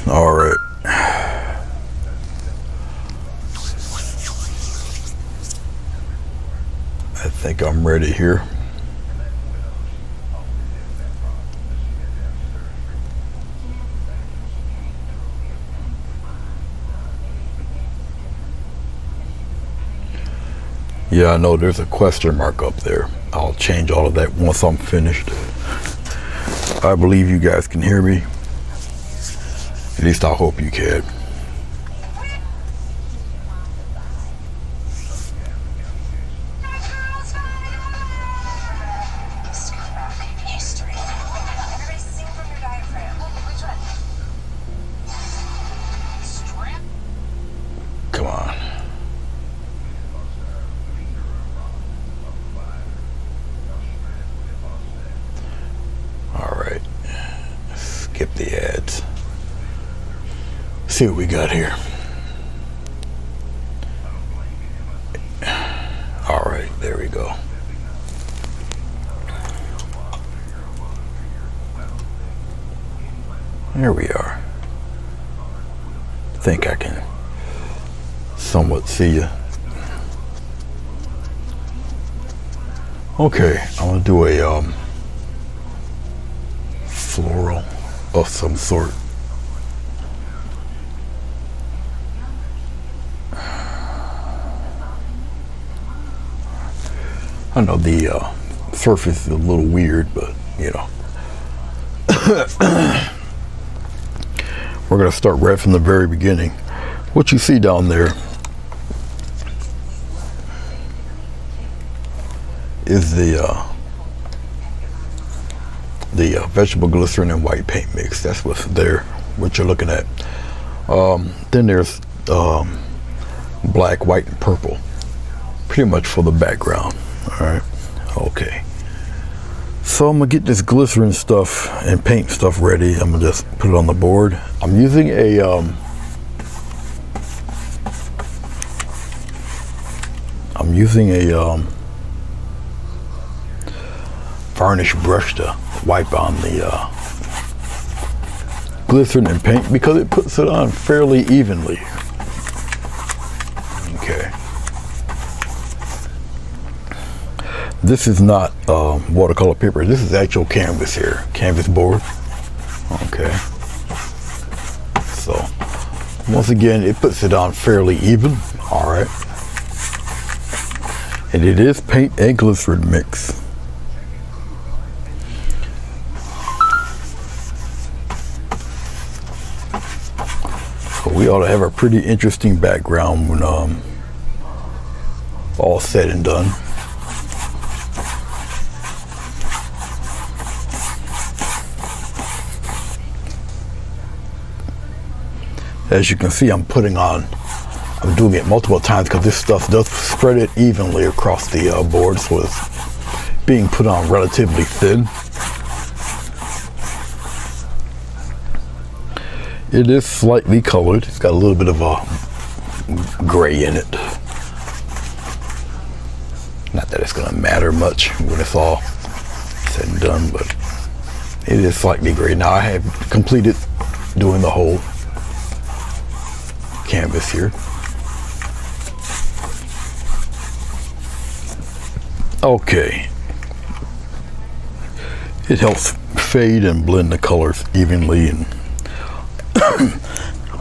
All right. I think I'm ready here. Yeah, I know there's a question mark up there. I'll change all of that once I'm finished. I believe you guys can hear me. At least I hope you can. Come on. All right. Skip the ads. See what we got here. All right, there we go. There we are. I think I can somewhat see you. Okay, I'm gonna do a floral of some sort. I know the surface is a little weird, but you know. We're gonna start right from the very beginning. What you see down there is the vegetable glycerin and white paint mix. That's what's there, what you're looking at. Then there's black, white, and purple, pretty much for the background. All right, okay. So I'm gonna get this glycerin stuff and paint stuff ready. I'm gonna just put it on the board. I'm using a varnish brush to wipe on the glycerin and paint because it puts it on fairly evenly. Okay. This is not watercolor paper. This is actual canvas here, canvas board. Okay. So once again, it puts it on fairly even. All right. And it is paint and glycerin mix. So we ought to have a pretty interesting background when all said and done. As you can see, I'm doing it multiple times because this stuff does spread it evenly across the board, so it's being put on relatively thin. It is slightly colored. It's got a little bit of a gray in it. Not that it's going to matter much when it's all said and done, but it is slightly gray. Now I have completed doing the whole canvas here. Okay. It helps fade and blend the colors evenly and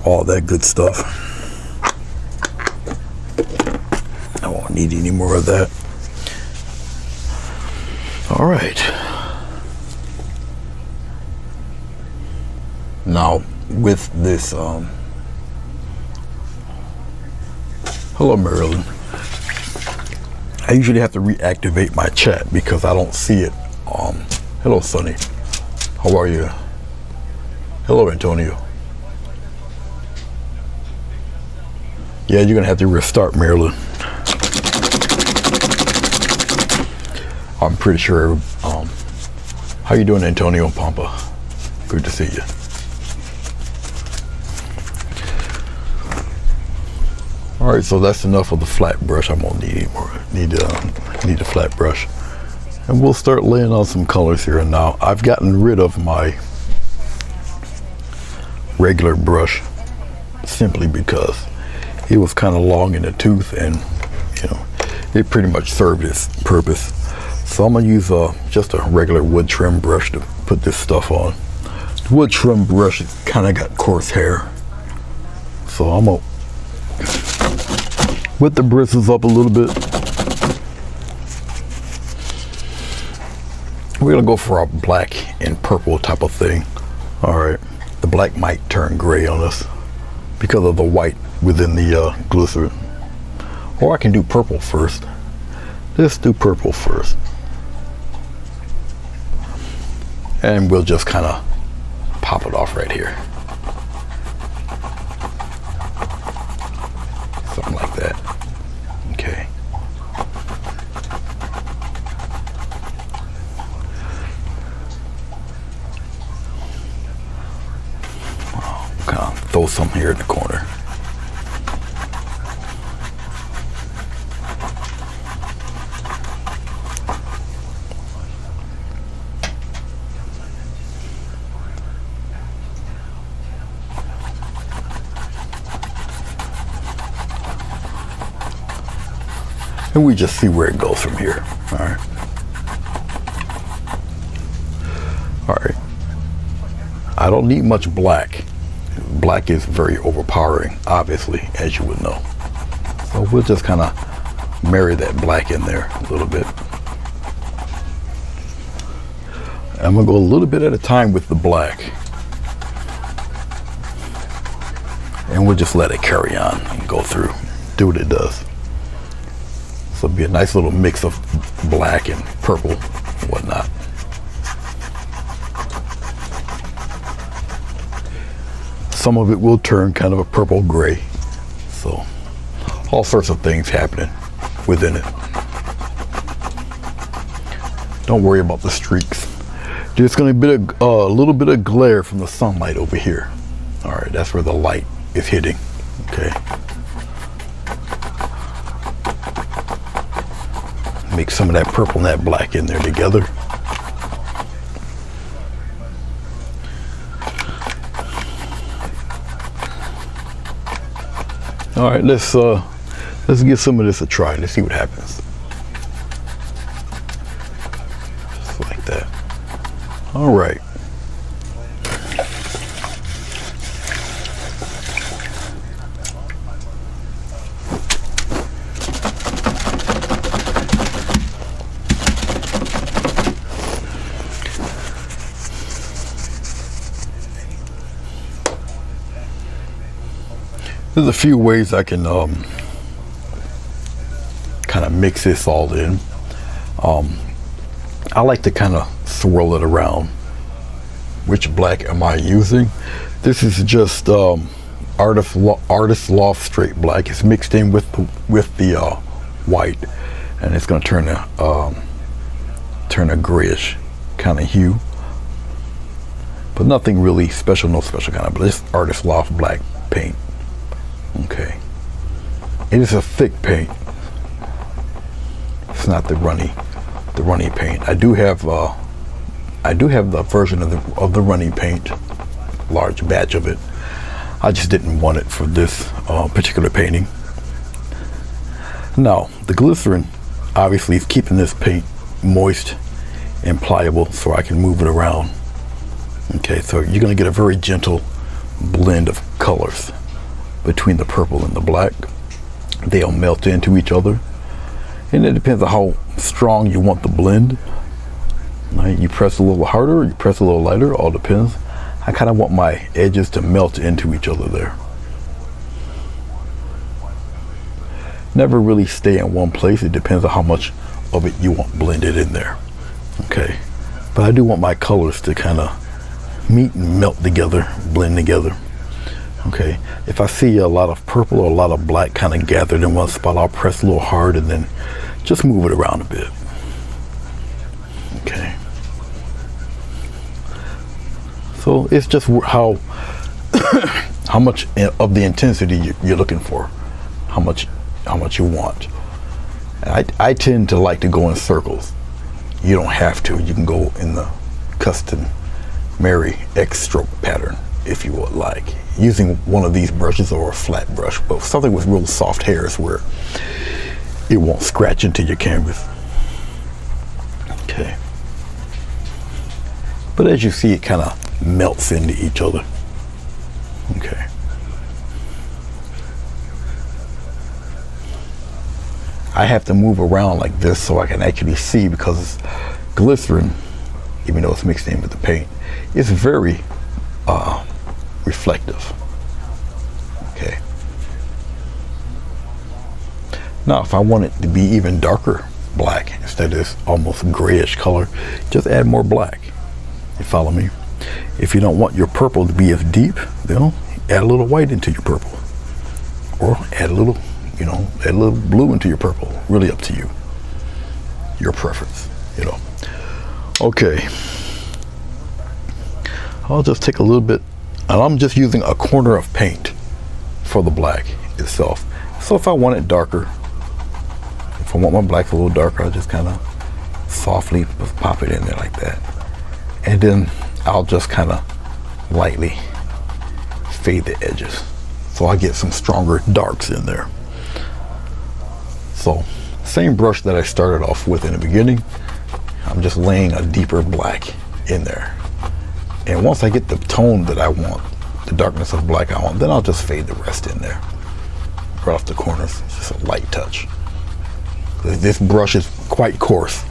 all that good stuff. I won't need any more of that. All right. Now with this hello, Marilyn. I usually have to reactivate my chat because I don't see it. Hello, Sonny. How are you? Hello, Antonio. Yeah, you're gonna have to restart, Marilyn. I'm pretty sure. How you doing, Antonio and Pampa? Good to see you. All right, so that's enough of the flat brush. I won't need any more. Need a flat brush, and we'll start laying on some colors here. And now I've gotten rid of my regular brush, simply because it was kind of long in the tooth, and you know, it pretty much served its purpose. So I'm gonna use just a regular wood trim brush to put this stuff on. The wood trim brush kind of got coarse hair, so I'm gonna whip the bristles up a little bit. We're gonna go for a black and purple type of thing. All right, the black might turn gray on us because of the white within the glycerin. Or I can do purple first. Let's do purple first. And we'll just kind of pop it off right here. Something like that. Okay. Kind of throw some here in the corner. And we just see where it goes from here. All right. All right. I don't need much black. Black is very overpowering, obviously, as you would know. So we'll just kind of marry that black in there a little bit. I'm gonna go a little bit at a time with the black. And we'll just let it carry on and go through, do what it does. So it'll be a nice little mix of black and purple and whatnot. Some of it will turn kind of a purple gray. So all sorts of things happening within it. Don't worry about the streaks. There's going to be a little bit of glare from the sunlight over here. All right, that's where the light is hitting. Okay. Mix some of that purple and that black in there together. All right, let's give some of this a try. Let's see what happens. Just like that. All right. There's a few ways I can kind of mix this all in. I like to kind of swirl it around. Which black am I using? This is just Artist Loft Straight Black. It's mixed in with the white, and it's going to turn a grayish kind of hue. But nothing really special, no special kind of. But it's Artist Loft Black paint. Okay, it is a thick paint. It's not the runny paint. I do have the version of the runny paint, large batch of it. I just didn't want it for this particular painting. Now the glycerin obviously is keeping this paint moist and pliable, so I can move it around. Okay, so you're going to get a very gentle blend of colors between the purple and the black. They'll melt into each other, and it depends on how strong you want the blend. Right? You press a little harder, you press a little lighter, all depends. I kind of want my edges to melt into each other there. Never really stay in one place. It depends on how much of it you want blended in there. Okay, but I do want my colors to kind of meet and melt together, blend together. Okay, if I see a lot of purple or a lot of black kind of gathered in one spot, I'll press a little hard and then just move it around a bit. Okay. So it's just how much of the intensity you're looking for, how much you want. And I tend to like to go in circles. You don't have to. You can go in the custom Mary X stroke pattern. if you would like, using one of these brushes or a flat brush, but something with real soft hairs where it won't scratch into your canvas. Okay. But as you see, it kind of melts into each other. Okay. I have to move around like this so I can actually see, because glycerin, even though it's mixed in with the paint, is very reflective. Okay. Now, if I want it to be even darker black instead of this almost grayish color, just add more black. You follow me? If you don't want your purple to be as deep, then add a little white into your purple, or add a little, add a little blue into your purple. Really up to you, your preference. Okay. I'll just take a little bit, and I'm just using a corner of paint for the black itself. So if I want it darker, if I want my black a little darker, I'll just kind of softly pop it in there like that. And then I'll just kind of lightly fade the edges, so I get some stronger darks in there. So, same brush that I started off with in the beginning, I'm just laying a deeper black in there. And once I get the tone that I want, the darkness of black I want, then I'll just fade the rest in there. Right off the corners, just a light touch. This brush is quite coarse,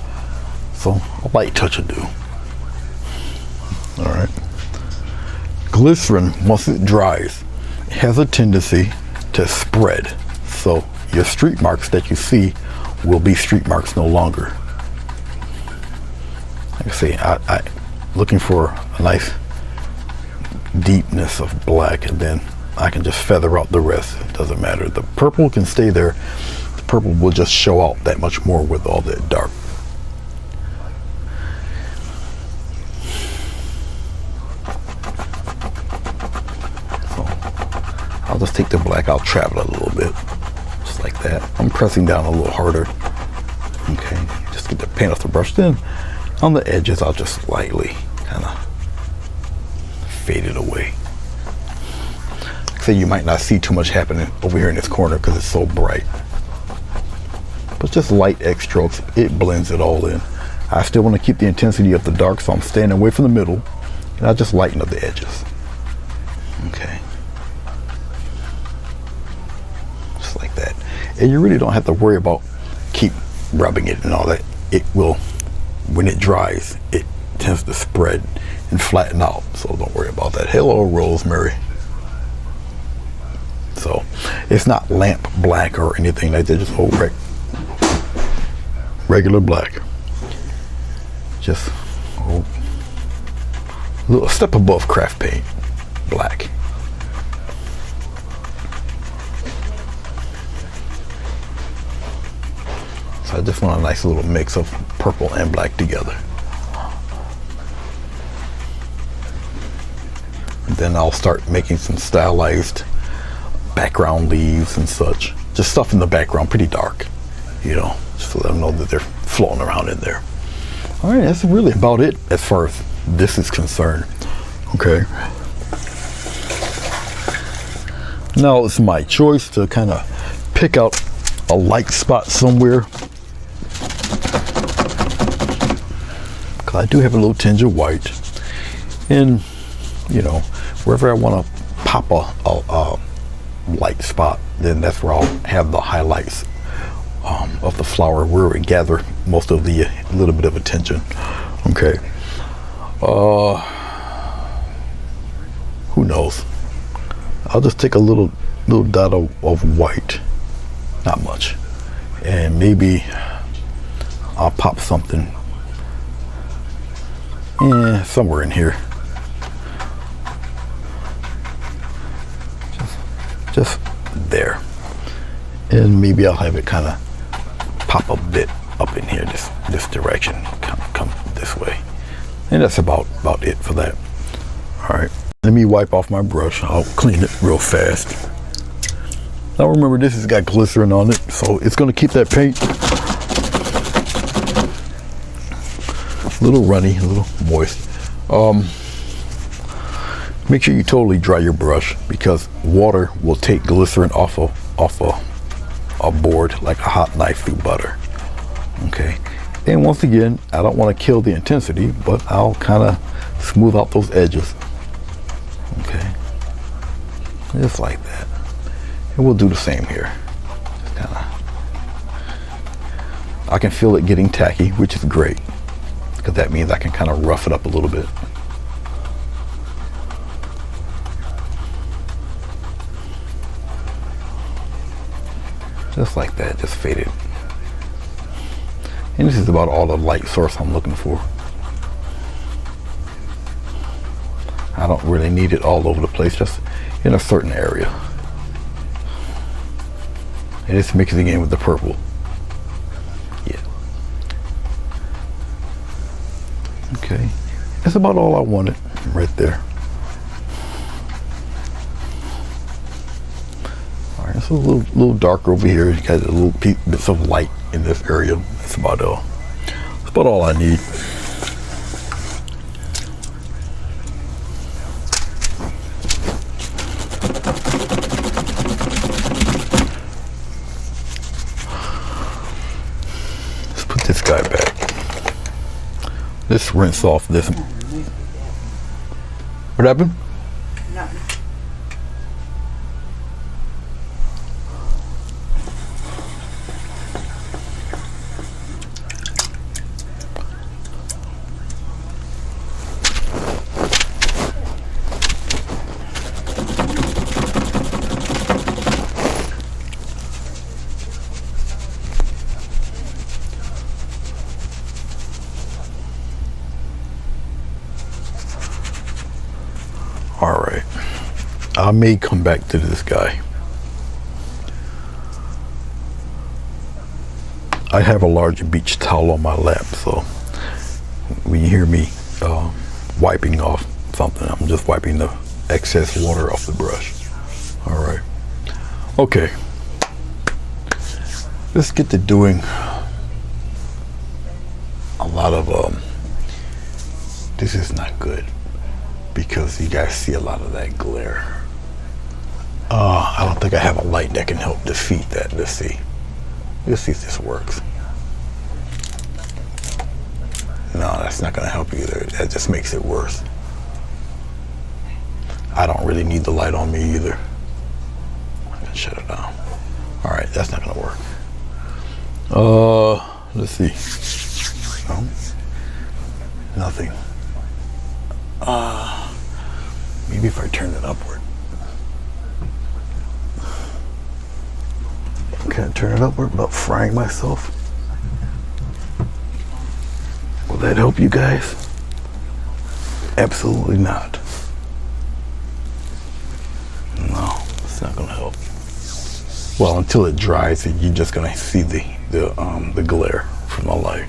so a light touch will do. All right. Glycerin, once it dries, has a tendency to spread. So your streak marks that you see will be streak marks no longer. Like I say, I looking for a nice deepness of black, and then I can just feather out the rest. It doesn't matter. The purple can stay there. The purple will just show out that much more with all that dark. So I'll just take the black, I'll travel it a little bit, just like that. I'm pressing down a little harder. Okay, just get the paint off the brush. Then on the edges, I'll just lightly kind of fade it away. Like I say, you might not see too much happening over here in this corner because it's so bright. But just light X strokes, it blends it all in. I still want to keep the intensity of the dark, so I'm staying away from the middle, and I just lighten up the edges. Okay. Just like that. And you really don't have to worry about keep rubbing it and all that. It will, when it dries, it tends to spread and flatten out, so don't worry about that. Hello, Rosemary. So it's not lamp black or anything like that, just whole regular black. Just a little step above craft paint black. So I just want a nice little mix of purple and black together. And then I'll start making some stylized background leaves and such. Just stuff in the background, pretty dark, just to let them know that they're floating around in there. All right, that's really about it as far as this is concerned. Okay. Now it's my choice to kind of pick out a light spot somewhere. Because I do have a little tinge of white. And, wherever I want to pop a light spot, then that's where I'll have the highlights of the flower, where we gather most of the little bit of attention. Okay. Who knows? I'll just take a little dot of white, not much, and maybe I'll pop something somewhere in here. Just there, and maybe I'll have it kind of pop a bit up in here, this direction, come this way, and that's about it for that. All right, let me wipe off my brush. I'll clean it real fast. Now remember, this has got glycerin on it, so it's going to keep that paint a little runny, a little moist. Make sure you totally dry your brush, because water will take glycerin off a board like a hot knife through butter. Okay, and once again, I don't want to kill the intensity, but I'll kind of smooth out those edges. Okay, just like that. And we'll do the same here. Just kind of. I can feel it getting tacky, which is great, because that means I can kind of rough it up a little bit. Just like that, just faded. And this is about all the light source I'm looking for. I don't really need it all over the place, just in a certain area. And it's mixing in with the purple. Yeah. Okay. That's about all I wanted right there. All right, it's a little darker over here. You got a little bits of light in this area. That's about all I need. Let's put this guy back. Let's rinse off this. What happened? Nothing. All right, I may come back to this guy. I have a large beach towel on my lap, so when you hear me wiping off something, I'm just wiping the excess water off the brush. All right, okay, let's get to doing a lot of this is not good, because you guys see a lot of that glare. I don't think I have a light that can help defeat that. Let's see if this works. No, that's not going to help either. That just makes it worse. I don't really need the light on me either. I can shut it down. All right, that's not going to work. Let's see. No, nothing. Maybe if I turn it upward. Can I turn it upward without frying myself? Will that help you guys? Absolutely not. No, it's not gonna help. Well, until it dries, you're just gonna see the glare from the light.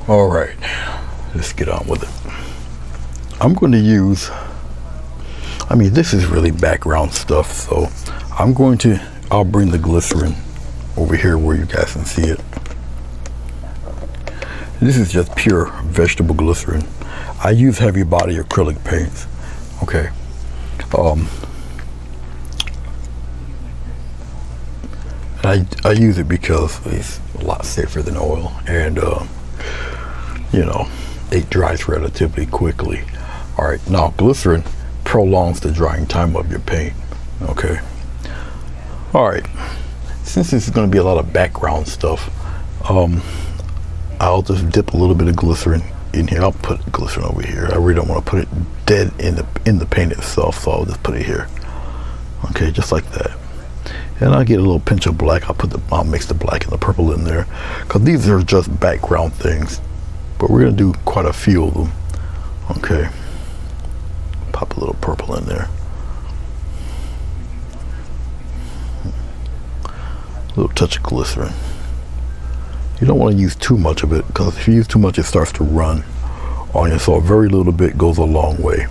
All right, let's get on with it. I'm going to use, this is really background stuff, so I'll bring the glycerin over here where you guys can see it. This is just pure vegetable glycerin. I use heavy body acrylic paints. Okay. I use it because it's a lot safer than oil, and it dries relatively quickly. All right, now glycerin prolongs the drying time of your paint. Okay. All right, since this is going to be a lot of background stuff, I'll just dip a little bit of glycerin in here. I'll put glycerin over here. I really don't want to put it dead in the paint itself, so I'll just put it here. Okay, just like that. And I'll get a little pinch of black. I'll mix the black and the purple in there, because these are just background things, but we're gonna do quite a few of them. Okay, pop a little purple in there, a little touch of glycerin. You don't want to use too much of it, because if you use too much, it starts to run on you. So a very little bit goes a long way.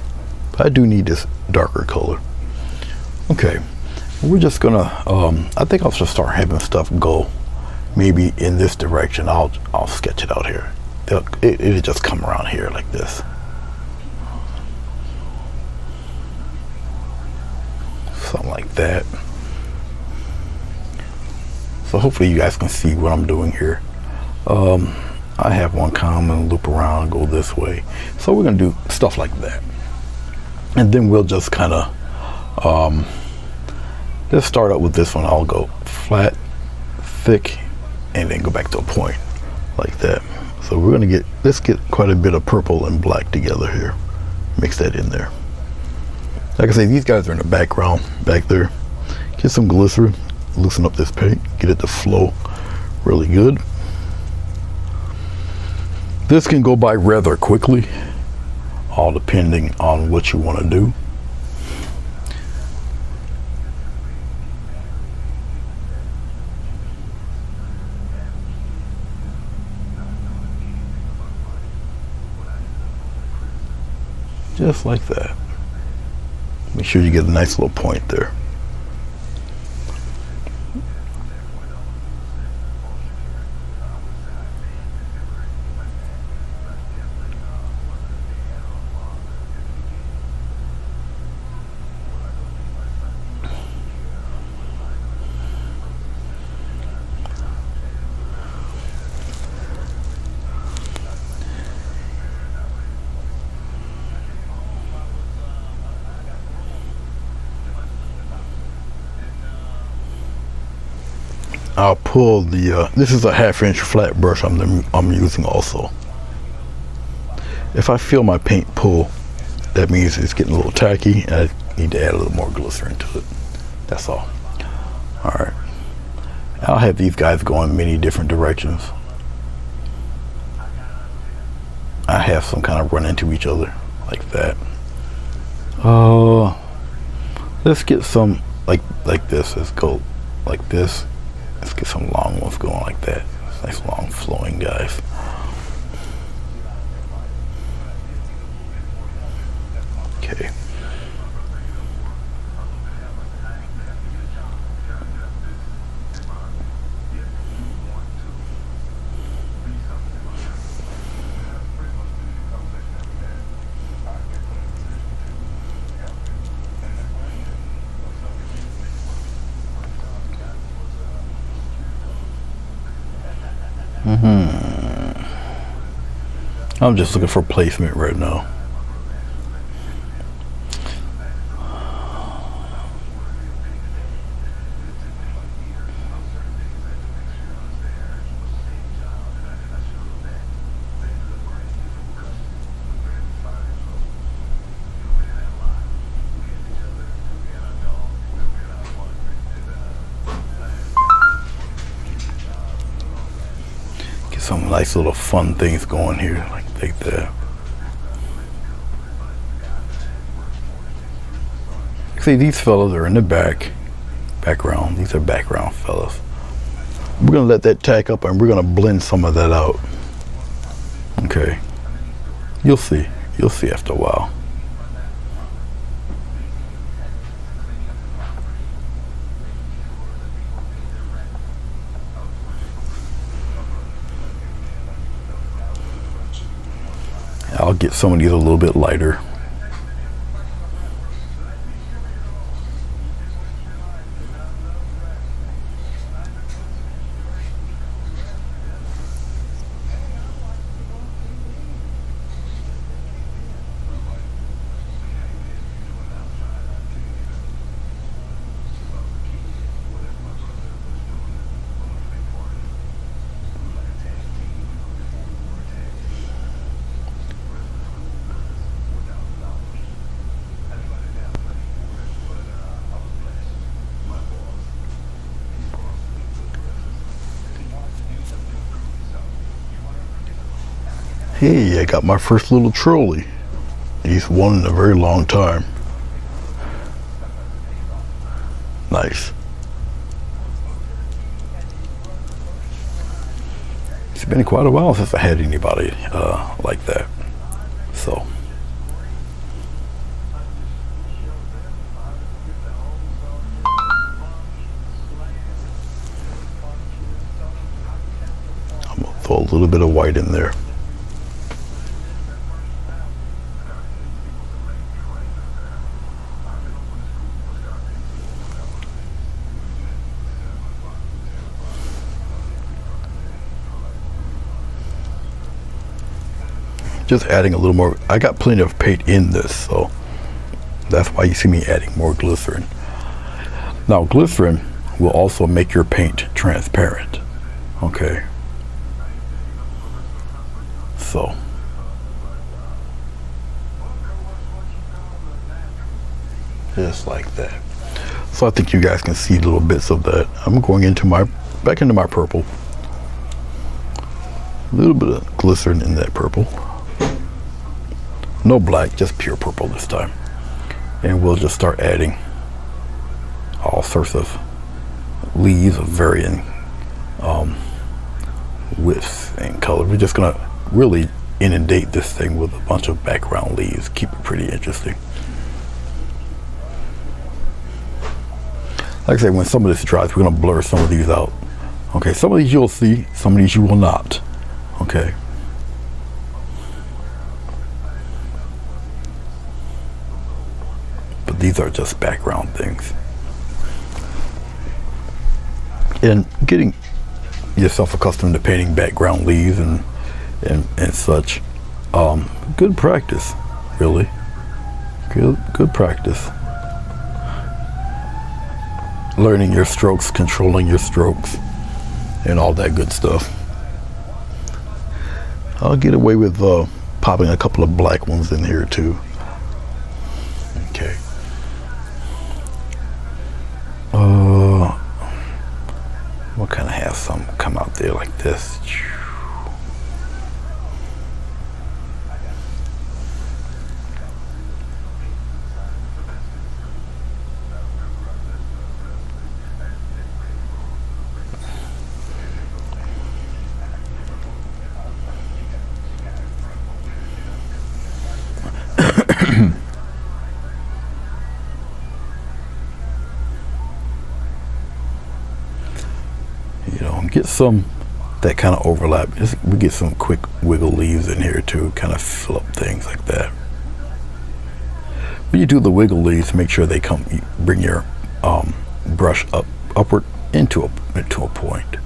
But I do need this darker color. Okay, we're just gonna I think I'll just start having stuff go maybe in this direction. I'll sketch it out here. It'll just come around here like this. Something like that. So hopefully you guys can see what I'm doing here. I have one common loop around and go this way. So we're gonna do stuff like that. And then we'll just kind of, let's start out with this one. I'll go flat, thick, and then go back to a point like that. So we're gonna let's get quite a bit of purple and black together here. Mix that in there. Like I say, these guys are in the background back there. Get some glycerin, loosen up this paint, get it to flow really good. This can go by rather quickly, all depending on what you want to do. Just like that. Make sure you get a nice little point there. I'll pull the, this is a 1/2 inch flat brush I'm using also. If I feel my paint pull, that means it's getting a little tacky and I need to add a little more glycerin to it. That's all. All right. I'll have these guys go in many different directions. I have some kind of run into each other like that. Let's get some like this. Let's go like this. Let's get some long ones going like that. Nice long flowing guys. Okay. I'm just looking for placement right now. Some nice little fun things going here, like that. See, these fellas are in the background. These are background fellas. We're gonna let that tack up and we're gonna blend some of that out. Okay, you'll see after a while. I'll get some of these a little bit lighter. Hey, I got my first little trolley. He's one in a very long time. Nice. It's been quite a while since I had anybody like that. So. throw a little bit of white in there. Just adding a little more. I got plenty of paint in this, so that's why you see me adding more glycerin. Now glycerin will also make your paint transparent. Okay, so just like that. So I think you guys can see little bits of that. I'm going into back into my purple. A little bit of glycerin in that purple. No black, just pure purple this time. And we'll just start adding all sorts of leaves of varying widths and color. We're just gonna really inundate this thing with a bunch of background leaves, keep it pretty interesting. Like I say, when some of this dries, we're gonna blur some of these out. Okay, some of these you'll see, some of these you will not. Okay. But these are just background things. And getting yourself accustomed to painting background leaves and such, good practice, really. Good practice. Learning your strokes, controlling your strokes, and all that good stuff. I'll get away with popping a couple of black ones in here too. Okay. We'll kind of have some come out there like this. Get some that kind of overlap. We get some quick wiggle leaves in here too, kind of fill up things like that. When you do the wiggle leaves, make sure they bring your brush upward into a point.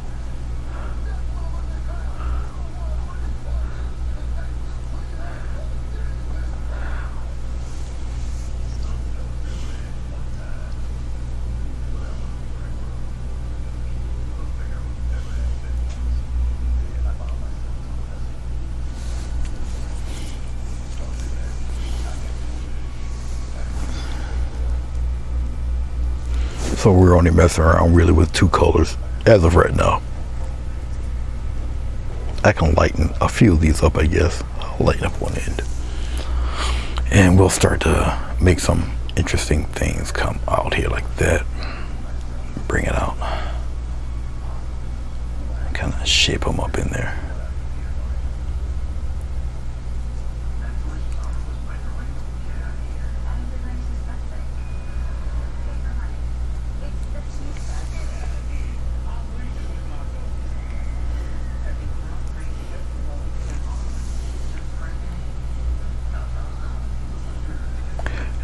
So we're only messing around really with two colors as of right now. I can lighten a few of these up, I guess. I'll lighten up one end. And we'll start to make some interesting things come out here like that. Bring it out. Kind of shape them up in there.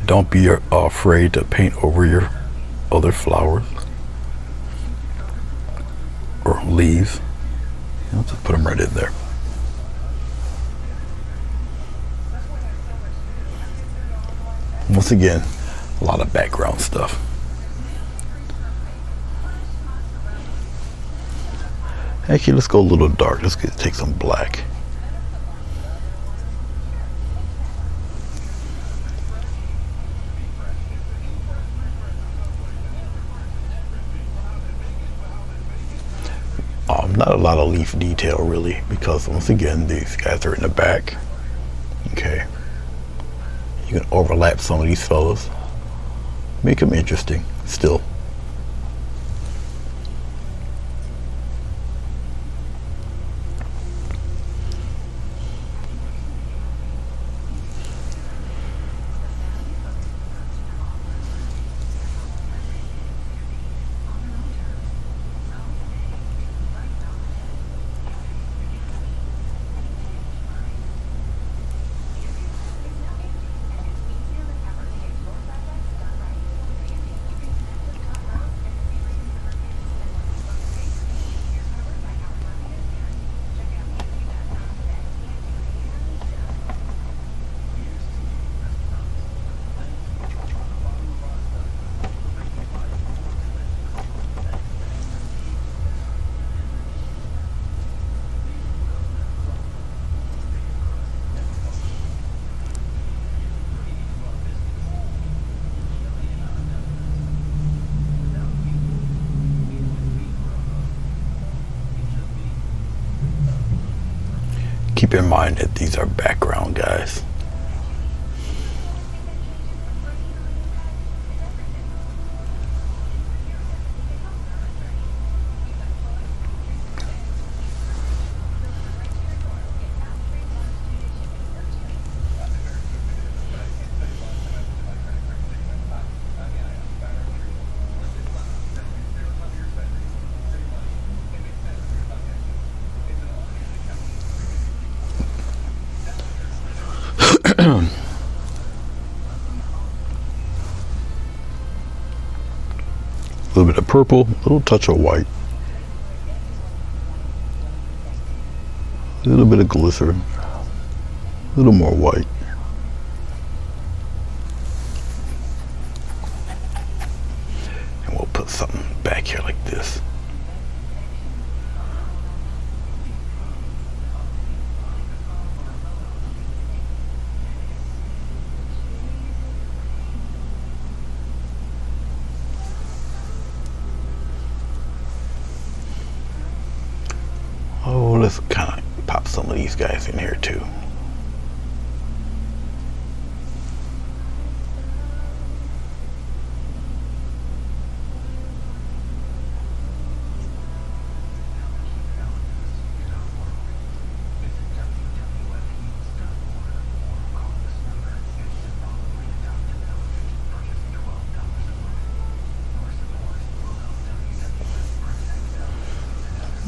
Don't be afraid to paint over your other flowers or leaves. Just put them right in there. Once again, a lot of background stuff. Actually, let's go a little dark. Let's take some black. Not a lot of leaf detail really, because once again these guys are in the back. Okay, you can overlap some of these fellas, make them interesting still. Keep in mind that these are background, guys. A little bit of purple, a little touch of white, a little bit of glycerin, a little more white. And we'll put something back here like this. Oh, let's kind of pop some of these guys in here too.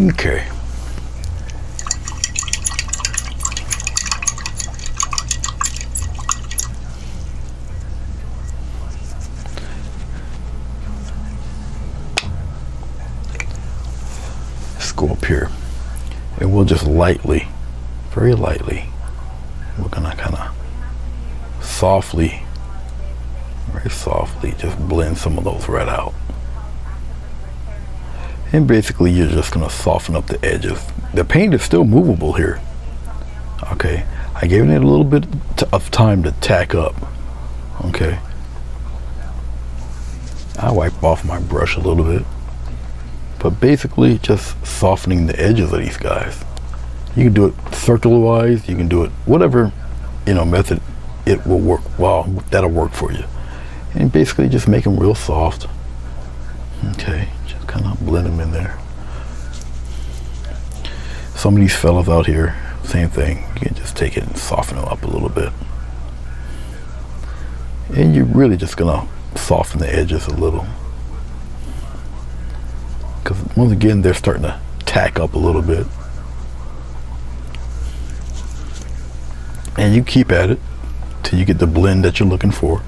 Okay. Go up here and we'll just lightly, very lightly, we're gonna kind of softly, very softly just blend some of those right out. And basically you're just gonna soften up the edges. The paint is still movable here. Okay, I gave it a little bit of time to tack up. Okay, I wipe off my brush a little bit. But basically just softening the edges of these guys. You can do it circular wise, you can do it whatever, you know, method it will work. Well, that'll work for you. And basically just make them real soft. Okay, just kind of blend them in there. Some of these fellas out here, same thing. You can just take it and soften them up a little bit. And you're really just gonna soften the edges a little. Because once again, they're starting to tack up a little bit. And you keep at it till you get the blend that you're looking for.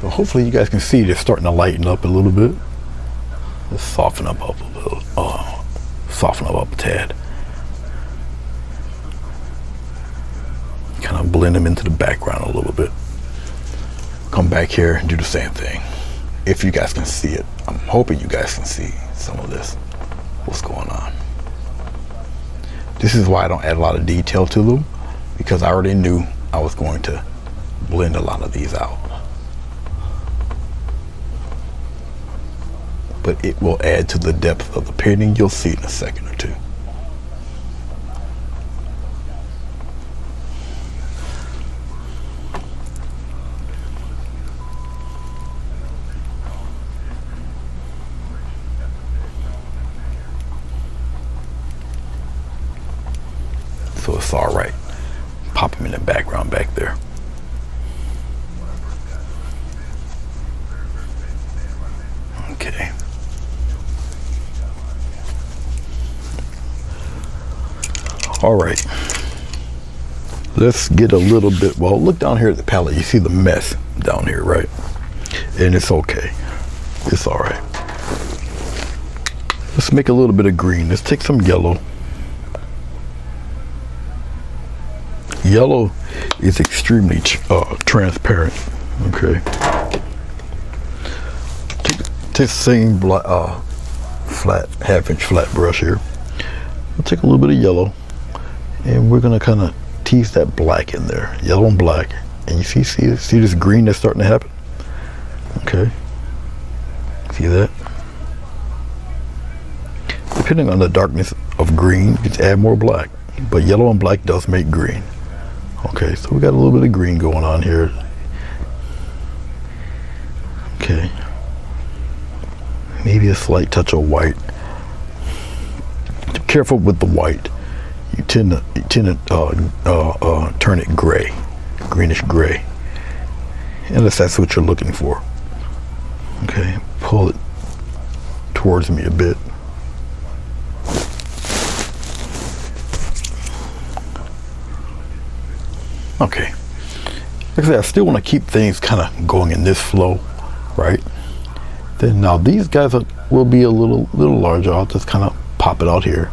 So hopefully you guys can see they're starting to lighten up a little bit. Let's soften up a little, soften up a tad. Kind of blend them into the background a little bit. Come back here and do the same thing. If you guys can see it, I'm hoping you guys can see some of this, what's going on. This is why I don't add a lot of detail to them, because I already knew I was going to blend a lot of these out. But it will add to the depth of the painting. You'll see in a second or two. So it's all right. Pop them in the background back there. Okay. All right. Let's get a little bit, well, look down here at the palette. You see the mess down here, right? And it's okay. It's all right. Let's make a little bit of green. Let's take some yellow. Yellow is extremely transparent. Okay. Take the same flat, half-inch flat brush here. We'll take a little bit of yellow, and we're gonna kind of tease that black in there, yellow and black. And you see this green that's starting to happen. Okay. See that? depending on the darkness of green, you can add more black, but yellow and black does make green. Okay, so we got a little bit of green going on here. Okay, maybe a slight touch of white. Be careful with the white. You tend to turn it gray, greenish gray, unless that's what you're looking for. Okay, pull it towards me a bit. Okay, like I said, I still want to keep things kind of going in this flow, right? Then now these guys will be a little larger. I'll just kind of pop it out here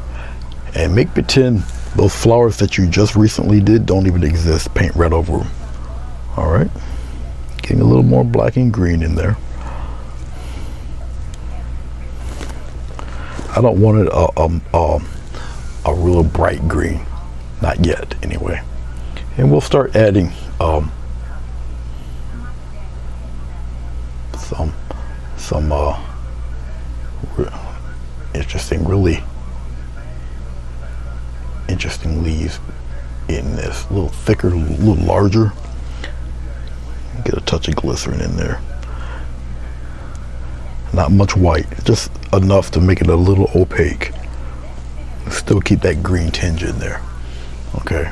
and make pretend those flowers that you just recently did don't even exist. Paint right over them. All right, getting a little more black and green in there. I don't want it a real bright green, not yet anyway. And we'll start adding some really interesting leaves in this. A little thicker, a little larger. Get a touch of glycerin in there. Not much white, just enough to make it a little opaque. Still keep that green tinge in there. Okay.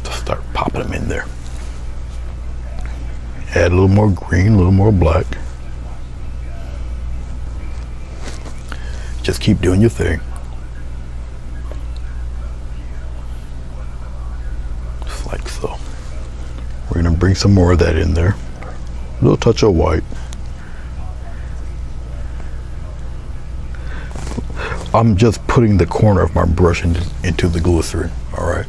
Start popping them in there. Add a little more green, a little more black. Just keep doing your thing. Just like so. We're gonna bring some more of that in there. A little touch of white. I'm just putting the corner of my brush into the glycerin, all right?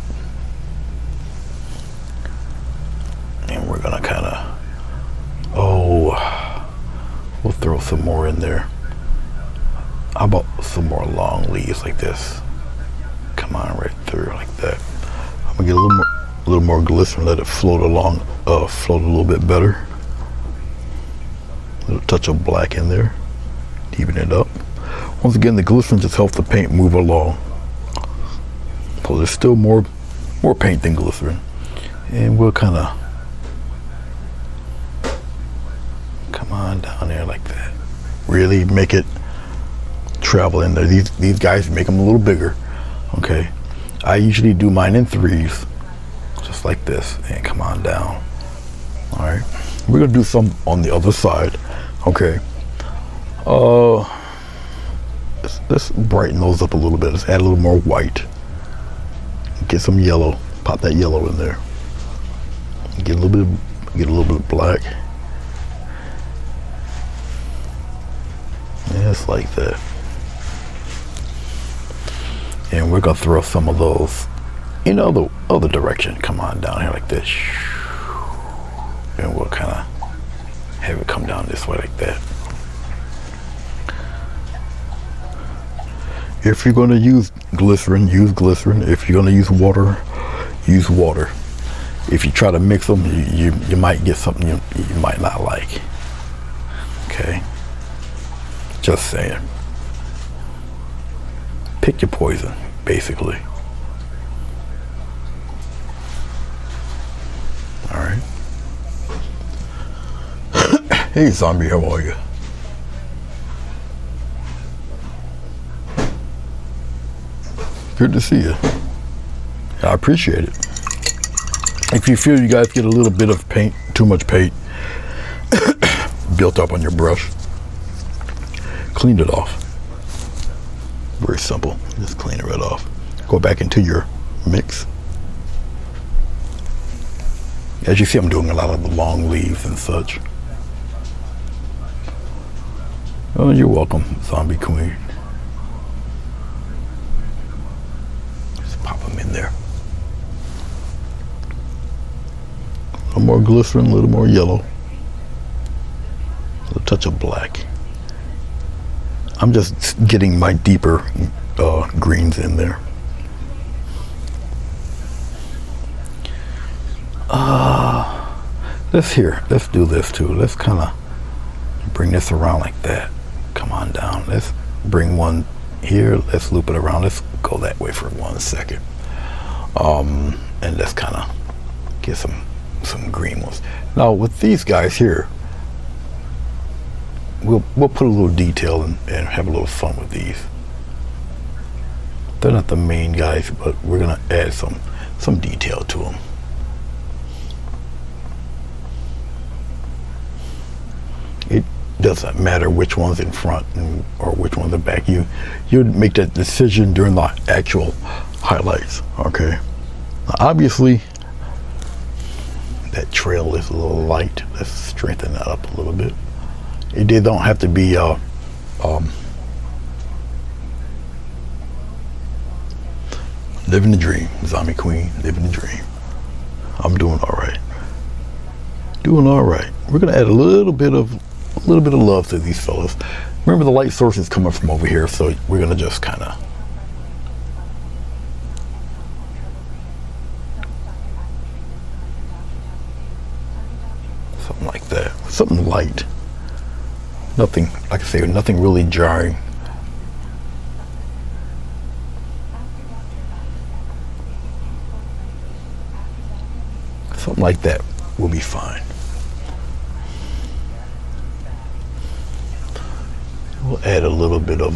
And we're gonna kind of, we'll throw some more in there. How about some more long leaves like this? Come on, right through like that. I'm gonna get a little more glycerin, let it float along, float a little bit better. A little touch of black in there, deepen it up. Once again, the glycerin just helps the paint move along. So there's still more paint than glycerin, and we'll kind of come on down there like that. Really make it travel in there. These guys, make them a little bigger. Okay, I usually do mine in threes, just like this, and come on down. All right, we're gonna do some on the other side. Okay, let's brighten those up a little bit. Let's add a little more white. Get some yellow. Pop that yellow in there. Get a little bit of black. Just like that. And we're gonna throw some of those in the other direction. Come on down here like this. And we'll kind of have it come down this way like that. If you're going to use glycerin, use glycerin. If you're going to use water, use water. If you try to mix them, you might get something you might not like. Okay? Just saying. Pick your poison, basically. All right. Hey, zombie, how are you? Good to see you. I appreciate it. If you feel you guys get a little bit of paint, too much paint built up on your brush, clean it off. Very simple. Just clean it right off. Go back into your mix. As you see, I'm doing a lot of the long leaves and such. Oh, you're welcome, Zombie Queen. In there. A little more glycerin, a little more yellow, a little touch of black. I'm just getting my deeper greens in there. Let's do this too. Let's kind of bring this around like that. Come on down. Let's bring one here. Let's loop it around. Let's go that way for 1 second. And let's kind of get some green ones. Now with these guys here, we'll put a little detail and have a little fun with these. They're not the main guys, but we're gonna add some detail to them. It doesn't matter which one's in front or which one's in back. You'd make that decision during the actual highlights. Okay. Now, obviously, that trail is a little light. Let's strengthen that up a little bit. They don't have to be living the dream, Zombie Queen, living the dream. I'm doing all right. Doing all right. We're gonna add a little bit of love to these fellas. Remember, the light source is coming from over here, so we're gonna just kind of something like that, something light. Nothing, like I say, nothing really jarring. Something like that will be fine. We'll add a little bit of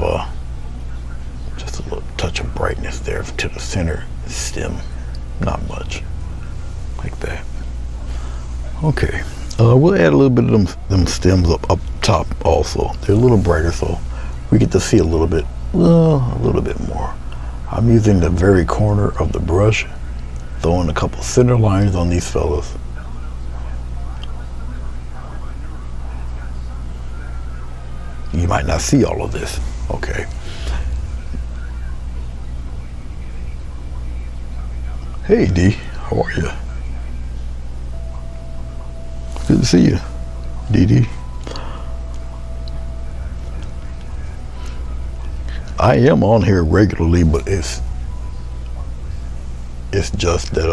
just a little touch of brightness there to the center stem. Not much, like that. Okay, we'll add a little bit of them stems up top also. They're a little brighter, so we get to see a little bit more. I'm using the very corner of the brush, throwing a couple center lines on these fellas. You might not see all of this. Okay. Hey D, how are you? Good to see you, DD. I am on here regularly, but it's just that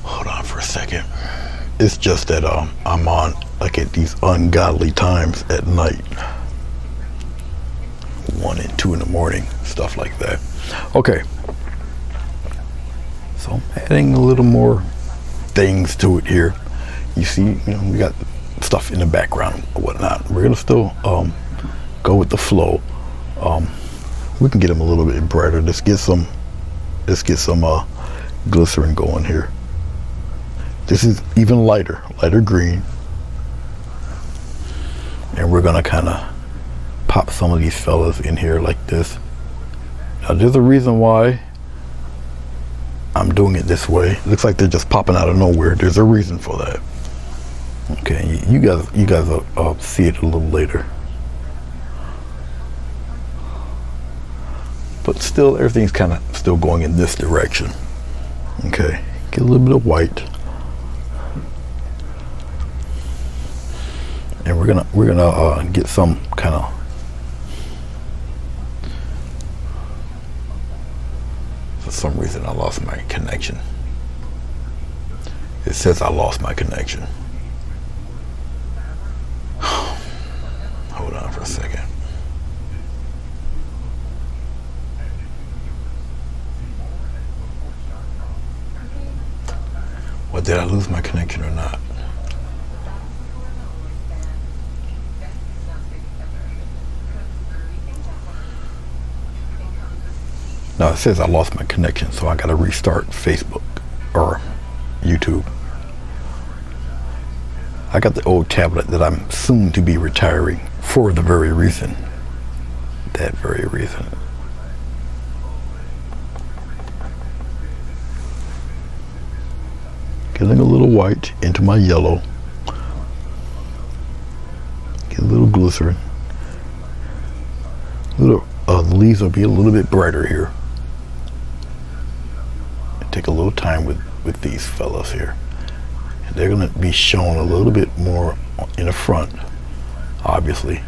hold on for a second. It's just that I'm on like at these ungodly times at night, 1 and 2 in the morning, stuff like that. Okay, so I'm adding a little more things to it here. You see, we got stuff in the background or whatnot. We're gonna still go with the flow. We can get them a little bit brighter. Let's get some glycerin going here. This is even lighter green. And we're gonna kind of pop some of these fellas in here like this. Now there's a reason why I'm doing it this way. It looks like they're just popping out of nowhere. There's a reason for that. Okay, you guys will see it a little later. But still, everything's kind of still going in this direction. Okay, get a little bit of white. And we're gonna get some kind of, for some reason I lost my connection. It says I lost my connection. Hold on for a second. What, did I lose my connection or not? No, it says I lost my connection, so I gotta restart Facebook or YouTube. I got the old tablet that I'm soon to be retiring for the very reason. That very reason. Getting a little white into my yellow. Get a little glycerin. The leaves will be a little bit brighter here. Take a little time with these fellas here. And they're gonna be shown a little bit more in the front, obviously.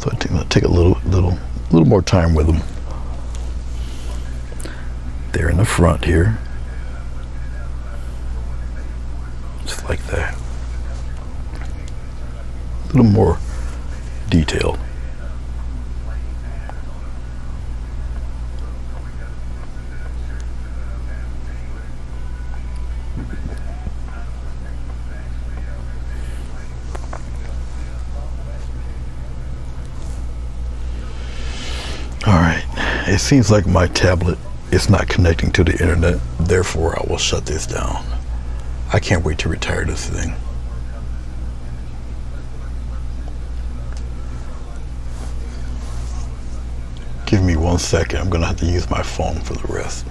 So I'm gonna take a little more time with them. They're in the front here, just like that. A little more detailed. All right, it seems like my tablet is not connecting to the internet, therefore I will shut this down. I can't wait to retire this thing. Give me 1 second, I'm gonna have to use my phone for the rest.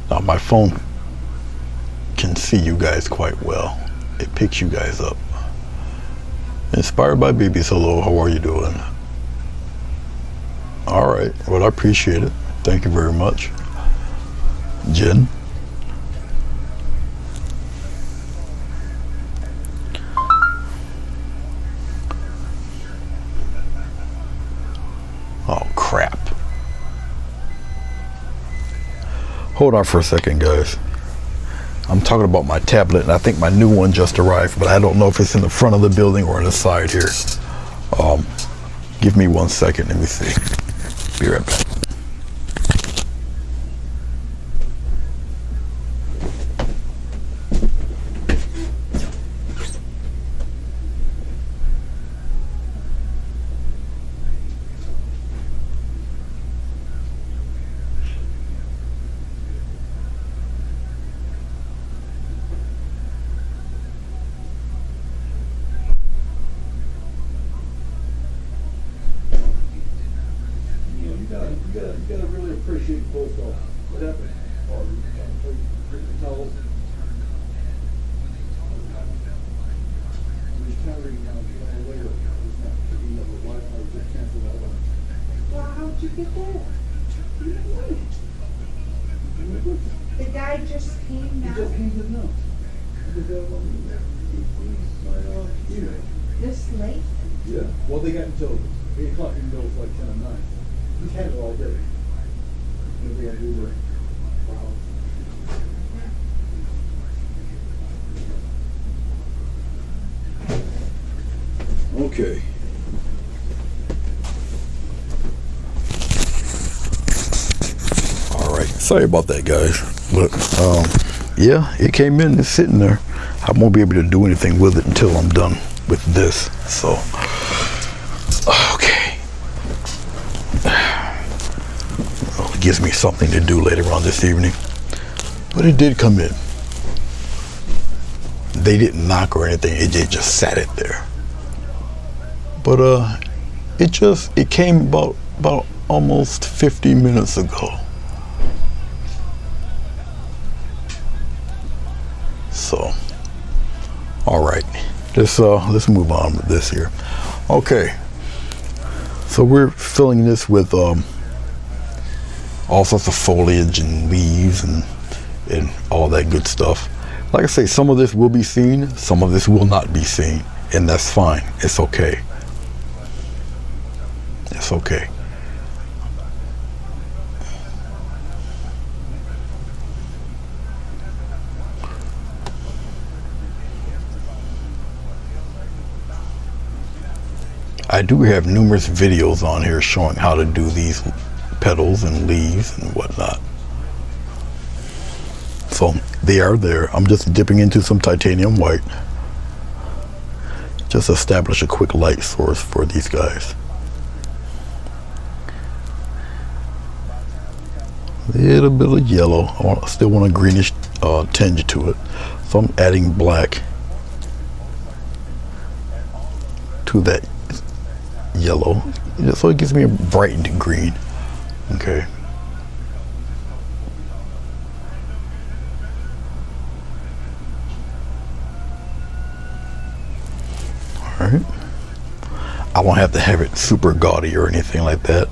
Now my phone can see you guys quite well. It picks you guys up. Inspired by Babies, hello, how are you doing? All right, well, I appreciate it. Thank you very much. Jen. Oh, crap. Hold on for a second, guys. I'm talking about my tablet, and I think my new one just arrived, but I don't know if it's in the front of the building or on the side here. Give me 1 second, let me see. Be right back. You gotta really appreciate both of them. What happened? No. He's carrying out later. He's not picking up the Wi-Fi. Just cancel that one. Well, how'd you get that? The guy just came He now. just came to know. This late? Yeah. Well, they got until 8 o'clock. Even though it's like 10 or 9. He's had it all day. And they had to do their wow. Okay. All right, sorry about that, guys. But yeah, it came in, it's sitting there. I won't be able to do anything with it until I'm done with this. So, okay. Well, it gives me something to do later on this evening. But it did come in. They didn't knock or anything, it just sat it there. But it came about almost 50 minutes ago. So, all right, let's move on with this here. Okay, so we're filling this with all sorts of foliage and leaves and all that good stuff. Like I say, some of this will be seen, some of this will not be seen, and that's fine. It's okay. It's okay. I do have numerous videos on here showing how to do these petals and leaves and whatnot. So they are there. I'm just dipping into some titanium white. Just establish a quick light source for these guys. A little bit of yellow. I still want a greenish tinge to it. So I'm adding black to that yellow, so it gives me a brightened green. Okay. All right. I won't have to have it super gaudy or anything like that.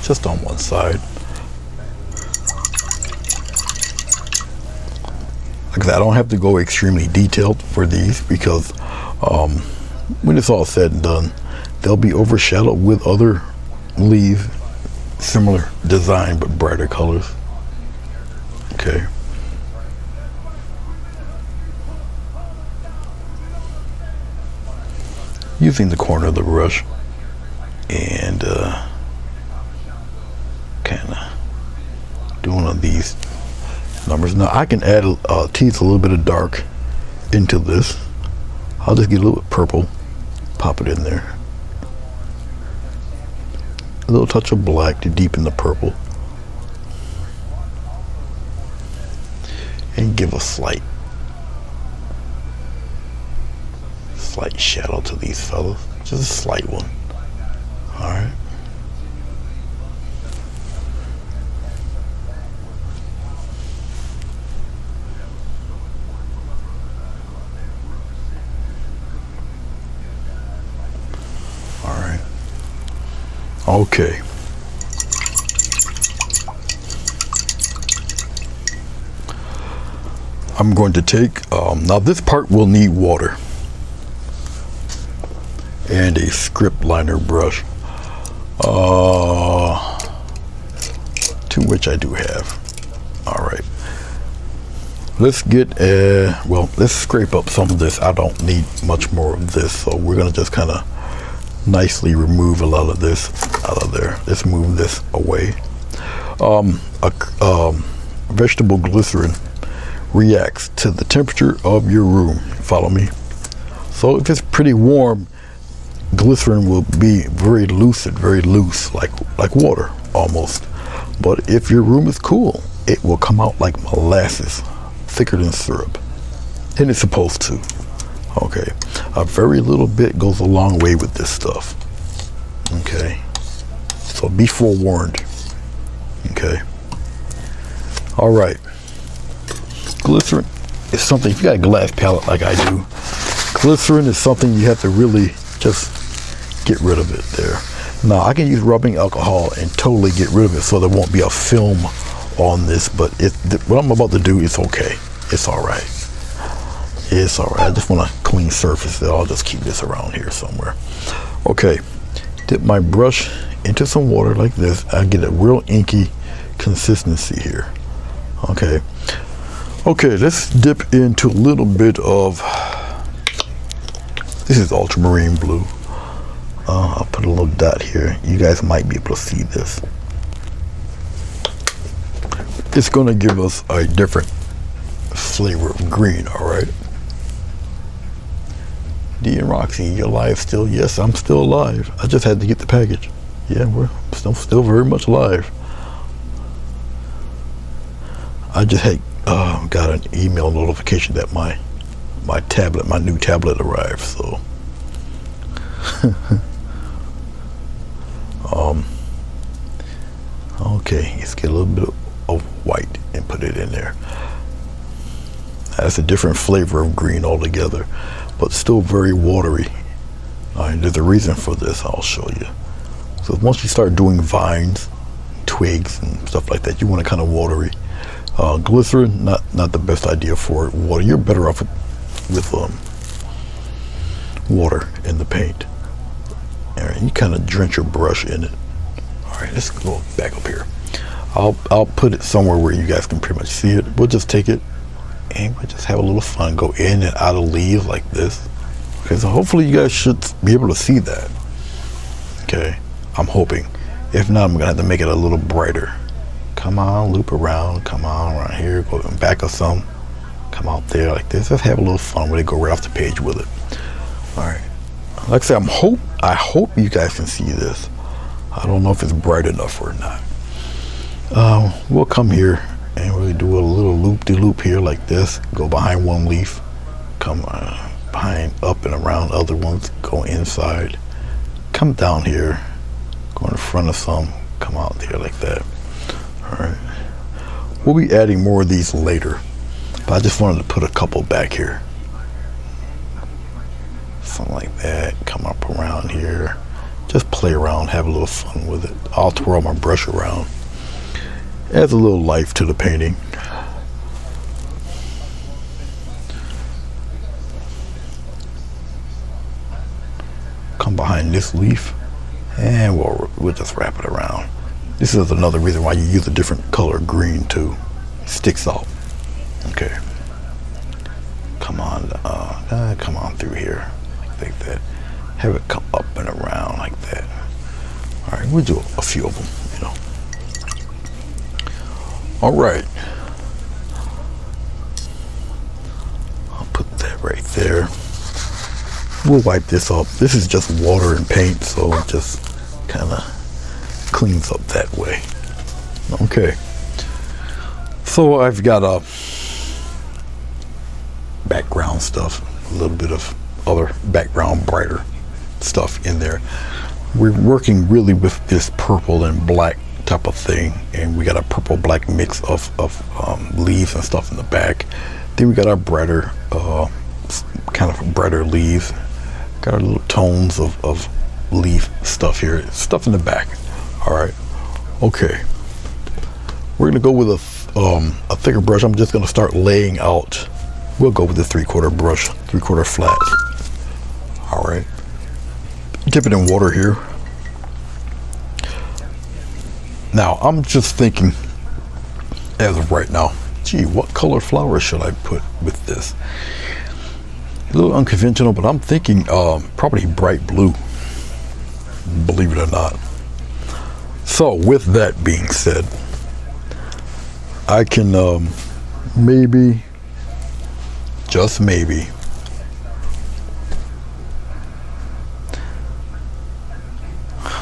just on one side. Like I said, I don't have to go extremely detailed for these because when it's all said and done, they'll be overshadowed with other leaves, similar design but brighter colors. Okay. Using the corner of the brush and kind of doing one of these numbers. Now I can add teeth a little bit of dark into this. I'll just get a little bit purple, pop it in there. A little touch of black to deepen the purple. And give a slight shadow to these fellas. Just a slight one. Alright. Alright. Okay. I'm going to take, now this part will need water and a script liner brush, to which I do have. All right, let's get, let's scrape up some of this. I don't need much more of this, so we're gonna just kind of nicely remove a lot of this out of there. Let's move this away. Vegetable glycerin reacts to the temperature of your room. Follow me? So if it's pretty warm, glycerin will be very lucid, very loose, like water almost. But if your room is cool, it will come out like molasses, thicker than syrup. And it's supposed to. Okay, a very little bit goes a long way with this stuff. Okay, so be forewarned. Okay, all right. Glycerin is something, if you got a glass palette like I do, glycerin is something you have to really just get rid of it there. Now I can use rubbing alcohol and totally get rid of it so there won't be a film on this, but what I'm about to do is okay. It's all right. It's all right. I just want a clean surface. I'll just keep this around here somewhere. Okay, dip my brush into some water like this. I get a real inky consistency here. Okay. Okay, let's dip into a little bit of, this is ultramarine blue. I'll put a little dot here. You guys might be able to see this. It's going to give us a different flavor of green, all right? D and Roxy, you alive still? Yes, I'm still alive. I just had to get the package. Yeah, we're still very much alive. I just had got an email notification that my new tablet arrived, so okay, let's get a little bit of white and put it in there. That's a different flavor of green altogether, but still very watery. There's a reason for this. I'll show you. So once you start doing vines, twigs and stuff like that, you want it kind of watery. Glycerin, not the best idea for it. Water, you're better off with water in the paint. All right, you kind of drench your brush in it. All right, let's go back up here. I'll put it somewhere where you guys can pretty much see it. We'll just take it and we'll just have a little fun. Go in and out of leaves like this. Okay, so hopefully you guys should be able to see that. Okay, I'm hoping. If not, I'm gonna have to make it a little brighter. Come on, loop around. Come on, around here. Go back of some. Come out there like this. Let's have a little fun. Really go right off the page with it. All right. Like I said, I hope you guys can see this. I don't know if it's bright enough or not. We'll come here and really do a little loop-de-loop here like this. Go behind one leaf. Come behind, up and around other ones. Go inside. Come down here. Go in front of some. Come out there like that. All right. We'll be adding more of these later, but I just wanted to put a couple back here. Something like that. Come up around here. just play around, have a little fun with it. I'll twirl my brush around. Adds a little life to the painting. Come behind this leaf, and we'll just wrap it around. This is another reason why you use a different color green too. It sticks out. Okay. Come on through here, like that. Have it come up and around like that. All right, we'll do a few of them, you know. All right. I'll put that right there. We'll wipe this up. This is just water and paint, so it just kind of cleans up that way. Okay. So I've got a background stuff, a little bit of other background brighter stuff in there. We're working really with this purple and black type of thing, and we got a purple black mix of leaves and stuff in the back. Then we got our brighter kind of brighter leaves, got our little tones of leaf stuff here, stuff in the back. All right, okay, we're gonna go with a thicker brush. I'm just gonna start laying out. We'll go with the 3/4 brush, 3/4 flat. All right, dip it in water here. Now I'm just thinking, as of right now, gee, what color flower should I put with this? A little unconventional, but I'm thinking probably bright blue, believe it or not. So with that being said, I can maybe, just maybe,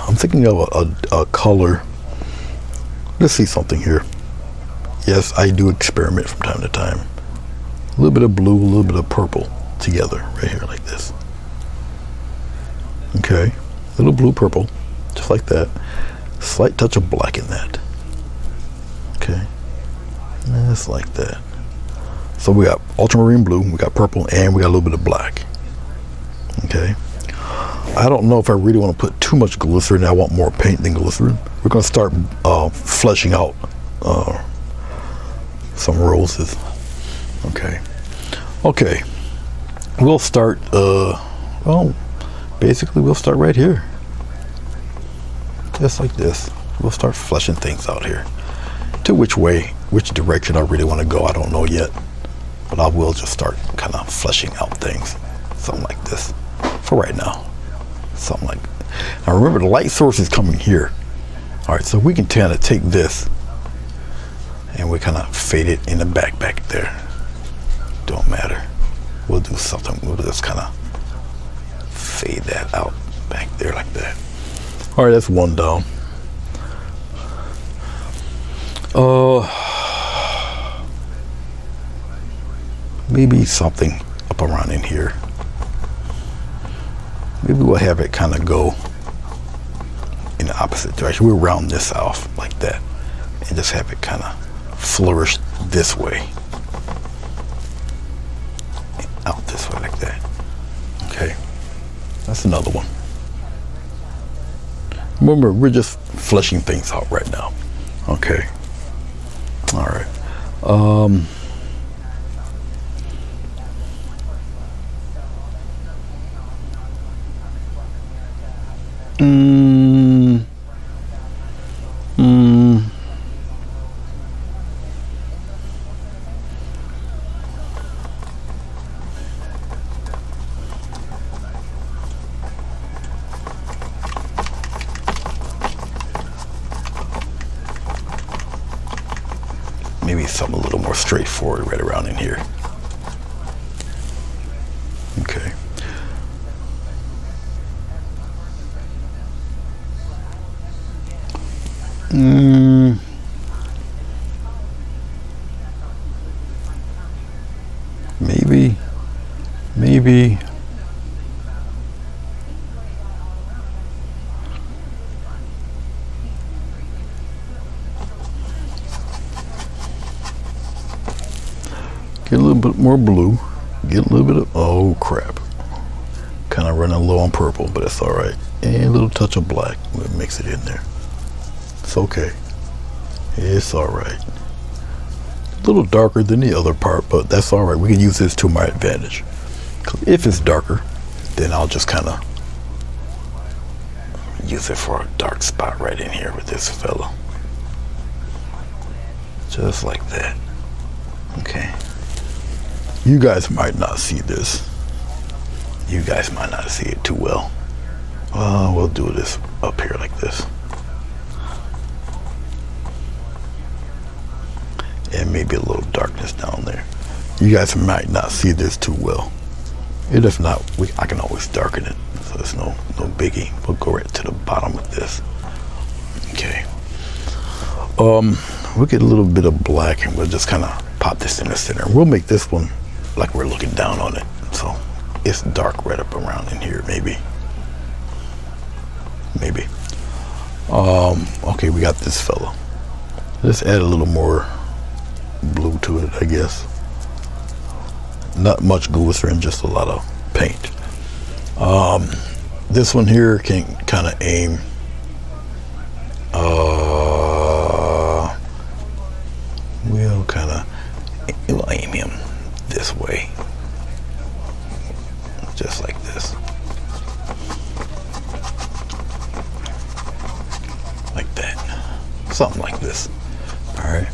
I'm thinking of a color. Let's see something here. Yes, I do experiment from time to time. A little bit of blue, a little bit of purple together right here like this. Okay, a little blue, purple, just like that. Slight touch of black in that. Okay, just like that. So we got ultramarine blue, we got purple, and we got a little bit of black. Okay, I don't know if I really want to put too much glycerin. I want more paint than glycerin. We're going to start fleshing out some roses. Okay, we'll start well, basically we'll start right here, just like this. We'll start fleshing things out here. To which direction I really want to go, I don't know yet, but I will just start kind of fleshing out things, something like this for right now. Something like that. Now remember, the light source is coming here. All right, so we can kind of take this and we kind of fade it in the back there. Don't matter. We'll do something. We'll just kind of fade that out back there like that. All right, that's one down. Maybe something up around in here. Maybe we'll have it kind of go in the opposite direction. We'll round this off like that and just have it kind of flourish this way, out this way like that. Okay, that's another one. Remember, we're just fleshing things out right now. Okay, all right. Maybe something a little more straightforward right around in here. Okay. Maybe. Get a little bit more blue. Get a little bit of, oh crap. Kind of running low on purple, but it's all right. And a little touch of black. We'll mix it in there. It's okay. It's all right. A little darker than the other part, but that's all right. We can use this to my advantage. If it's darker, then I'll just kind of use it for a dark spot right in here with this fella. Just like that. Okay. You guys might not see this. You guys might not see it too well. We'll do this up here like this. And maybe a little darkness down there. You guys might not see this too well. And if not, I can always darken it. So it's no biggie. We'll go right to the bottom of this. Okay. We'll get a little bit of black and we'll just kind of pop this in the center. We'll make this one like we're looking down on it. So it's dark right up around in here, maybe. Maybe. Okay, we got this fella. Let's add a little more blue to it, I guess. Not much glycerin, just a lot of paint. This one here can kind of aim. We'll aim him this way, just like this, like that, something like this. All right.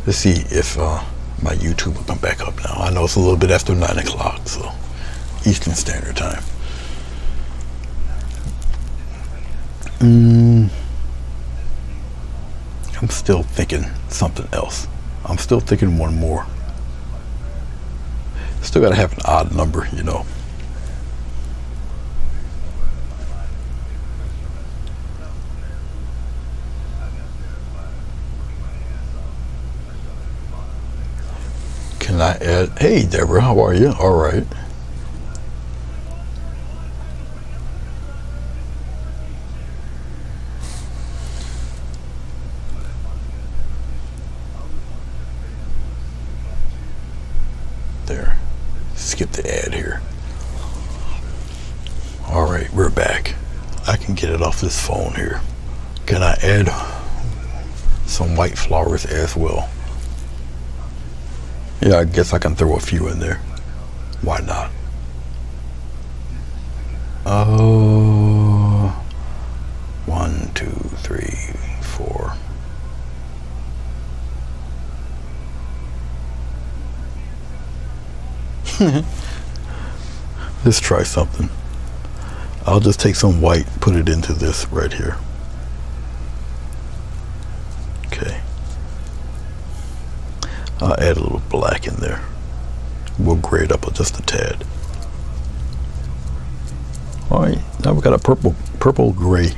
Let's see if my YouTube will come back up now. I know it's a little bit after 9 o'clock, so Eastern Standard Time. I'm still thinking something else. I'm still thinking one more. Still gotta have an odd number, you know. Can I add? Hey, Deborah, how are you? All right. There. Skip the ad here. All right, we're back. I can get it off this phone here. Can I add some white flowers as well? Yeah, I guess I can throw a few in there. Why not? 1, 2, 3, 4. Let's try something. I'll just take some white, put it into this right here. Okay. I'll add a little black in there. We'll grade up just a tad. All right, now we've got a purple gray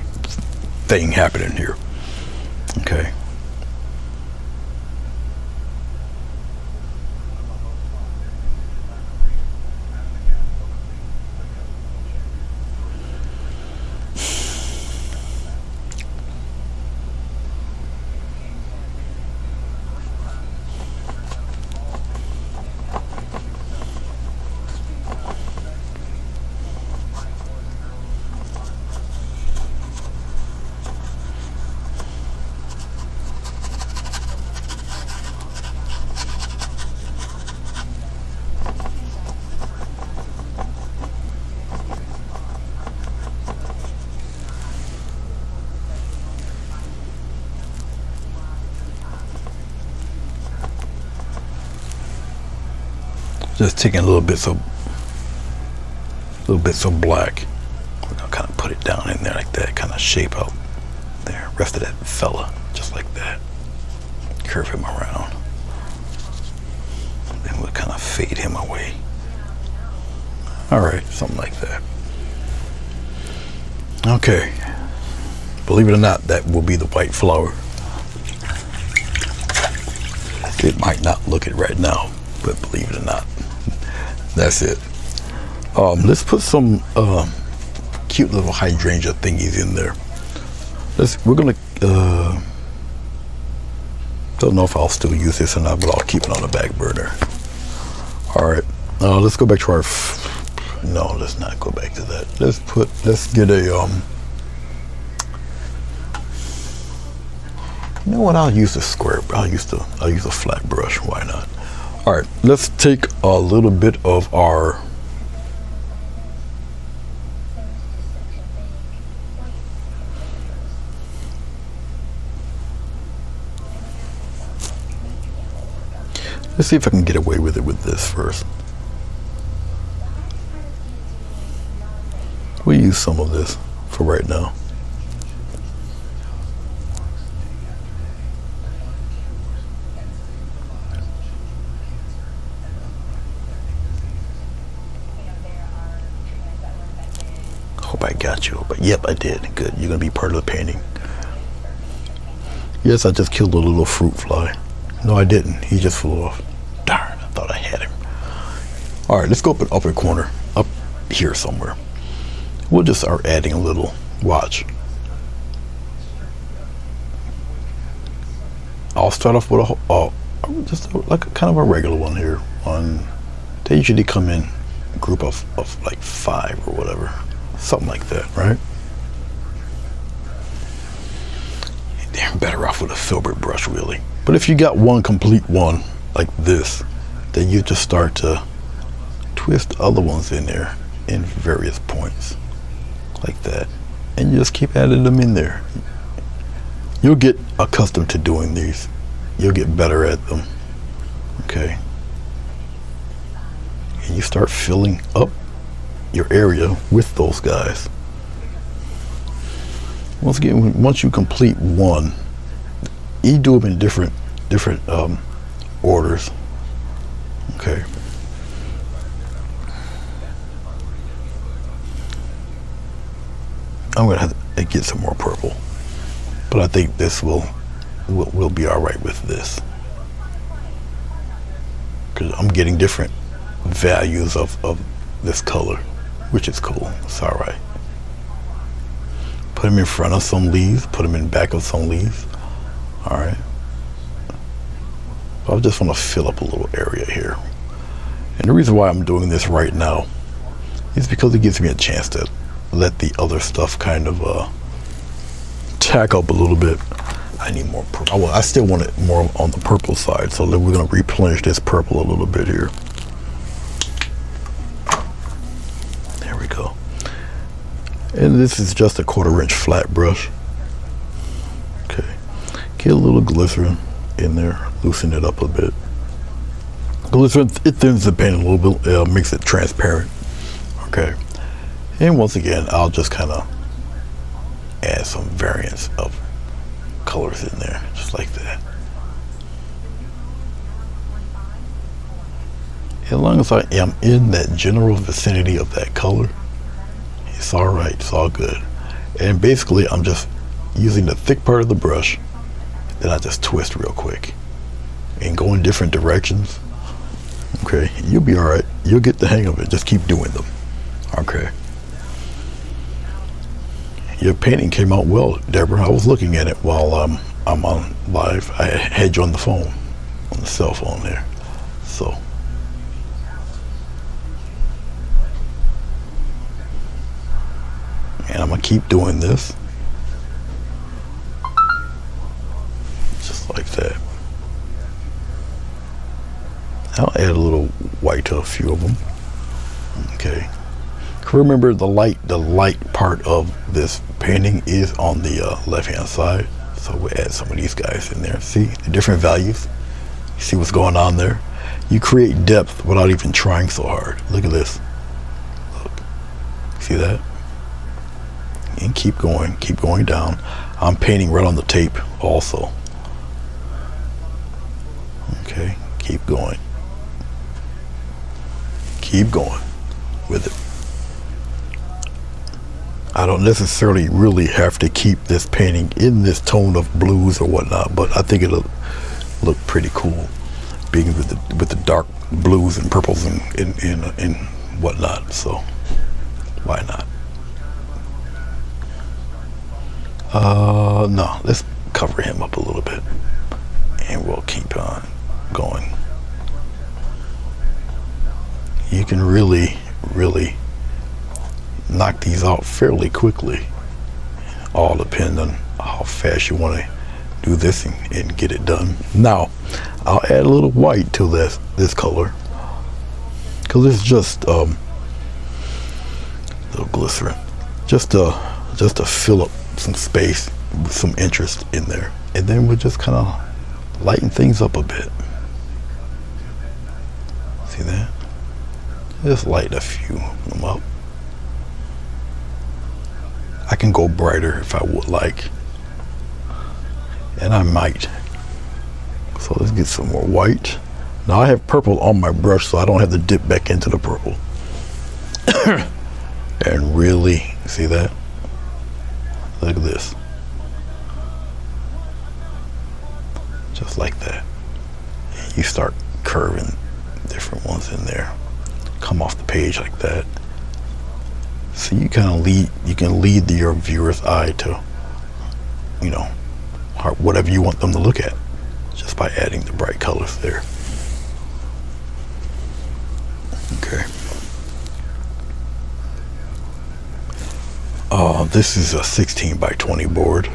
thing happening here. Okay. Just taking little bits of black. I'll kind of put it down in there like that, kind of shape out there. Rest of that fella, just like that. Curve him around. Then we'll kind of fade him away. All right, something like that. Okay. Believe it or not, that will be the white flower. It might not look it right now, but believe it or not, that's it. Let's put some cute little hydrangea thingies in there. We're gonna don't know if I'll still use this or not, but I'll keep it on the back burner. All right, let's go back to our. No, let's not go back to that. Let's get a You know what? I'll use a square. I'll use a flat brush. Why not? All right, let's take a little bit of our. Let's see if I can get away with it with this first. We'll use some of this for right now. Hope I got you, but yep, I did. Good, you're gonna be part of the painting. Yes, I just killed a little fruit fly. No, I didn't. He just flew off. Darn, I thought I had him. All right, let's go up an upper corner, up here somewhere. We'll just start adding a little. Watch. I'll start off with just like kind of a regular one here. One, they usually come in a group of like 5 or whatever, something like that, right? They're better off with a filbert brush, really. But if you got one complete one like this, then you just start to twist other ones in there in various points like that, and you just keep adding them in there. You'll get accustomed to doing these. You'll get better at them. Okay, and you start filling up your area with those guys. Once again, once you complete one, you do them in different orders. Okay. I'm gonna have to get some more purple, but I think this will be all right with this, because I'm getting different values of this color, which is cool. It's all right. Put them in front of some leaves, put them in back of some leaves. All right. I just want to fill up a little area here. And the reason why I'm doing this right now is because it gives me a chance to let the other stuff kind of tack up a little bit. I need more purple. I still want it more on the purple side, so we're going to replenish this purple a little bit here. There we go. And this is just a 1/4 inch flat brush. Okay, get a little glycerin in there, loosen it up a bit. Glycerin, it thins the paint a little bit, makes it transparent. Okay, and once again, I'll just kind of add some variants of colors in there, just like that. As long as I am in that general vicinity of that color, it's all right, it's all good. And basically, I'm just using the thick part of the brush, then I just twist real quick and go in different directions. Okay, you'll be all right. You'll get the hang of it. Just keep doing them. Okay. Your painting came out well, Deborah. I was looking at it while I'm on live. I had you on the phone, on the cell phone there. So. And I'm gonna keep doing this. Just like that. I'll add a little white to a few of them. Okay. Remember, the light part of this painting is on the left-hand side. So we'll add some of these guys in there. See the different values? You see what's going on there? You create depth without even trying so hard. Look at this. Look. See that? And keep going down. I'm painting right on the tape also. Okay, keep going. Keep going with it. I don't necessarily really have to keep this painting in this tone of blues or whatnot, but I think it'll look pretty cool being with the dark blues and purples and whatnot. So why not? No, let's cover him up a little bit and we'll keep on going. you can really knock these out fairly quickly. All depends on how fast you want to do this and get it done. Now I'll add a little white to this color, because it's just little glycerin, just to fill up some space with some interest in there, and then we'll just kind of lighten things up a bit. See that? Just lighten a few of them up. I can go brighter if I would like, and I might. So let's get some more white. Now I have purple on my brush, so I don't have to dip back into the purple. And really, see that? Look at this. Just like that. And you start curving different ones in there. Come off the page like that. So you kind of lead your viewer's eye to, you know, whatever you want them to look at, just by adding the bright colors there. Okay. This is a 16 by 20 board.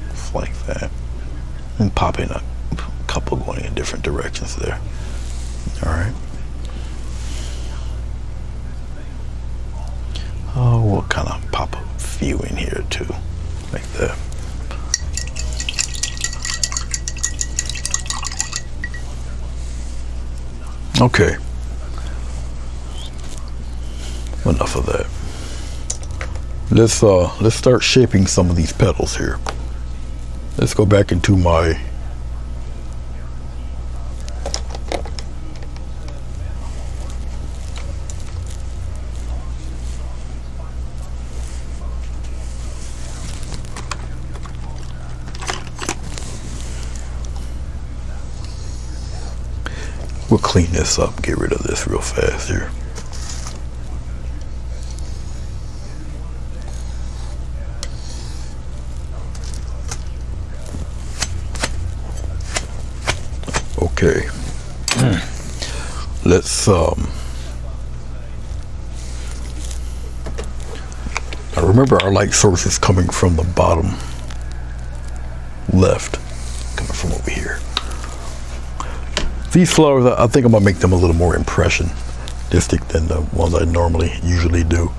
Just like that. And pop in a couple going in different directions there. Alright. Oh, we'll kind of pop a few in here too, like that. Okay. Enough of that. Let's start shaping some of these petals here. Let's go back into my we'll clean this up, get rid of this real fast here. Okay. Let's now remember our light source is coming from the bottom left, coming from over here. These flowers, I think I'm gonna make them a little more impressionistic than the ones I usually do.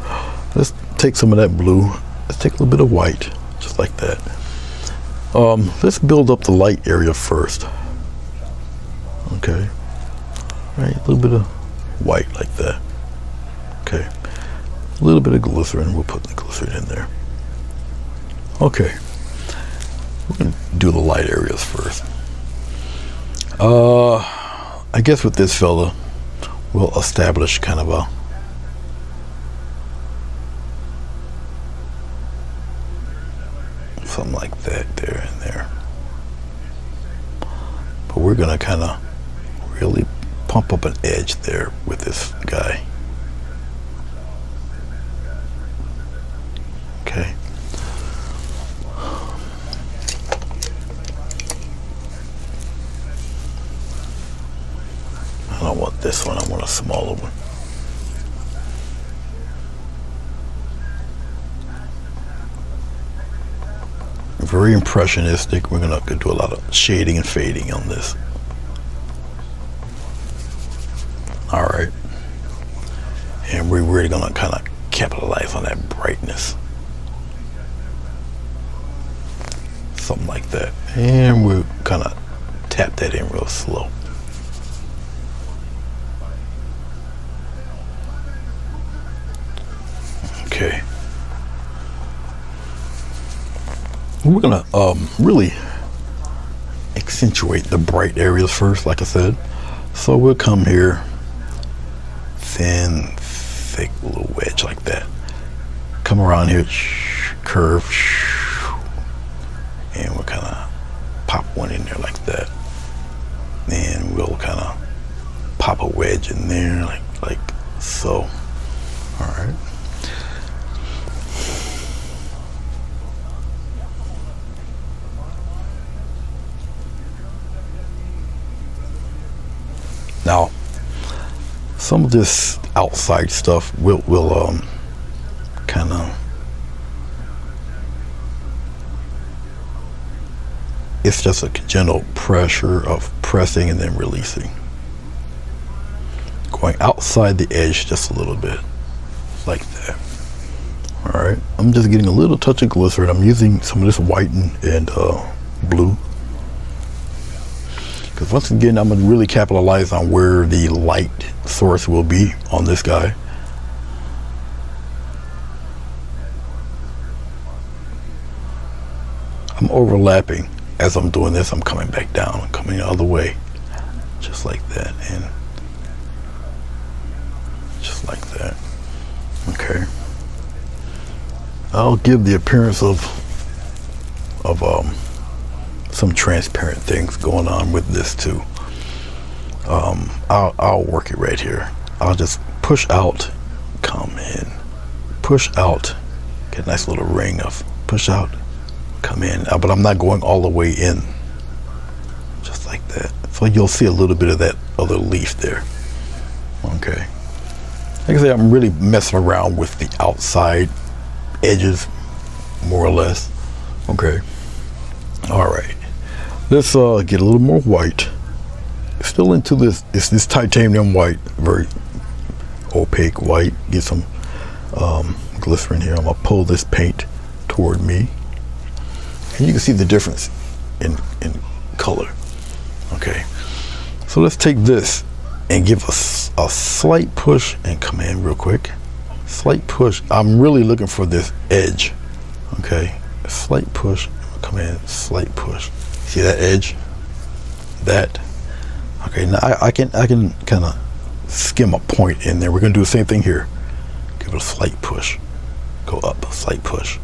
Let's take some of that blue. Let's take a little bit of white, just like that. Let's build up the light area first. Okay. All right, a little bit of white like that. Okay. A little bit of glycerin. We'll put the glycerin in there. Okay. We're gonna do the light areas first. I guess with this fella, we'll establish kind of a something like that there and there. But we're gonna kind of really pump up an edge there with this guy. Okay. I don't want this one, I want a smaller one. Very impressionistic. We're gonna do a lot of shading and fading on this. All right. And we're really gonna kind of capitalize on that brightness. Something like that. And we'll kind of tap that in real slow. Okay. We're gonna really accentuate the bright areas first, like I said. So we'll come here, thin, thick little wedge like that. Come around here, curve, and we'll kind of pop one in there like that. And we'll kind of pop a wedge in there like so. All right. Now, some of this outside stuff will kind of, it's just a gentle pressure of pressing and then releasing. Going outside the edge just a little bit, like that. All right, I'm just getting a little touch of glycerin. I'm using some of this white and blue. Because once again, I'm going to really capitalize on where the light source will be on this guy. I'm overlapping as I'm doing this. I'm coming back down, I'm coming the other way, just like that, and just like that. Okay. I'll give the appearance of some transparent things going on with this too. I'll work it right here. I'll just push out, come in, push out, get a nice little ring of push out, come in, but I'm not going all the way in, just like that. So you'll see a little bit of that other leaf there. Okay. Like I say, I'm really messing around with the outside edges, more or less. Okay. All right. Let's get a little more white. Still into this. It's this titanium white, very opaque white. Get some glycerin here. I'm gonna pull this paint toward me, and you can see the difference in color. Okay. So let's take this and give us a slight push and come in real quick. Slight push. I'm really looking for this edge. Okay. A slight push. Come in. Slight push. See that edge? That. Okay. Now I can kind of skim a point in there. We're gonna do the same thing here. Give it a slight push. Go up. Slight push.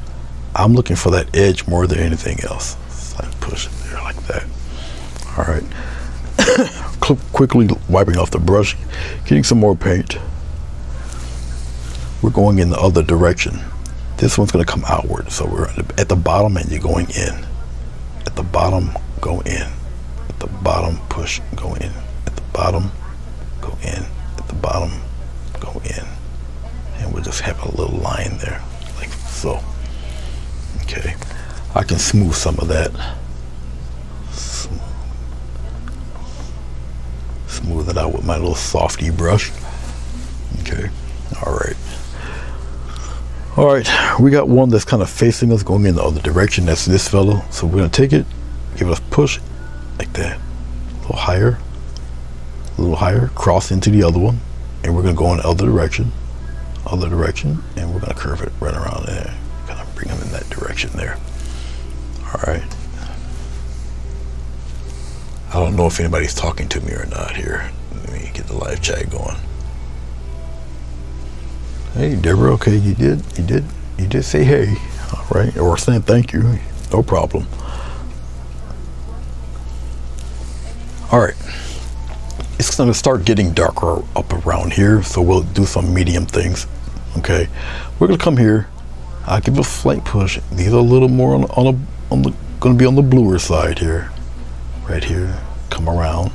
I'm looking for that edge more than anything else. Slight push there like that. All right. Quickly wiping off the brush, getting some more paint. We're going in the other direction. This one's going to come outward, so we're at the bottom and you're going in. At the bottom, go in. At the bottom, push, go in. At the bottom, go in. At the bottom, go in. And we'll just have a little line there, like so. Okay, I can smooth some of that. Smooth it out with my little softy brush. Okay, all right. All right, we got one that's kind of facing us, going in the other direction. That's this fellow. So we're gonna take it, give it a push, like that. A little higher, cross into the other one, and we're gonna go in the other direction, and we're gonna curve it right around there. Kind of bring them in that direction there. All right. I don't know if anybody's talking to me or not here. Let me get the live chat going. Hey, Deborah. Okay, you did say hey. All right, or saying thank you. No problem. All right. It's gonna start getting darker up around here, so we'll do some medium things. Okay, we're gonna come here. I'll give it a slight push. These are a little more gonna be on the bluer side here. Right here, come around.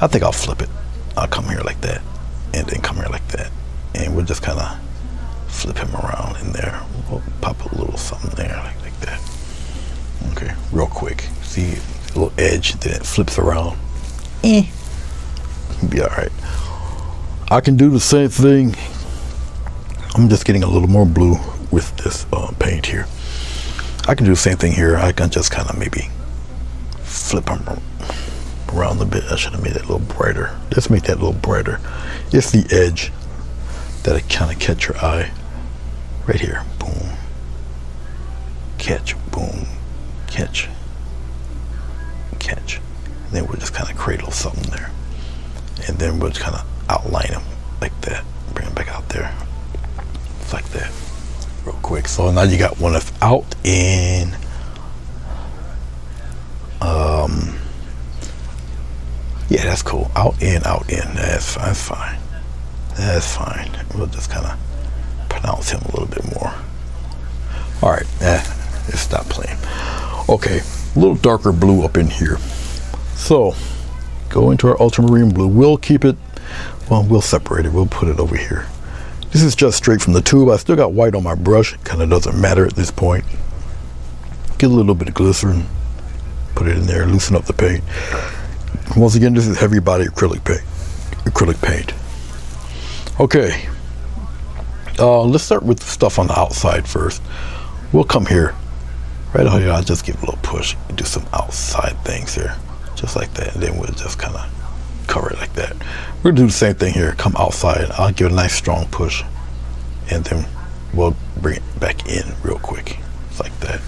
I think I'll flip it. I'll come here like that, and then come here like that, and we'll just kind of flip him around in there. We'll pop a little something there, like that. Okay, real quick. See a little edge, then it flips around. Be all right. I can do the same thing. I'm just getting a little more blue with this paint here. I can do the same thing here. I can just kind of maybe flip them around a bit. I should have made it a little brighter. Let's make that a little brighter. It's the edge that kind of catch your eye. Right here. Boom. Catch. Boom. Catch. Catch. And then we'll just kind of cradle something there. And then we'll just kind of outline them like that. Bring them back out there. It's like that. Real quick. So now you got one that's out in yeah, that's cool. Out in. That's fine. That's fine. We'll just kind of pronounce him a little bit more. All right, let's stop playing. Okay, a little darker blue up in here. So go into our ultramarine blue. We'll keep it, well, we'll separate it. We'll put it over here. This is just straight from the tube. I still got white on my brush. Kind of doesn't matter at this point. Get a little bit of glycerin, put it in there, loosen up the paint. Once again, this is heavy body acrylic paint. Okay, let's start with the stuff on the outside first. We'll come here, right out here. I'll just give it a little push, do some outside things here, just like that, and then we'll just kind of cover it like that. We're gonna do the same thing here. Come outside, I'll give it a nice strong push, and then we'll bring it back in real quick, just like that.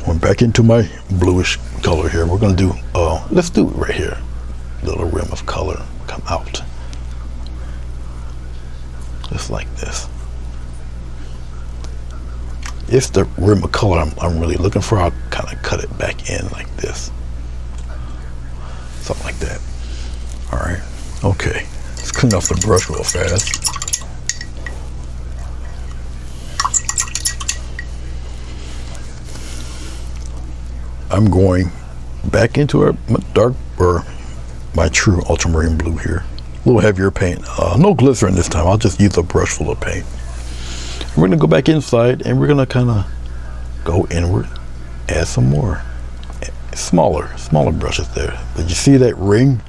Going back into my bluish color here. We're gonna do, let's do it right here. Little rim of color, come out. Just like this. It's the rim of color I'm really looking for. I'll kind of cut it back in like this. Something like that. All right, okay. Let's clean off the brush real fast. I'm going back into our dark, or my true ultramarine blue here. A little heavier paint. No glycerin this time. I'll just use a brush full of paint. We're gonna go back inside and we're gonna kind of go inward, add some more. Smaller brushes there. But you see that ring?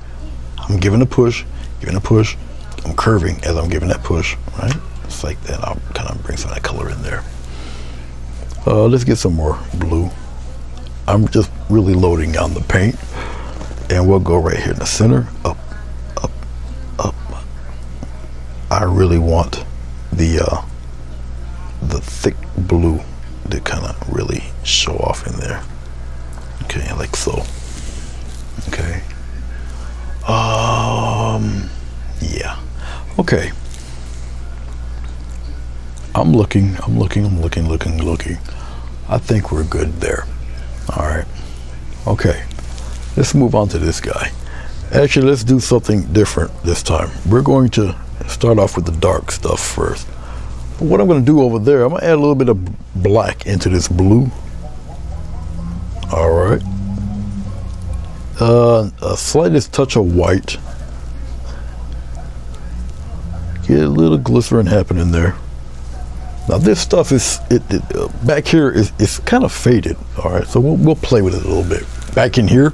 I'm giving a push, I'm curving as I'm giving that push, right? Just like that. I'll kind of bring some of that color in there. Let's get some more blue. I'm just really loading on the paint, and we'll go right here in the center, up, up, up. I really want the thick blue to kind of really show off in there. Okay, like so. Okay. Yeah. Okay. I'm looking. I think we're good there. All right. Okay. Let's move on to this guy. Actually, let's do something different this time. We're going to start off with the dark stuff first. But what I'm going to do over there, I'm going to add a little bit of black into this blue. All right. A slightest touch of white. Get a little glycerin happening there. Now this stuff is back here is kind of faded. All right, so we'll play with it a little bit. Back in here,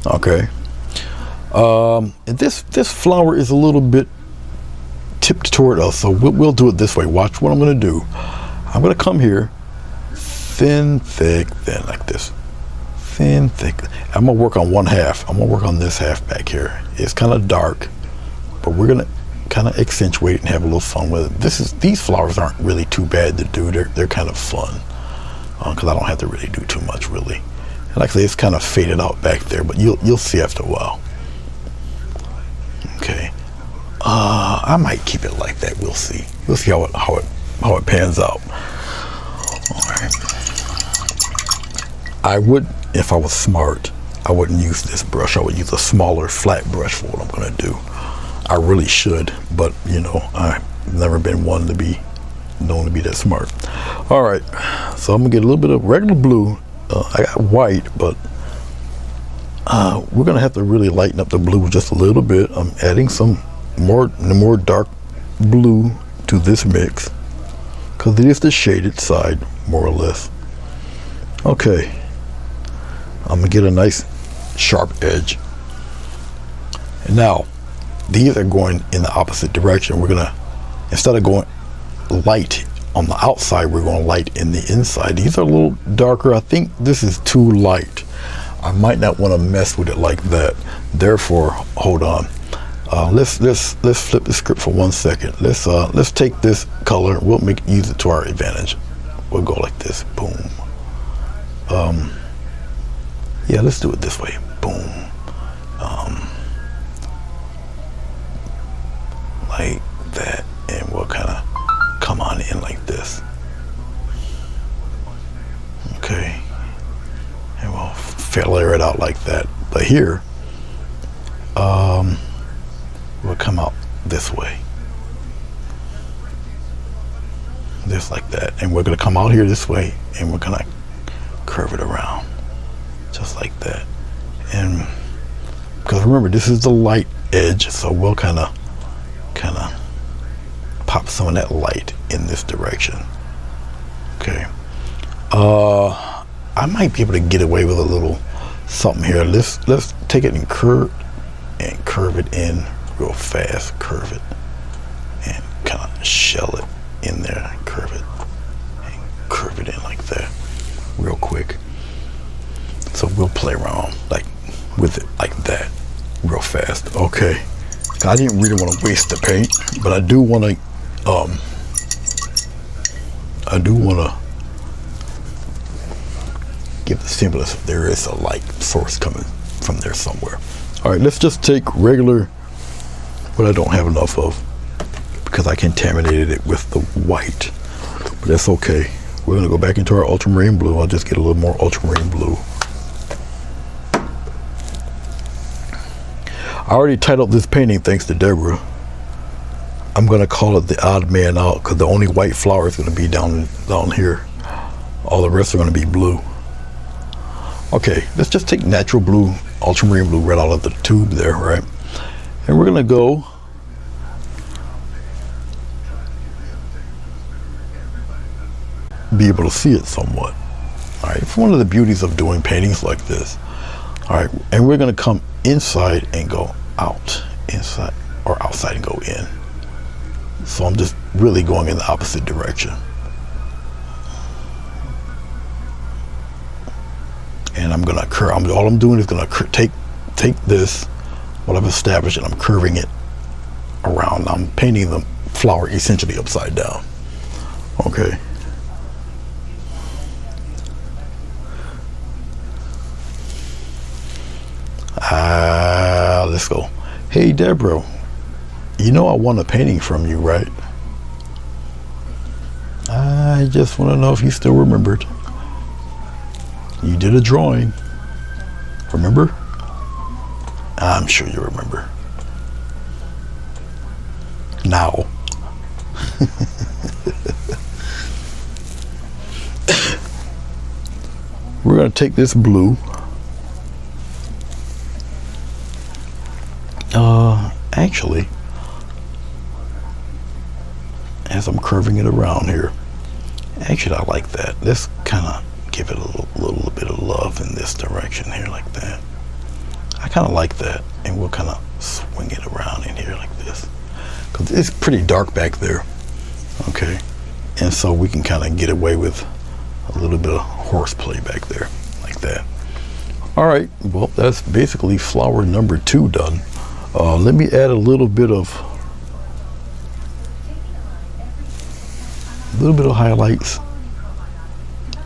okay. And this flower is a little bit tipped toward us, so we'll do it this way. Watch what I'm going to do. I'm going to come here, thin, thick, thin, like this. Thin, thick. I'm going to work on one half. I'm going to work on this half back here. It's kind of dark, but we're going to kind of accentuate and have a little fun with it. These flowers aren't really too bad to do. They're kind of fun because I don't have to really do too much really. And like I say, it's kind of faded out back there, but you'll see after a while. Okay. I might keep it like that. We'll see. We'll see how it pans out. All right. I would, if I was smart, I wouldn't use this brush. I would use a smaller flat brush for what I'm going to do. I really should, but you know, I've never been one to be known to be that smart. All right, so I'm gonna get a little bit of regular blue. I got white, but we're gonna have to really lighten up the blue just a little bit. I'm adding some more dark blue to this mix because it is the shaded side, more or less. Okay, I'm gonna get a nice sharp edge, and now these are going in the opposite direction. We're gonna, instead of going light on the outside, we're going light in the inside. These are a little darker. I think this is too light. I might not want to mess with it like that. Therefore, hold on. Let's flip the script for 1 second. Let's take this color. We'll use it to our advantage. We'll go like this. Boom. Yeah, let's do it this way. Boom. Like that, and we'll kind of come on in like this. Okay, and we'll filter it out like that. But here, we'll come out this way, just like that, and we're gonna come out here this way, and we're gonna curve it around, just like that, and because remember, this is the light edge, so we'll kind of pop some of that light in this direction. Okay. I might be able to get away with a little something here. Let's take it and curve it in real fast. Curve it and kind of shell it in there. Curve it and curve it in like that, real quick. So we'll play around like with it like that, real fast. Okay. I didn't really want to waste the paint, but I do want to. Give the semblance if there is a light source coming from there somewhere. All right, let's just take regular, what I don't have enough of, because I contaminated it with the white, but that's okay. We're gonna go back into our ultramarine blue. I'll just get a little more ultramarine blue. I already titled this painting, thanks to Deborah. I'm gonna call it the odd man out, because the only white flower is gonna be down here. All the rest are gonna be blue. Okay, let's just take natural blue, ultramarine blue right out of the tube there, right? And we're gonna go be able to see it somewhat. All right, it's one of the beauties of doing paintings like this. All right, and we're gonna come inside and go out, inside or outside and go in. So I'm just really going in the opposite direction. And I'm gonna curve. All I'm doing is gonna take this, what I've established, and I'm curving it around. I'm painting the flower essentially upside down. Okay. Let's go. Hey Deborah, you know I won a painting from you, right? I just want to know if you still remembered. You did a drawing, remember? I'm sure you remember. Now. We're going to take this blue. Actually, as I'm curving it around here, actually I like that. Let's kind of give it a little bit of love in this direction here, like that. I kind of like that, and we'll kind of swing it around in here like this, because it's pretty dark back there. Okay, and so we can kind of get away with a little bit of horseplay back there, like that. All right, well, that's basically flower number 2 done. Let me add a little bit of highlights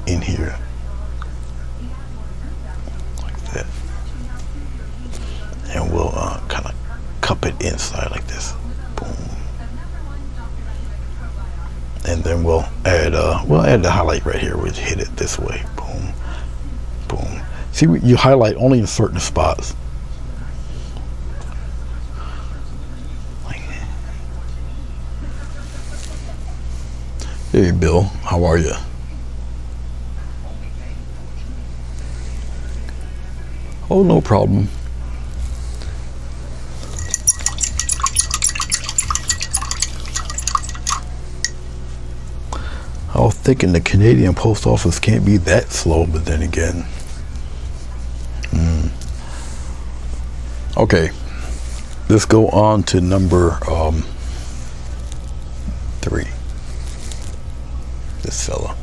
in here, like that, and we'll kind of cup it inside like this. Boom. And then we'll add the highlight right here. We'll hit it this way. Boom, boom. See, you highlight only in certain spots. Hey Bill, how are you? Oh, no problem. I was thinking the Canadian post office can't be that slow, but then again. Okay, let's go on to number 3. This fella.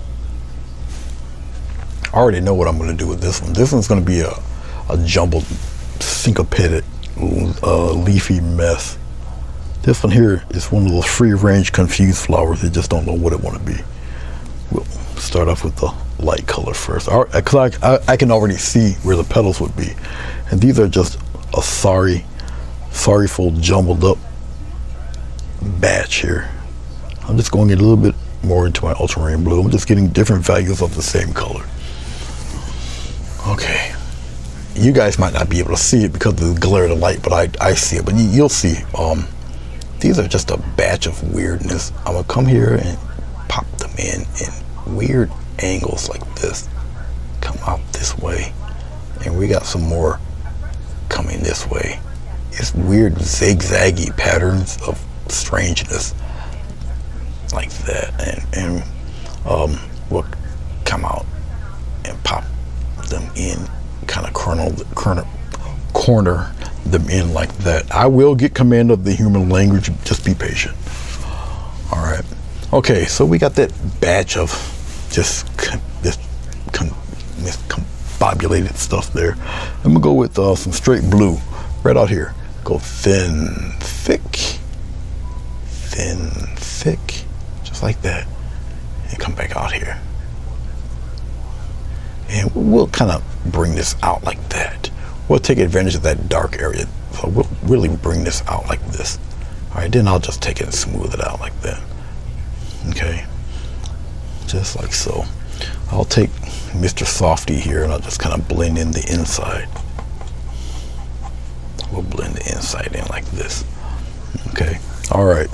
I already know what I'm going to do with this one. This one's going to be a jumbled, syncopated, leafy mess. This one here is one of those free-range, confused flowers that just don't know what it want to be. We'll start off with the light color first, because I can already see where the petals would be, and these are just a sorrowful, jumbled up batch here. I'm just going a little bit more into my ultramarine blue. I'm just getting different values of the same color. Okay, you guys might not be able to see it because of the glare of the light, but I see it. But you'll see. These are just a batch of weirdness. I'm gonna come here and pop them in weird angles like this. Come out this way, and we got some more coming this this way. It's weird zigzaggy patterns of strangeness like that, and we'll come out and pop them in, kind of corner them in like that. I will get command of the human language, just be patient. All right, okay, so we got that batch of just this miscombobulated stuff there. I'm gonna go with some straight blue right out here. Go thin, thick, just like that, and come back out here. And we'll kind of bring this out like that. We'll take advantage of that dark area, so we'll really bring this out like this. All right, then I'll just take it and smooth it out like that. Okay, just like so. I'll take Mr. Softy here and I'll just kind of blend in the inside. We'll blend the inside in like this. Okay, all right.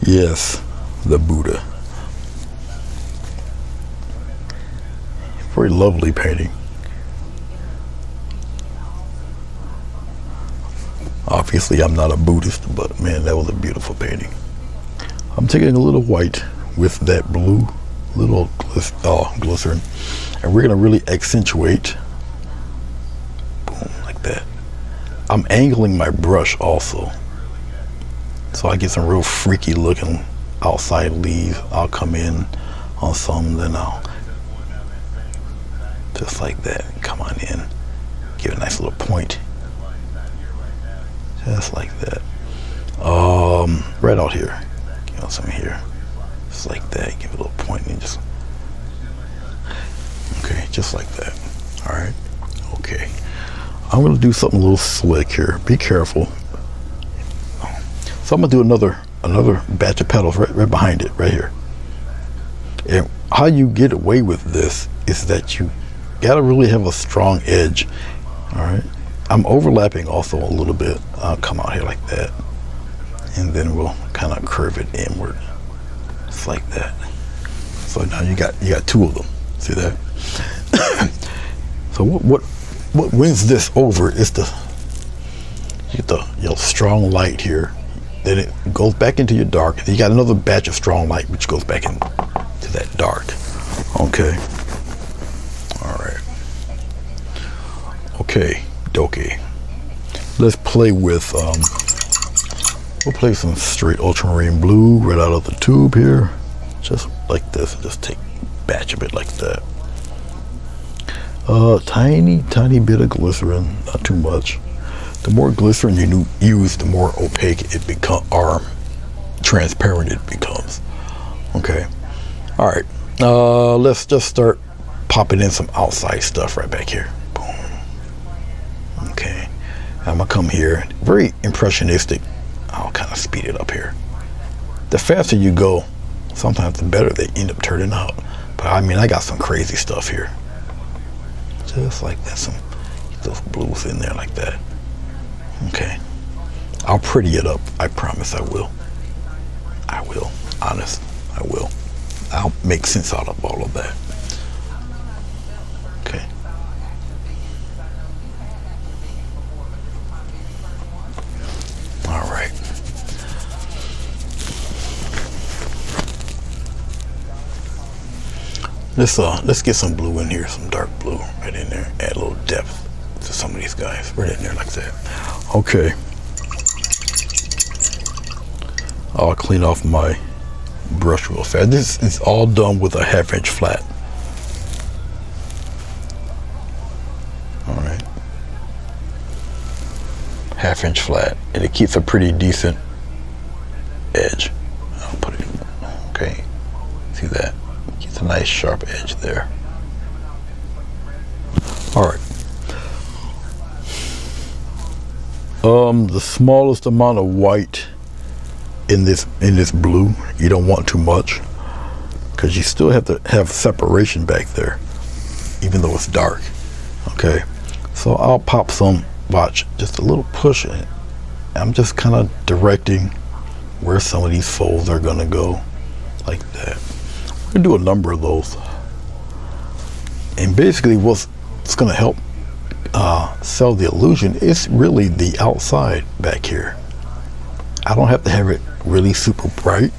Yes, the Buddha. Very lovely painting. Obviously, I'm not a Buddhist, but man, that was a beautiful painting. I'm taking a little white with that blue, little glycerin, and we're gonna really accentuate. Boom, like that. I'm angling my brush also, so I get some real freaky looking outside leaves. I'll come in on some, then I'll just like that, come on in, give it a nice little point, just like that. Right out here, give it some here, just like that, give it a little point and just, okay, just like that. All right, okay, I'm gonna do something a little slick here, be careful. So I'm gonna do another batch of petals right behind it, right here. And how you get away with this is that you gotta really have a strong edge. All right, I'm overlapping also a little bit. I'll come out here like that, and then we'll kind of curve it inward, just like that. So now you got two of them. See that? So what wins this over is you get the strong light here. Then it goes back into your dark. And you got another batch of strong light, which goes back into that dark. Okay. All right. Okay, dokie. Let's play with, we'll play some straight ultramarine blue right out of the tube here. Just like this. Just take a batch of it like that. Tiny bit of glycerin, not too much. The more glycerin you use, the more opaque it becomes, or transparent it becomes. Okay. All right. Let's just start popping in some outside stuff right back here. Boom. Okay. I'm gonna come here. Very impressionistic. I'll kind of speed it up here. The faster you go, sometimes the better they end up turning out. But I mean, I got some crazy stuff here. Just like that. Get those blues in there like that. Okay, I'll pretty it up. I promise I will. I will. Honest, I will. I'll make sense out of all of that. Okay. All right. Let's get some blue in here, some dark blue right in there. Add a little depth to some of these guys. Right in there like that. Okay. I'll clean off my brush real fast. This is all done with a 1/2 inch flat. All right. 1/2 inch flat, and it keeps a pretty decent edge. I'll put it. Okay. See that? Keeps a nice sharp edge there. All right. The smallest amount of white in this blue, you don't want too much, because you still have to have separation back there, even though it's dark. Okay, so I'll pop some, watch, just a little push in it. I'm just kind of directing where some of these folds are gonna go, like that. We're gonna do a number of those. And basically what's going to help sell the illusion is really the outside back here. I don't have to have it really super bright.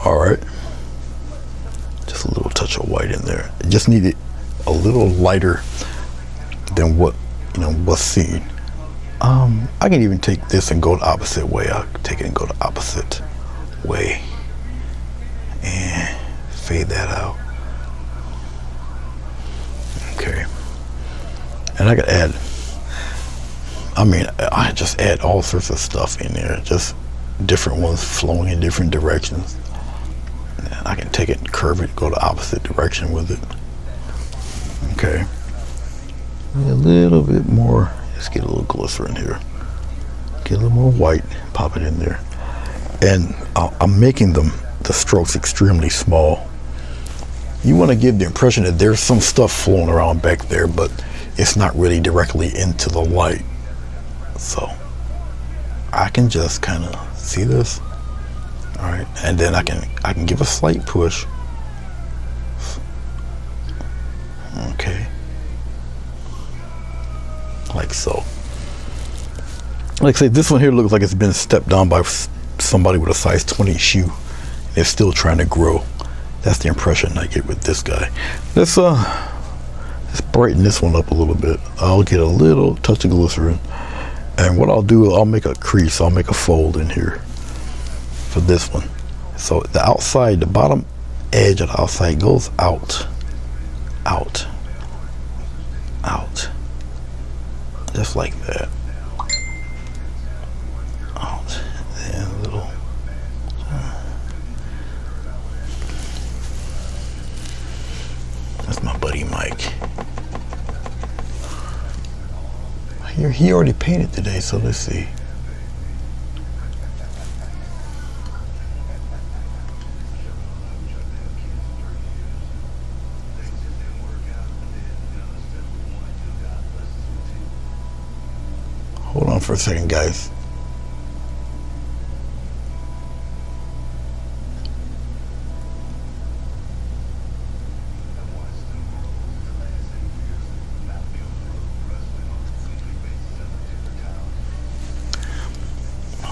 All right, just a little touch of white in there. I just need it a little lighter than what what's seen. I can even take this and go the opposite way. I'll take it and go the opposite way and fade that out. Okay, and I could add, I just add all sorts of stuff in there, just different ones flowing in different directions. And I can take it and curve it, go the opposite direction with it. Okay, a little bit more. Let's get a little glycerin here. Get a little more white, pop it in there. And I'm making the strokes extremely small. You want to give the impression that there's some stuff flowing around back there, but it's not really directly into the light. So I can just kind of see this. All right, and then I can give a slight push. Okay. Like so. Like I say, this one here looks like it's been stepped on by somebody with a size 20 shoe. They're still trying to grow. That's the impression I get with this guy. Let's brighten this one up a little bit. I'll get a little touch of glycerin, and what I'll do, I'll make a crease. I'll make a fold in here for this one. So the outside, the bottom edge of the outside goes out, out, out. Just like that. Out. And a little. That's my buddy Mike. He already painted today, so let's see. Hold on for a second, guys.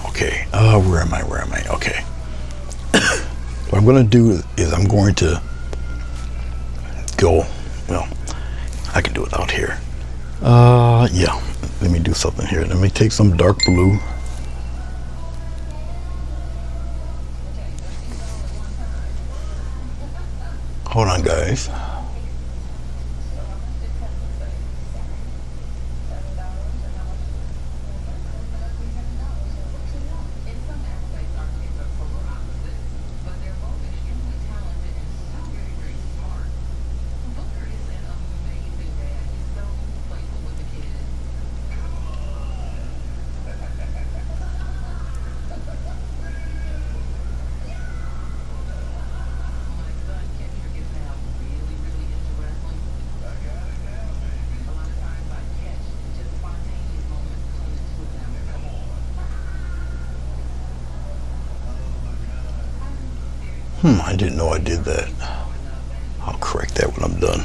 Okay, where am I? Okay. What I'm going to do is I'm going to go, well, I can do it out here. Yeah, let me do something here. Let me take some dark blue. Hold on, guys. I didn't know I did that. I'll correct that when I'm done.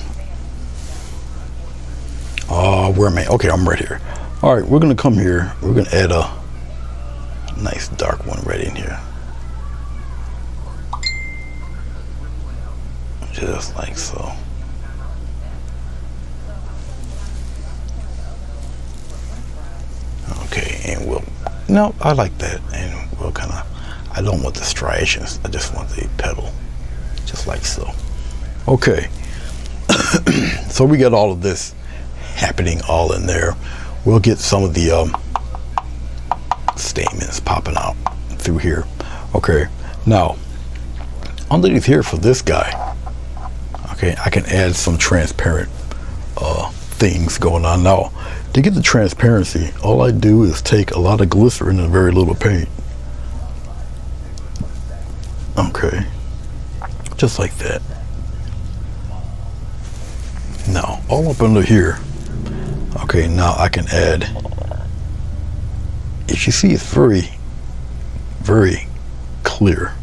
Where am I? Okay, I'm right here. All right, we're gonna come here. We're gonna add a nice dark one right in here. Just like so. Okay, and no, I like that. And we'll kind of, I don't want the striations. I just want the petal, just like so. Okay, so we got all of this happening all in there. We'll get some of the stamens popping out through here. Okay, now underneath here for this guy, okay, I can add some transparent things going on. Now, to get the transparency, all I do is take a lot of glycerin and very little paint. Okay, just like that. Now, all up under here, okay, now I can add, if you see, it's very, very clear.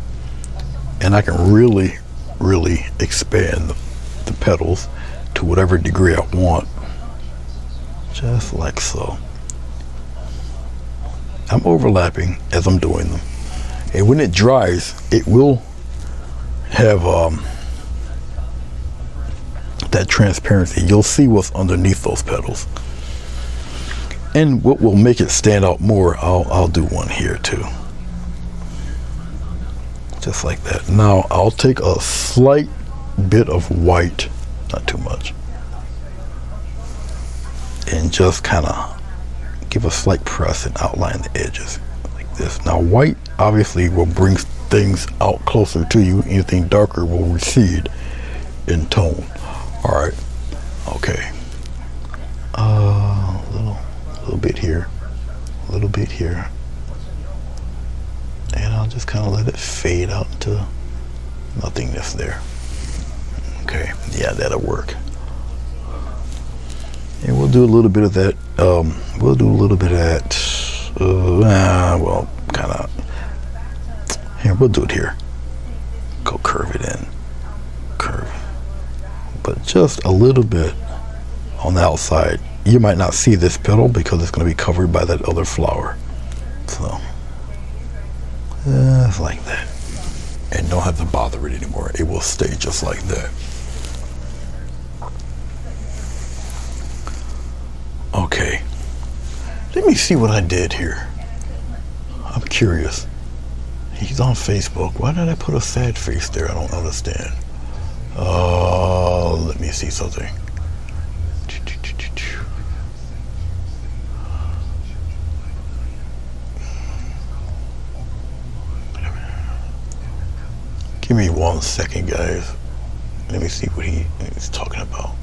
And I can really, really expand the petals to whatever degree I want, just like so. I'm overlapping as I'm doing them, and when it dries, it will have that transparency. You'll see what's underneath those petals, and what will make it stand out more, I'll do one here too, just like that. Now I'll take a slight bit of white, not too much, and just kind of give a slight press and outline the edges like this. Now white obviously will bring things out closer to you. Anything darker will recede in tone. All right, okay, a little bit here, a little bit here, and I'll just kind of let it fade out into nothingness there. Okay, yeah, that'll work. And we'll do a little bit of that. We'll do a little bit of that. Well, kind of. Here, we'll do it here. Go curve it in. Curve. But just a little bit on the outside. You might not see this petal because it's going to be covered by that other flower. So, just like that. And don't have to bother it anymore. It will stay just like that. Okay, let me see what I did here. I'm curious. He's on Facebook. Why did I put a sad face there? I don't understand. Let me see something. Give me 1 second, guys. Let me see what he's talking about.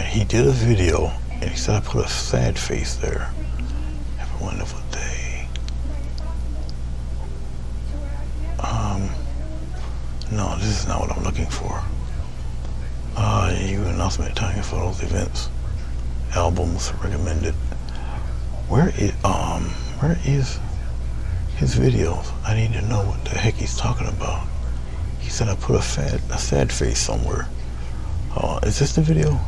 He did a video and he said I put a sad face there. Have a wonderful day. No, this is not what I'm looking for. You announcement timing photos, events, albums recommended. Where is his videos? I need to know what the heck he's talking about. He said I put a sad face somewhere. Is this the video?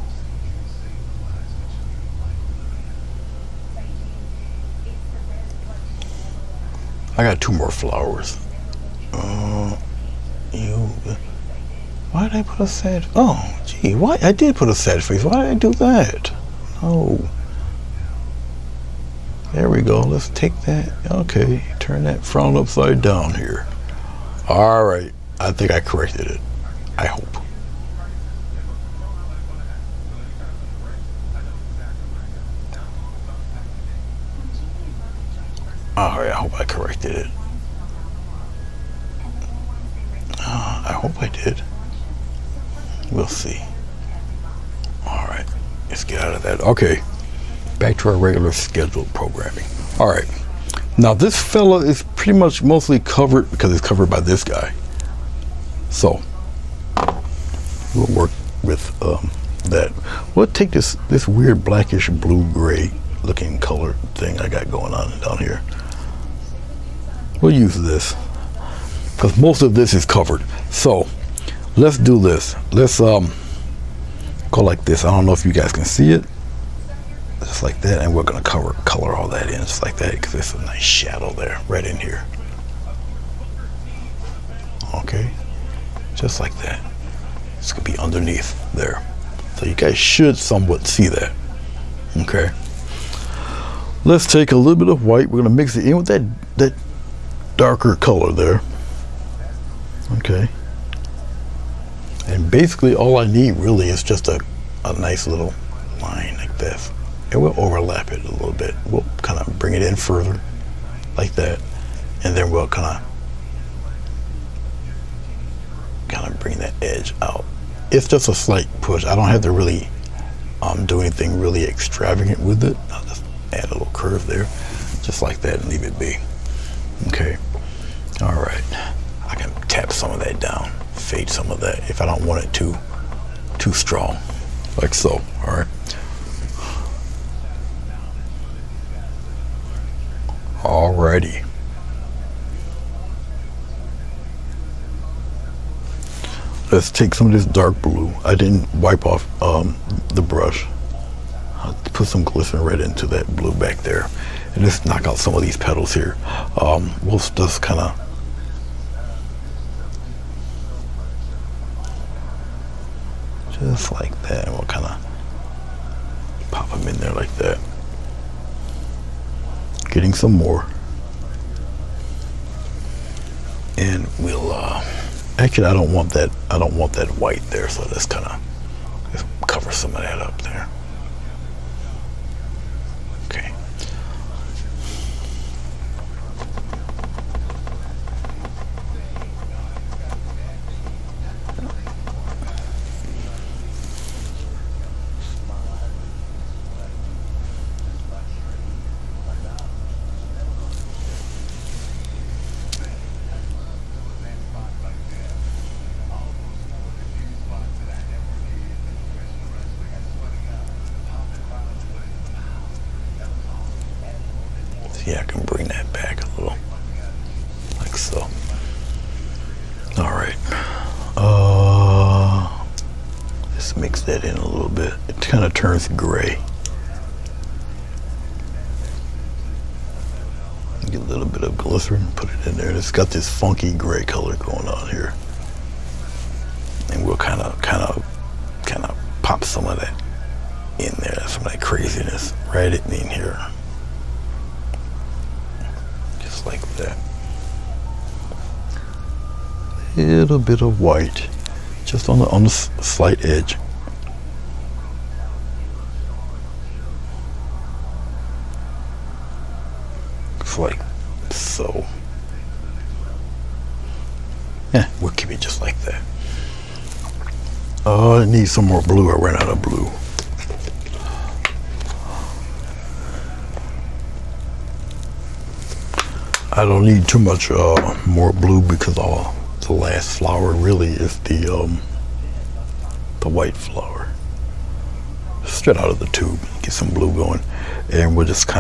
I got 2 more flowers. Why did I put a sad? Oh, gee, why? I did put a sad face. Why did I do that? Oh, there we go. Let's take that. Okay, turn that frown upside down here. All right, I think I corrected it. I hope. All right, I hope I corrected it. I hope I did. We'll see. All right, let's get out of that. Okay, back to our regular scheduled programming. All right, now this fella is pretty much mostly covered because it's covered by this guy. So we'll work with that. We'll take this weird blackish blue-gray looking color thing I got going on down here. We'll use this because most of this is covered. So let's do this. Let's go like this. I don't know if you guys can see it. Just like that, and we're gonna color all that in just like that because there's a nice shadow there right in here. Okay, just like that. It's gonna be underneath there, so you guys should somewhat see that. Okay, let's take a little bit of white. We're gonna mix it in with that darker color there. Okay, and basically all I need really is just a nice little line like this, and we'll overlap it a little bit. We'll kind of bring it in further like that, and then we'll kind of bring that edge out. It's just a slight push. I don't have to really do anything really extravagant with it. I'll just add a little curve there just like that and leave it be. Okay, all right, I can tap some of that down, fade some of that if I don't want it too strong, like so. All right, alrighty. let's take some of this dark blue. I didn't wipe off the brush. I'll put some glycerin right into that blue back there, and just knock out some of these petals here. We'll just kind of just like that, and we'll kind of pop them in there like that. Getting some more, and we'll actually I don't want that white there, so let's kind of cover some of that up there. Okay. Yeah, I can bring that back a little, like so. All right. Let's mix that in a little bit. It kind of turns gray. Get a little bit of glycerin, put it in there. It's got this funky gray color going on here, and we'll kind of pop some of that in there, some of that craziness right in here. Like that. Little bit of white, just on the slight edge. Looks like so. Yeah, we'll keep it just like that. Oh, I need some more blue. I ran out of blue. I don't need too much more blue, because all the last flower really is the white flower. Straight out of the tube, get some blue going, and we'll just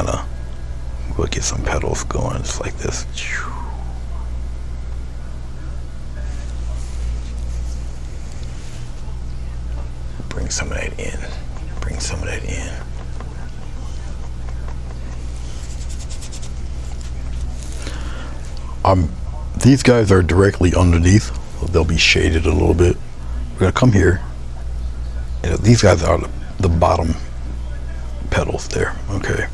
we'll get some petals going just like this. Bring some of that in. Bring some of that in. These guys are directly underneath, so they'll be shaded a little bit. We're gonna come here, and these guys are the bottom petals there. Okay.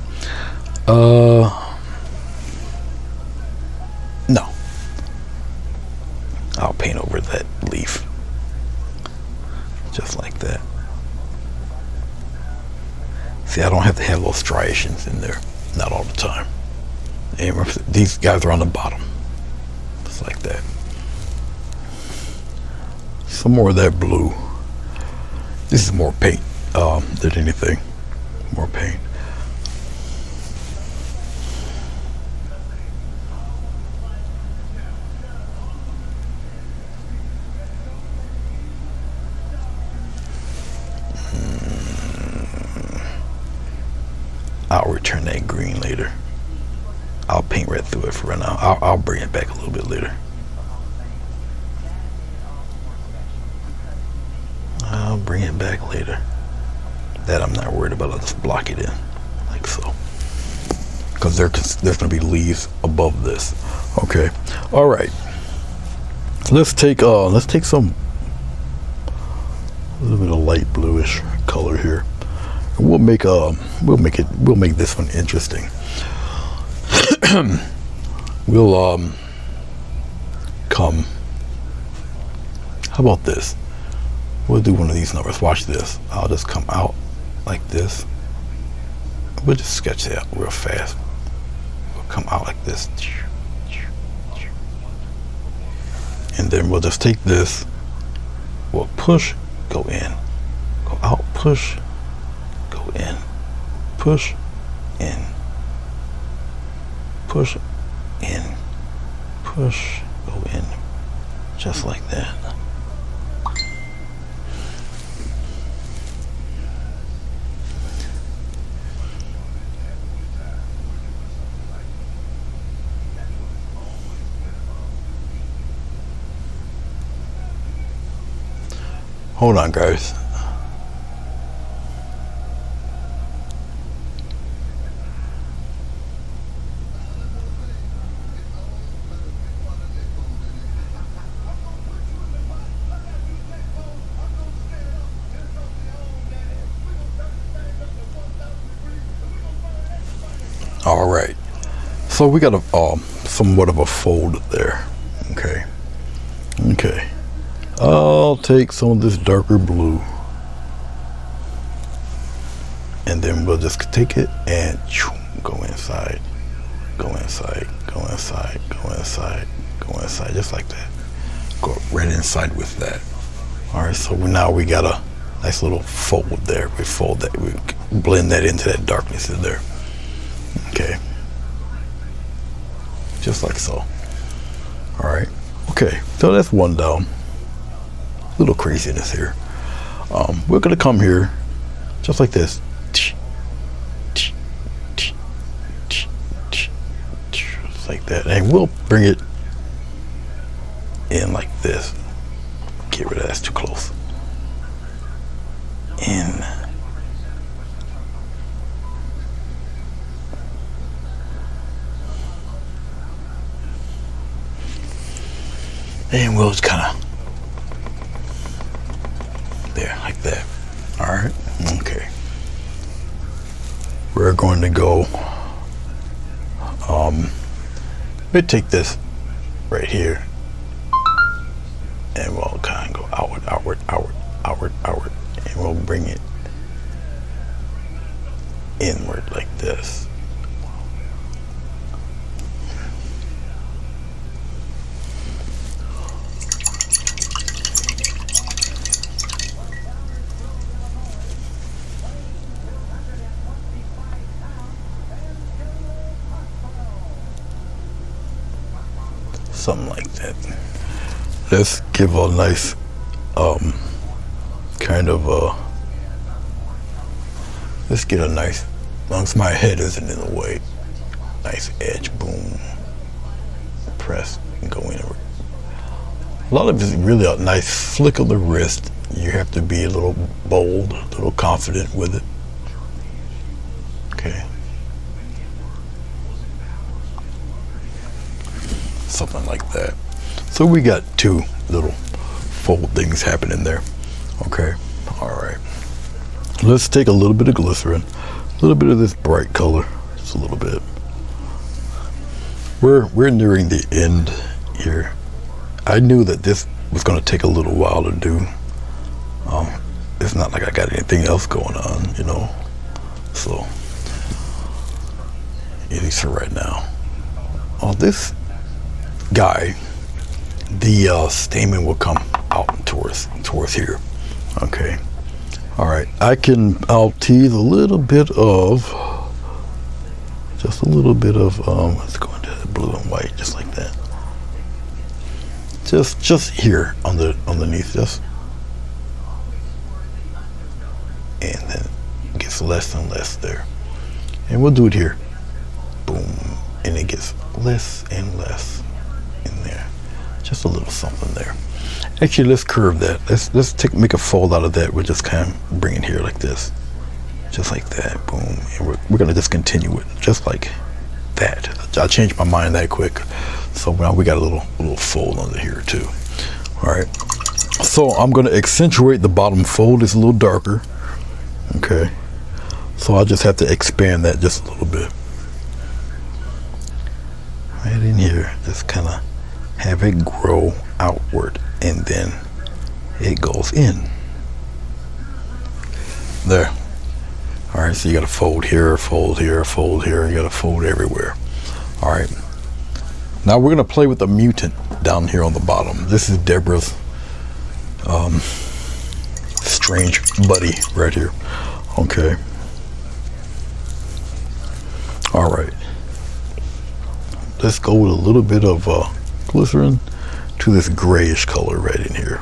No, I'll paint over that leaf, just like that. See, I don't have to have those striations in there, not all the time. And remember, these guys are on the bottom. Like that. Some more of that blue. This is more paint than anything. More paint. I'll return that green later. I'll paint right through it for right now. I'll bring it back a little bit later. I'll bring it back later. That I'm not worried about. I'll just block it in, like so. Because there's going to be leaves above this. Okay. All right. Let's take some a little bit of light bluish color here. And we'll make this one interesting. We'll come. How about this? We'll do one of these numbers. Watch this. I'll just come out like this. We'll just sketch that real fast. We'll come out like this. And then we'll just take this. We'll push, go in. Go out, push, go in. Push, in. Push, in. Push, go in. Just like that. Hold on, guys. All right, so we got a somewhat of a fold there. Okay, I'll take some of this darker blue, and then we'll just take it and go inside, just like that. Go right inside with that. All right, so now we got a nice little fold there. We fold that, we blend that into that darkness in there. Okay, just like so. All right, okay, so that's one down. A little craziness here. We're gonna come here just like this, just like that, and we'll bring it in like this. Get rid of that, that's too close. In. And we'll just kind of there, like that. All right, okay. We're going to go, we'll take this right here, and we'll kind of go outward, and we'll bring it inward like this. Something like that. Let's give a nice kind of let's get a nice, as long as my head isn't in the way, nice edge, boom, press and go inward. A lot of it is really a nice flick of the wrist. You have to be a little bold, a little confident with it. Okay, something like that. So we got two little fold things happening there. Okay, all right. Let's take a little bit of glycerin, a little bit of this bright color, just a little bit. We're nearing the end here. I knew that this was going to take a little while to do. It's not like I got anything else going on, you know. So, at least for right now. This guy, the stamen will come out towards here. Okay, all right. I'll tease a little bit of, just a little bit of. Let's go into the blue and white, just like that. Just here underneath this, and then it gets less and less there, and we'll do it here. Boom, and it gets less and less in there. Just a little something there. Actually, let's curve that. Let's make a fold out of that. We'll just kind of bring it here like this, just like that. Boom, and we're gonna just continue it just like that. I changed my mind that quick, so now we got a little fold under here too. All right. So I'm gonna accentuate the bottom fold. It's a little darker. Okay. So I just have to expand that just a little bit. Right in here, just kind of have it grow outward, and then it goes in there. All right, so you got to fold here, fold here, fold here. You got to fold everywhere. All right, now we're gonna play with the mutant down here on the bottom. This is Deborah's strange buddy right here. Okay, all right. Let's go with a little bit of glycerin to this grayish color right in here.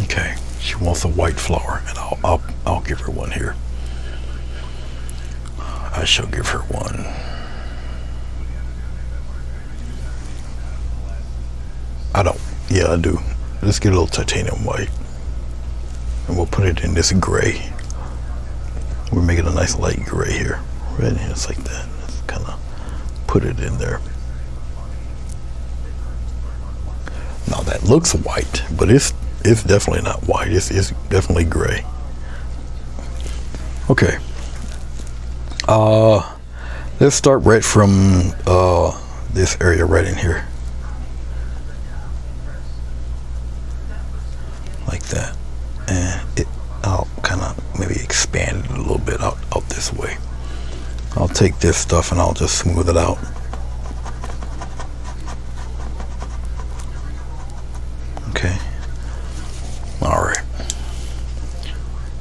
Okay, she wants a white flower, and I'll give her one here. I shall give her one. I don't. Yeah, I do. Let's get a little titanium white. And we'll put it in this gray. We're making a nice light gray here. Right here, it's like that. Let's kind of put it in there. Now that looks white, but it's definitely not white. It's definitely gray. Okay. Let's start right from this area right in here. Like that. And I'll kind of maybe expand it a little bit out this way. I'll take this stuff and I'll just smooth it out. Okay. All right.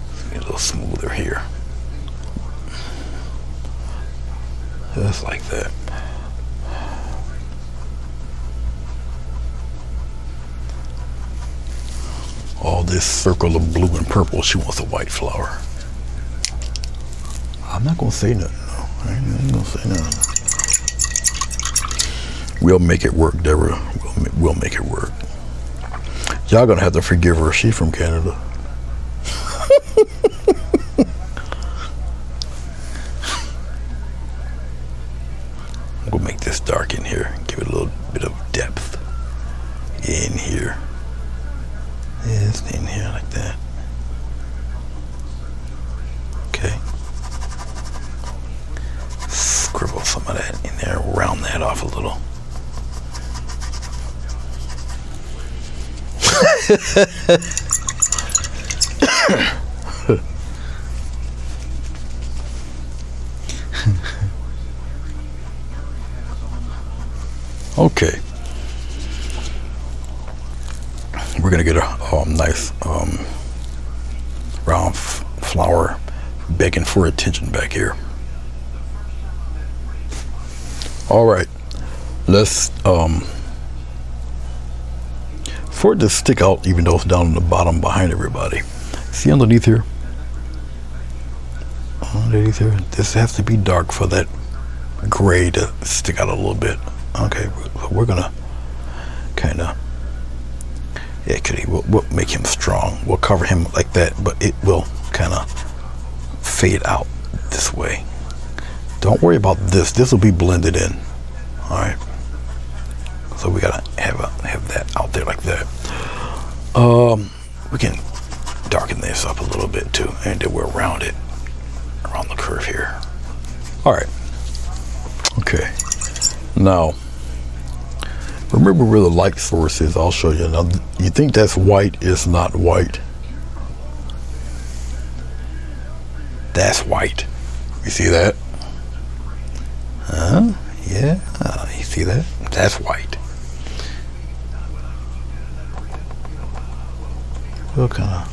Let's get a little smoother here. Just like that. All this circle of blue and purple, she wants a white flower. I'm not gonna say nothing. No, I ain't gonna say nothing. We'll make it work, Deborah. We'll make it work. Y'all gonna have to forgive her. She's from Canada. I'm gonna make this dark in here. Give it a little bit of depth in here. Yes, in here like that. Okay. Scribble some of that in there. Round that off a little. Okay. We're gonna get a nice round flower begging for attention back here. All right, let's for it to stick out, even though it's down in the bottom behind everybody. See underneath here? Underneath here, this has to be dark for that gray to stick out a little bit. Okay, we're gonna kind of, yeah, we'll make him strong. We'll cover him like that, but it will kind of fade out this way. Don't worry about this. This will be blended in. All right. So we gotta have that out there like that. We can darken this up a little bit too, and then we'll round it around the curve here. All right. Okay. Now, remember where the light source is. I'll show you. Now, you think that's white? It's not white. That's white. You see that? Yeah. You see that? That's white. We'll kind of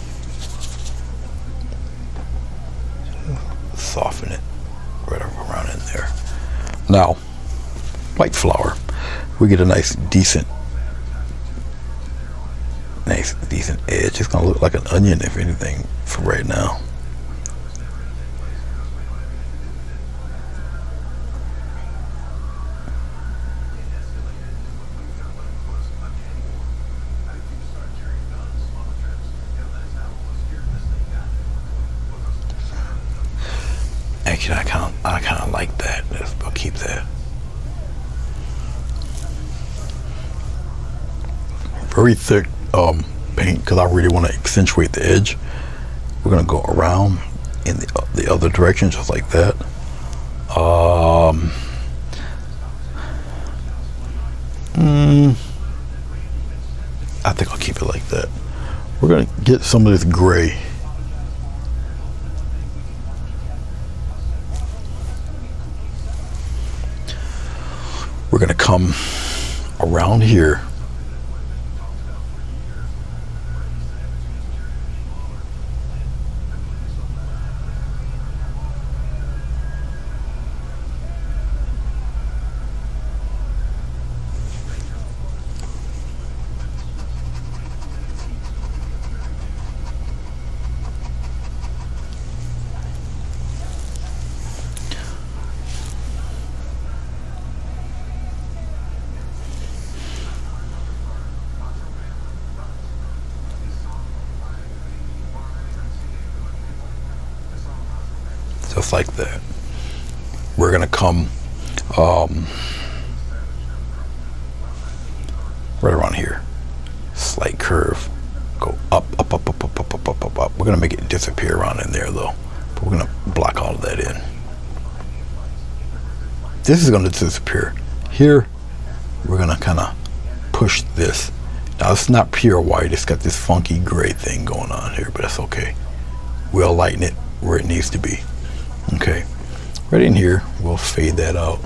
soften it right around in there. Now, white flower. We get a nice, decent edge. It's gonna look like an onion, if anything, for right now. Actually, I kind of like that. I'll keep that. Very thick paint, because I really want to accentuate the edge. We're gonna go around in the other direction, just like that. I think I'll keep it like that. We're gonna get some of this gray. We're gonna come around here. just like that. We're gonna come right around here, slight curve, go up, up, up, up, up, up, up, up, up, up. We're gonna make it disappear around in there though, but we're gonna block all of that in. This is gonna disappear. Here, we're gonna kind of push this. Now it's not pure white, it's got this funky gray thing going on here, but that's okay. We'll lighten it where it needs to be. Okay, right in here, we'll fade that out.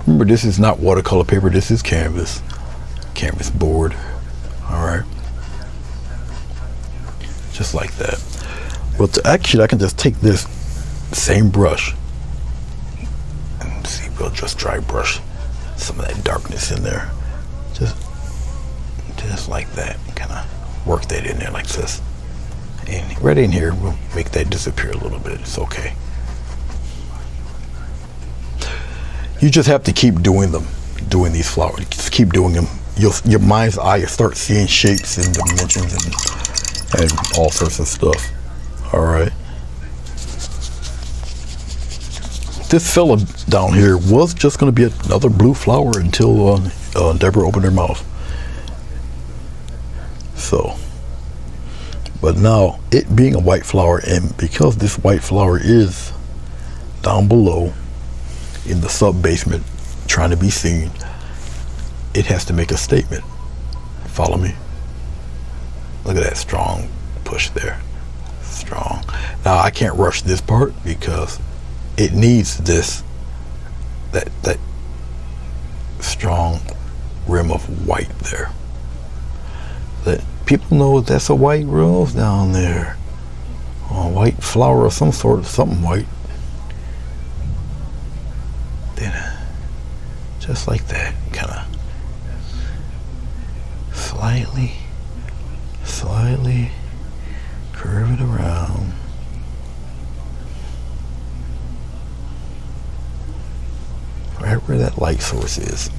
Remember, this is not watercolor paper, this is canvas board. All right, just like that. Well, actually, I can just take this same brush and see, we'll just dry brush some of that darkness in there. Just like that, kind of work that in there like this. And right in here, we'll make that disappear a little bit. It's okay. You just have to keep doing these flowers. Just keep doing them. Your mind's eye, you start seeing shapes and dimensions and all sorts of stuff. All right. This fella down here was just going to be another blue flower until Deborah opened her mouth. So, but now it being a white flower, and because this white flower is down below in the sub basement trying to be seen, it has to make a statement. Follow me? Look at that strong push there. Strong. Now I can't rush this part because it needs this, that strong rim of white there. That people know that's a white rose down there, or a white flower of some sort, something white. Then just like that, kind of slightly curve it around. Right where that light source is.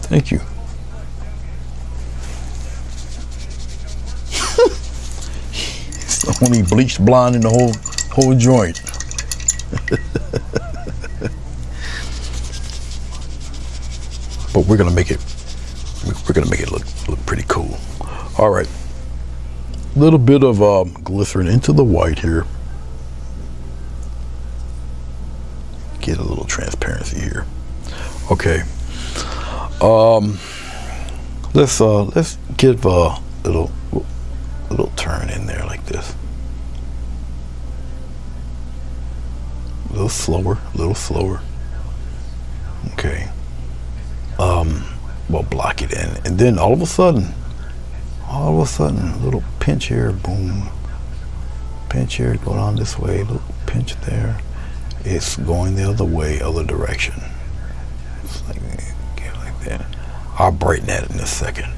Thank you. It's the only bleached blonde in the whole joint. But we're gonna make it look pretty cool. All right. Little bit of glycerin into the white here. Get a little transparency here. Okay. Let's give a little turn in there like this. A little slower. Okay. We'll block it in, and then all of a sudden, a little pinch here, boom. Pinch here, go down this way, little pinch there. It's going the other way, other direction. It's like that. I'll brighten that in a second.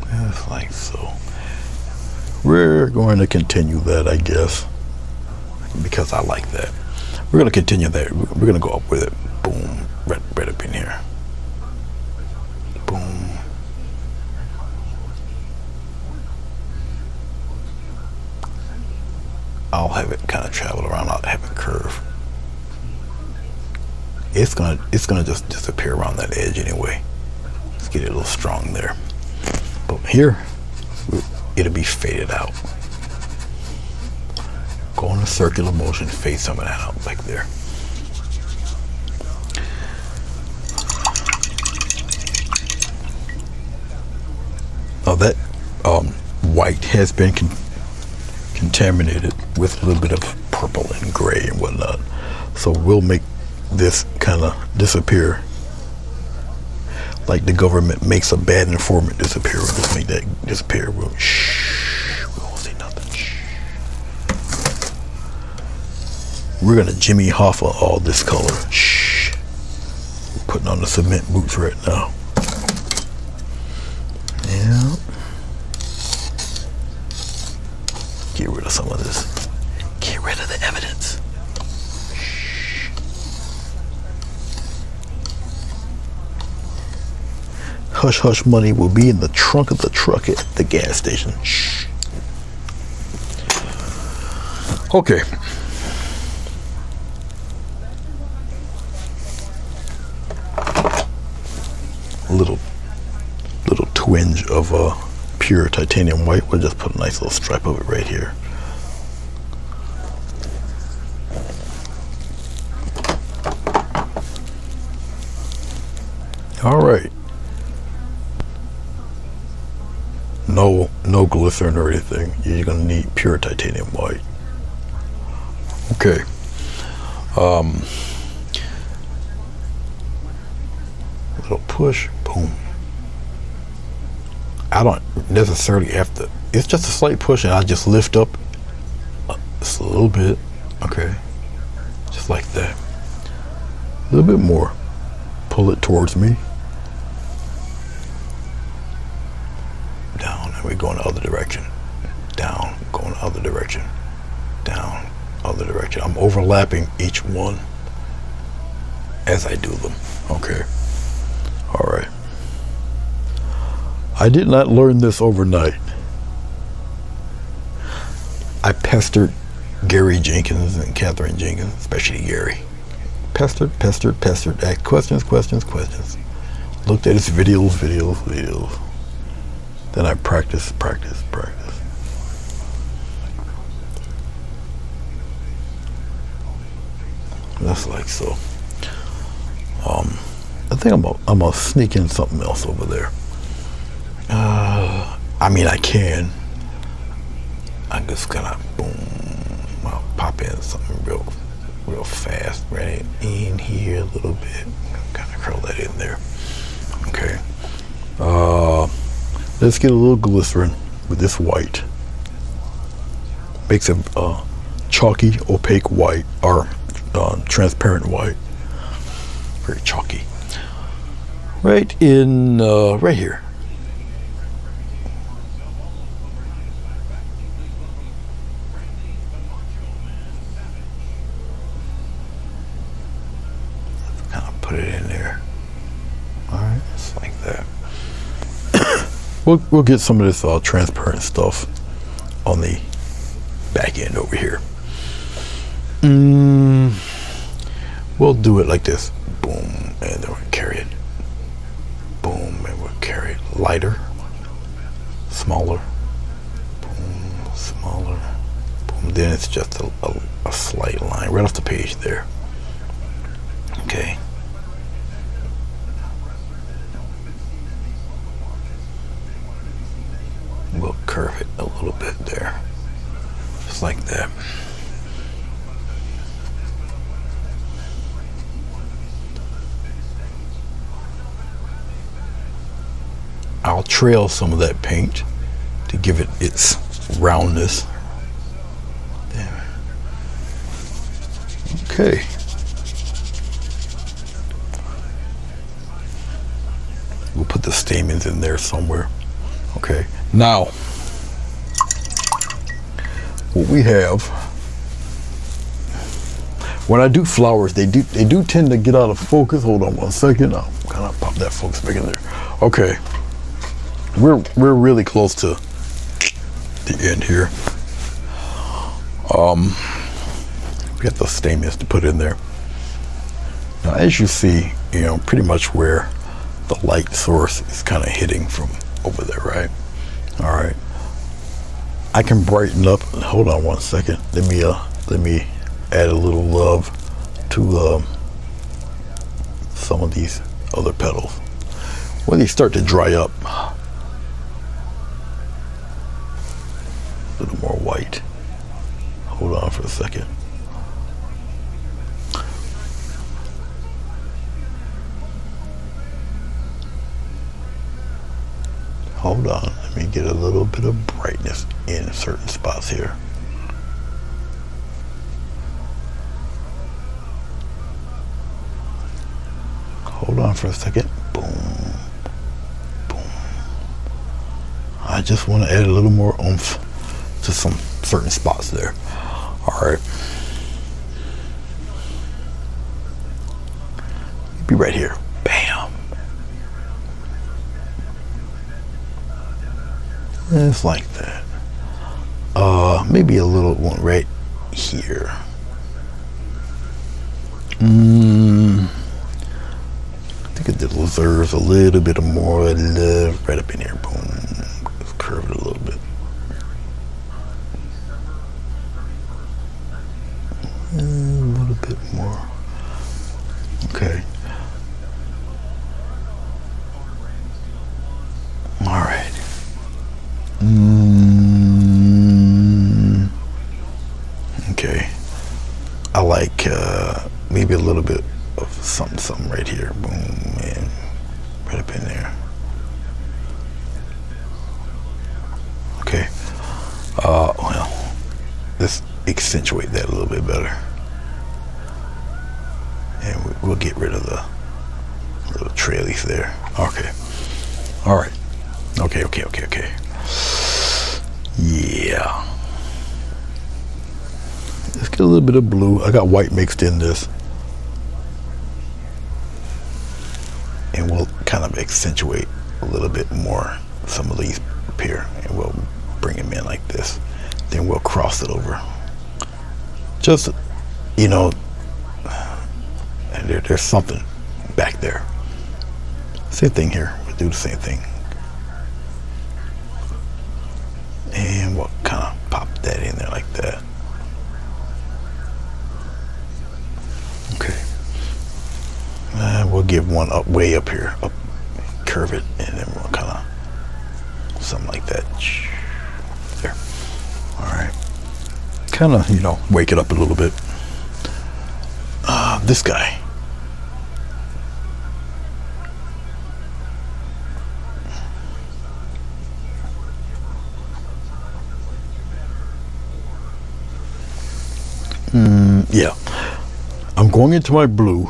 Just like so. We're going to continue that, I guess, because I like that. We're going to continue that. We're going to go up with it. Boom. Right up in here. Boom. I'll have it kind of travel around. I'll have it curve. It's gonna just disappear around that edge anyway. Let's get it a little strong there. But here, it'll be faded out. Go in a circular motion, fade some of that out like there. Now that white has been contaminated with a little bit of purple and gray and whatnot. So we'll make this kind of disappear like the government makes a bad informant disappear. We'll just make that disappear. We won't see nothing. Shh. We're gonna Jimmy Hoffa all this color. Shh. We're putting on the cement boots right now. Yeah. Hush hush money will be in the trunk of the truck at the gas station. Shh. Okay. Little twinge of pure titanium white. We'll just put a nice little stripe of it right here. All right. No glycerin or anything. You're gonna need pure titanium white. Okay. Little push, boom. I don't necessarily have to. It's just a slight push, and I just lift up just a little bit. Okay, just like that. A little bit more. Pull it towards me. Down, and we go in the other direction. Down, go in the other direction. Down, other direction. I'm overlapping each one as I do them. Okay. All right. I did not learn this overnight. I pestered Gary Jenkins and Catherine Jenkins, especially Gary. Pestered. Asked questions. Looked at his videos. Then I practiced. That's like so. I think I'm gonna sneak in something else over there. I mean, I can. I'm just gonna boom. I'll pop in something real fast right in here a little bit. Kind of curl that in there. Okay. Let's get a little glycerin with this white. Makes a chalky, opaque white, or transparent white. Very chalky. Right in, right here. Kind of put it in there. All right, just like that. We'll get some of this transparent stuff on the back end over here. We'll do it like this. Boom, and then we'll carry it. Boom, and we'll carry it lighter, smaller. Boom, smaller. Boom. Then it's just a slight line right off the page there. Okay. We'll curve it a little bit there, just like that. I'll trail some of that paint to give it its roundness. There. Okay. We'll put the stamens in there somewhere. Okay. Now, what we have, when I do flowers, they do tend to get out of focus. Hold on one second. I'll kind of pop that focus back in there. Okay. We're really close to the end here. We got the stamens to put in there. Now, as you see, you know, pretty much where the light source is kind of hitting from over there, right? All right. I can brighten up. Hold on one second. Let me add a little love to some of these other petals. When they start to dry up, a little more white. Hold on for a second. Hold on, let me get a little bit of brightness in certain spots here. Hold on for a second. Boom. Boom. I just want to add a little more oomph to some certain spots there. All right. Be right here. Bam. It's like that. Maybe a little one right here. I think it deserves a little bit more love right up in here. Boom. Let's curve it a little bit. A little bit more. Okay. All right. Okay. I like maybe a little bit of something right here. Boom, and right up in there. Okay. Well, let's accentuate that a little bit better. And we'll get rid of the little trailies there. Okay. All right. Okay. Yeah. Let's get a little bit of blue. I got white mixed in this. And we'll kind of accentuate a little bit more some of these up here. And we'll bring them in like this. Then we'll cross it over. Just, you know, there's something back there. Same thing here. We'll do the same thing. And we'll kind of pop that in there like that. Okay. And we'll give one up way up here. Up, curve it, and then we'll kind of something like that. There. All right. Kind of, you know, wake it up a little bit. This guy. Yeah, I'm going into my blue.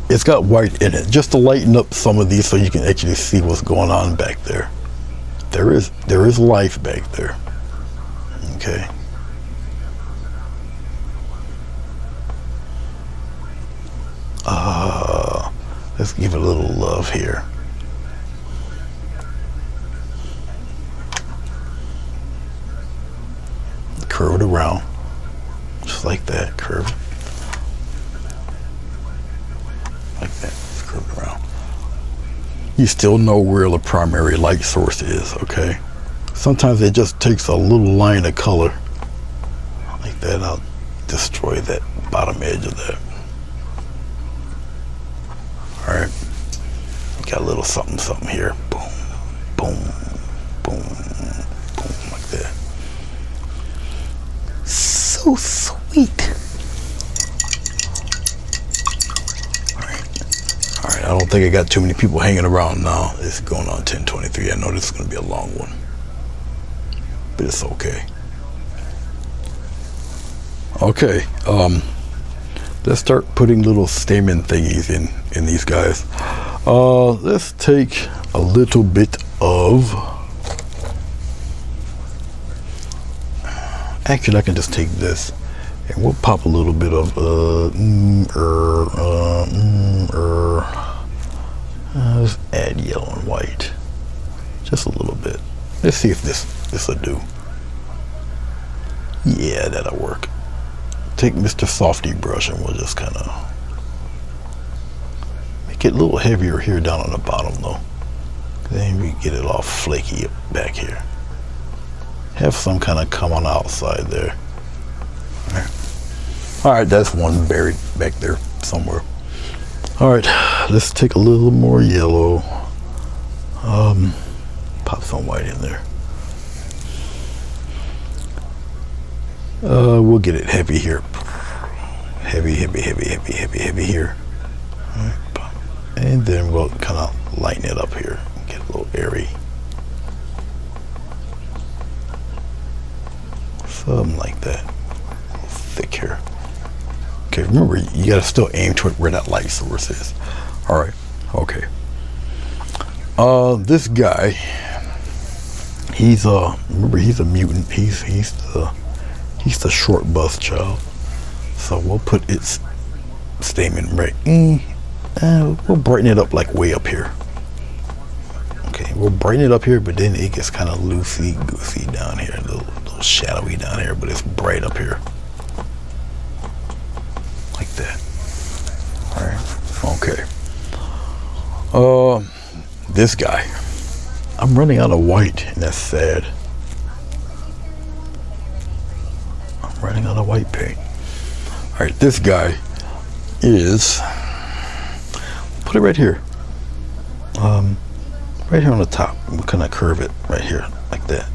It's got white in it, just to lighten up some of these so you can actually see what's going on back there. There is life back there. Okay. Let's give it a little love here. Curve it around. Just like that, curve. Like that, just curve it around. You still know where the primary light source is, okay? Sometimes it just takes a little line of color. Like that, I'll destroy that bottom edge of that. All right, got a little something here. Boom, boom, boom, boom, like that. So sweet. All right. I don't think I got too many people hanging around now. It's going on 10:23. I know this is going to be a long one, but it's okay. Okay. Let's start putting little stamen thingies in these guys. Let's take a little bit of. Actually, I can just take this, and we'll pop a little bit of let's add yellow and white, just a little bit. Let's see if this will do. Yeah, that'll work. Take Mr. Softy brush and we'll just kind of make it a little heavier here down on the bottom though. Then we get it all flaky back here. Have some kind of come on the outside there. All right, that's one buried back there somewhere. All right, let's take a little more yellow. Pop some white in there. We'll get it heavy here. Heavy here. All right. And then we'll kind of lighten it up here. Get a little airy. Something like that. Thick here. Okay, remember, you gotta still aim toward where that light source is. All right, okay. This guy, remember, he's a mutant. He's the short bust child. So we'll put its stamen right. We'll brighten it up like way up here. Okay, we'll brighten it up here, but then it gets kind of loosey goosey down here, a little shadowy down here, but it's bright up here, like that. All right. Okay. This guy, I'm running out of white, and that's sad. I'm running out of white paint. All right, this guy is, put it right here. Right here on the top, we'll kind of curve it right here like that,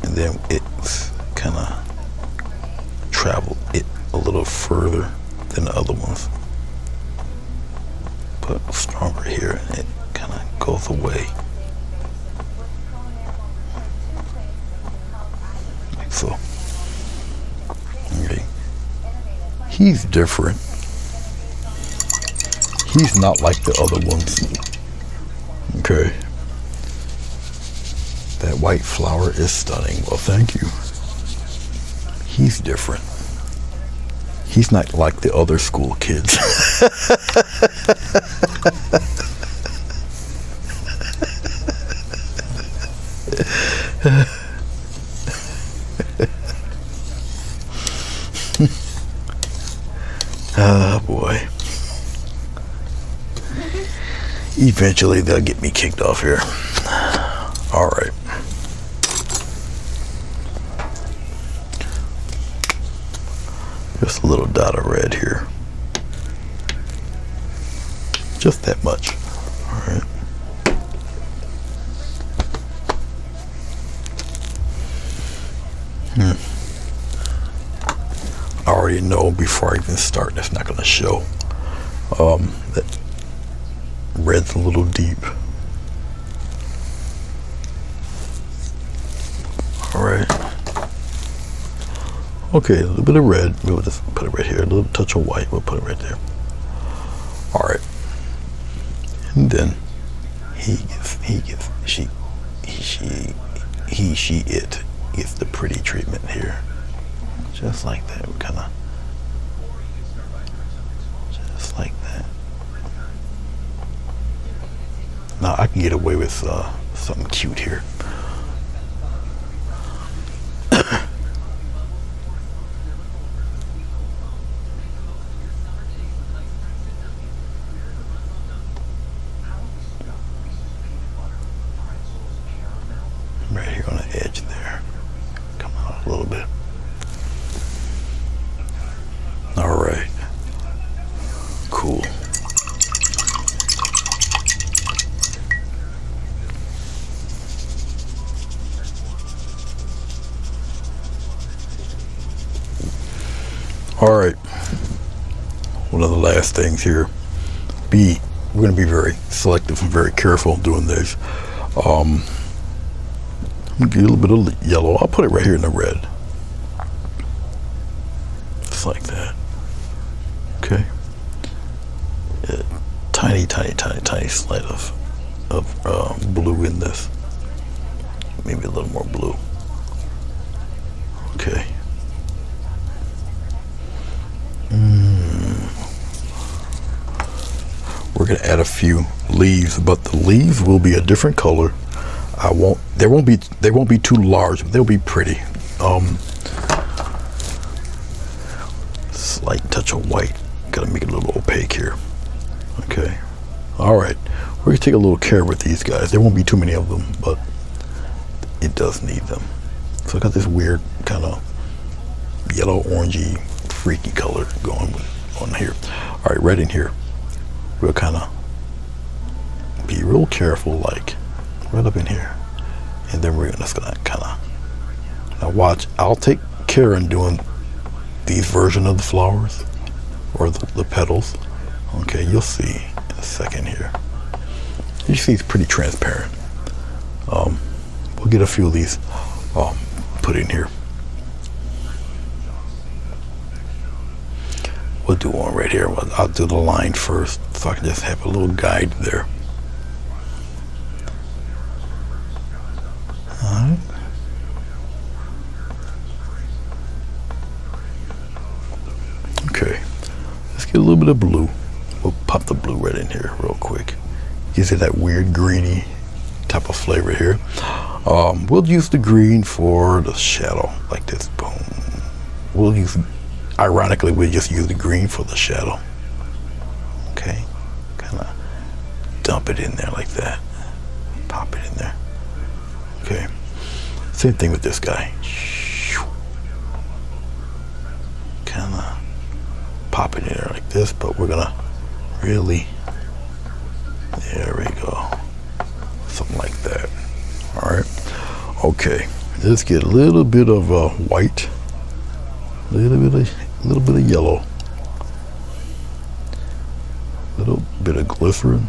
and then it's kind of travel it a little further than the other ones. Put stronger here, and it kind of goes away like so. Okay, he's different. He's not like the other ones. Okay. That white flower is stunning. Well, thank you. He's different. He's not like the other school kids. Oh boy. Eventually they'll get me kicked off here. All right. Just a little dot of red here. Just that much. All right. I already know before I even start, that's not going to show. That red's a little deep. All right. Okay, a little bit of red. We'll just put it right here. A little touch of white. We'll put it right there. All right. And then it gets the pretty treatment here. Just like that. We kind of, just like that. Now I can get away with something cute here. Right here on the edge there. Come out a little bit. All right. Cool. All right. One of the last things here. We're going to be very selective and very careful doing this. I'm going to get a little bit of yellow. I'll put it right here in the red. Just like that. Okay. Tiny slight of blue in this. Maybe a little more blue. Okay. We're gonna add a few leaves, but the leaves will be a different color. They won't be too large, but they'll be pretty. Slight touch of white. Gotta make it a little opaque here. Okay. All right. We're gonna take a little care with these guys. There won't be too many of them, but it does need them. So I got this weird kind of yellow, orangey, freaky color going on here. All right, right in here. We'll kind of be real careful, like right up in here, and then we're just gonna kind of, now watch. I'll take care in doing these version of the flowers or the petals. Okay, you'll see in a second here. You see it's pretty transparent. We'll get a few of these put in here. We'll do one right here. I'll do the line first, so I can just have a little guide there. All right. Okay. Let's get a little bit of blue. We'll pop the blue right in here real quick. Gives it that weird greeny type of flavor here. We'll use the green for the shadow, like this. Boom. Ironically, we'll just use the green for the shadow. Okay, kind of dump it in there like that. Pop it in there. Okay, same thing with this guy. Kind of pop it in there like this, but we're gonna really, there we go, something like that. All right, okay, let's get a little bit of white, a little bit of yellow, a little bit of glycerin.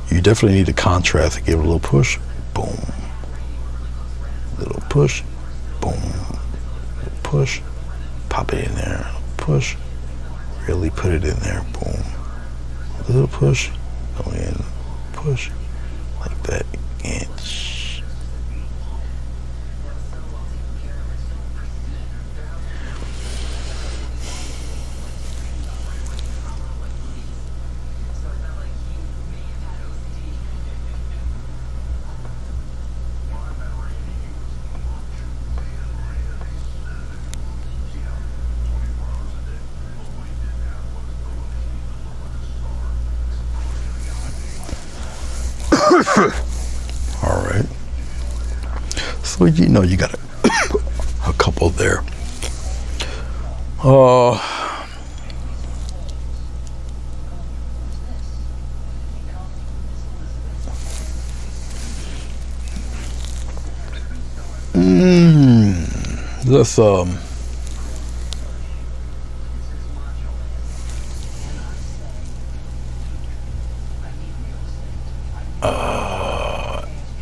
You definitely need a contrast to give it a little push. Boom. Little push. Boom. Little push. Pop it in there. Push. Really put it in there. Boom. A little push. Go in. Push. Like that. And all right. So you know you got a couple there. Let's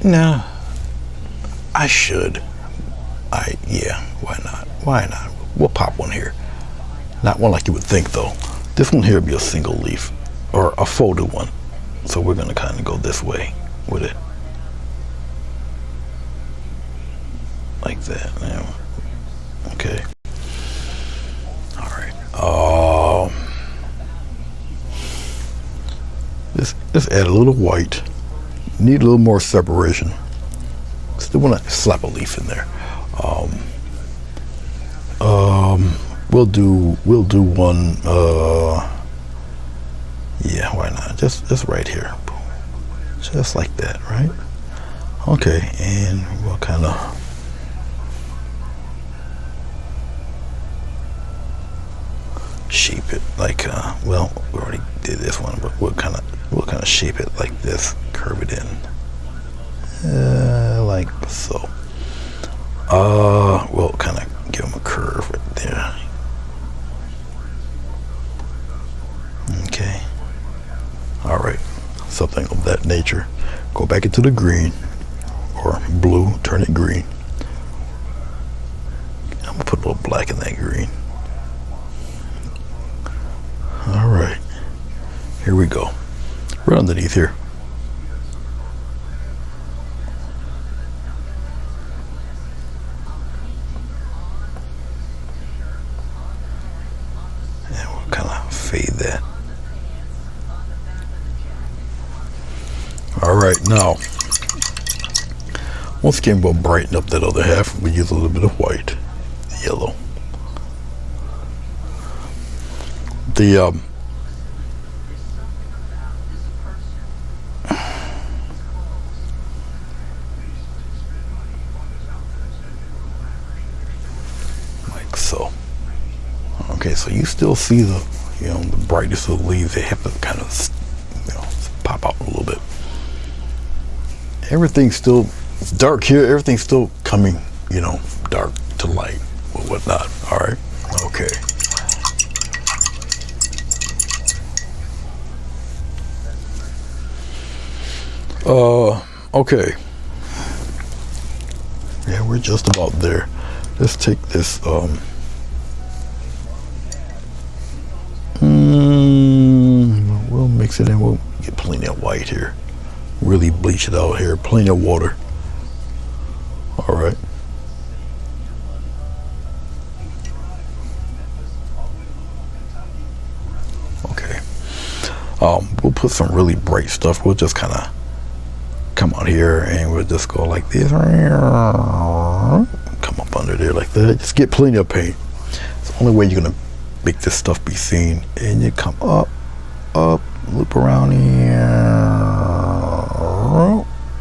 no, I should. Yeah, why not? Why not? We'll pop one here. Not one like you would think though. This one here would be a single leaf or a folded one. So we're gonna kind of go this way with it. Like that. Yeah. Okay. All right. Let's add a little white. Need a little more separation. Still want to slap a leaf in there. We'll do one. Yeah, why not? Just right here, just like that, right? Okay, and we'll kind of. Shape it like well, we already did this one, but we'll kind of shape it like this, curve it in like so. We'll kind of give them a curve right there. Okay, all right, something of that nature. Go back into the green or blue, turn it green. I'm gonna put a little black in that green. All right, here we go. Right underneath here. And we'll kind of fade that. All right, now, once again, we'll brighten up that other half. We use a little bit of white, yellow. Like so. Okay, so you still see the, the brightness of the leaves. They have to kind of, pop out a little bit. Everything's still dark here. Everything's still coming, dark to light or whatnot. All right. Okay. Okay. Yeah, we're just about there. Let's take this, we'll mix it in. We'll get plenty of white here. Really bleach it out here. Plenty of water. All right. Okay. We'll put some really bright stuff. We'll just kind of come out here and we'll just go like this. Come up under there like that. Just get plenty of paint. It's the only way you're gonna make this stuff be seen. And you come up, loop around here.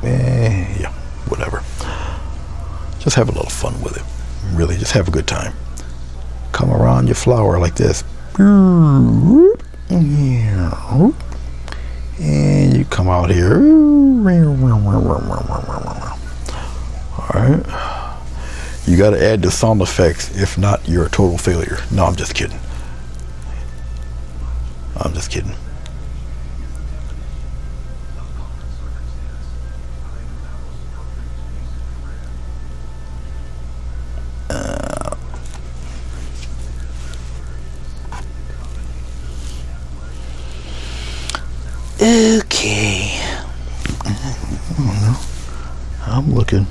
Yeah, whatever. Just have a little fun with it. Really, just have a good time. Come around your flower like this. And you come out here. Alright. You got to add the sound effects. If not, you're a total failure. No, I'm just kidding. I'm just kidding. Okay. I'm looking.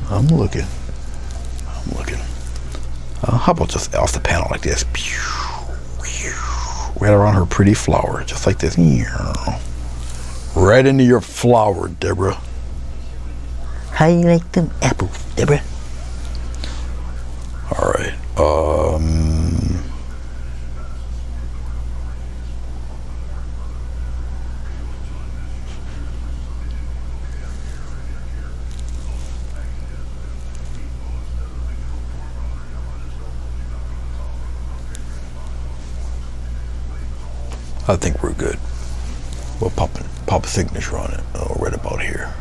How about just off the panel like this? Right around her pretty flower, just like this. Right into your flower, Deborah. How you like them apples, Deborah? All right. I think we're good. We'll pop a signature on it right about here.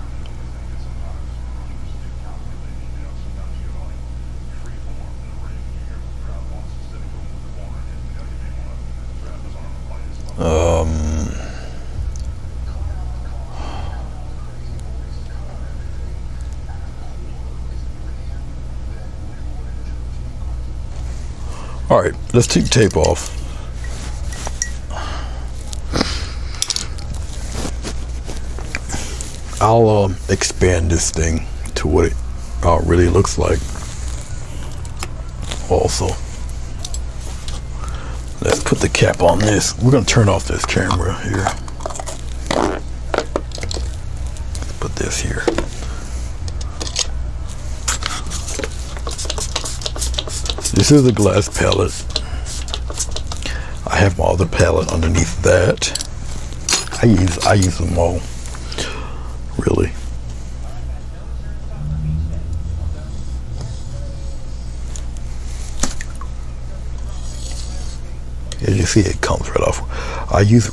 All right, let's take the tape off. I'll expand this thing to what it really looks like. Also, let's put the cap on this. We're gonna turn off this camera here. Let's put this here. This is a glass palette. I have my other palette underneath that. I use them all. Really. As you see, it comes right off. I use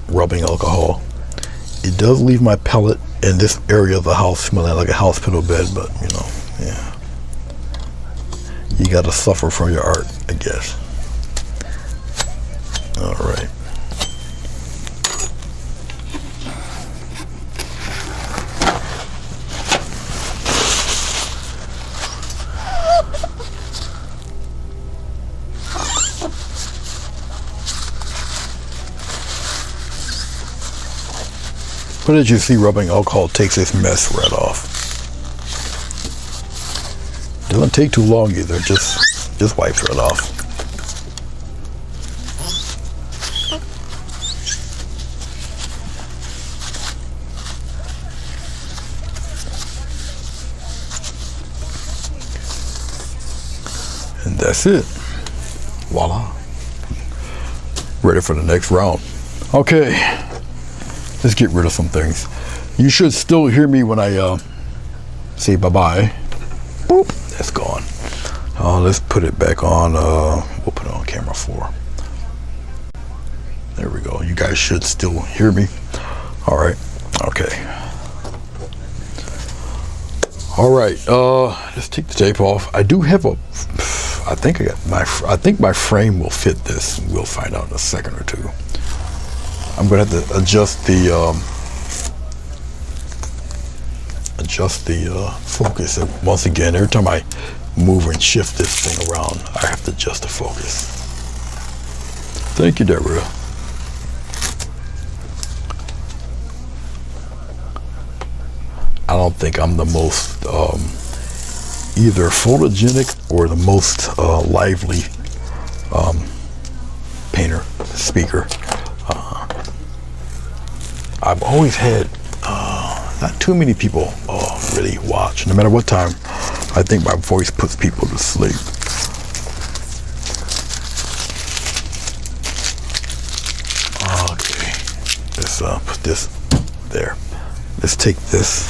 rubbing alcohol. It does leave my palette in this area of the house smelling like a hospital bed, but you know, yeah. You gotta suffer for your art, I guess. All right. But as you see, rubbing alcohol takes this mess right off. Doesn't take too long either, just wipes right off. And that's it. Voila. Ready for the next round. Okay. Let's get rid of some things. You should still hear me when I say bye-bye. Boop, that's gone. Let's put it back on. We'll put it on camera 4. There we go. You guys should still hear me. All right. Okay. All right. Let's take the tape off. I do have a. I think my frame will fit this. We'll find out in a second or two. I'm gonna have to adjust the focus. And once again, every time I move and shift this thing around, I have to adjust the focus. Thank you, Deborah. I don't think I'm the most either photogenic or the most lively speaker. I've always had not too many people really watch. No matter what time, I think my voice puts people to sleep. Okay, let's put this there. Let's take this.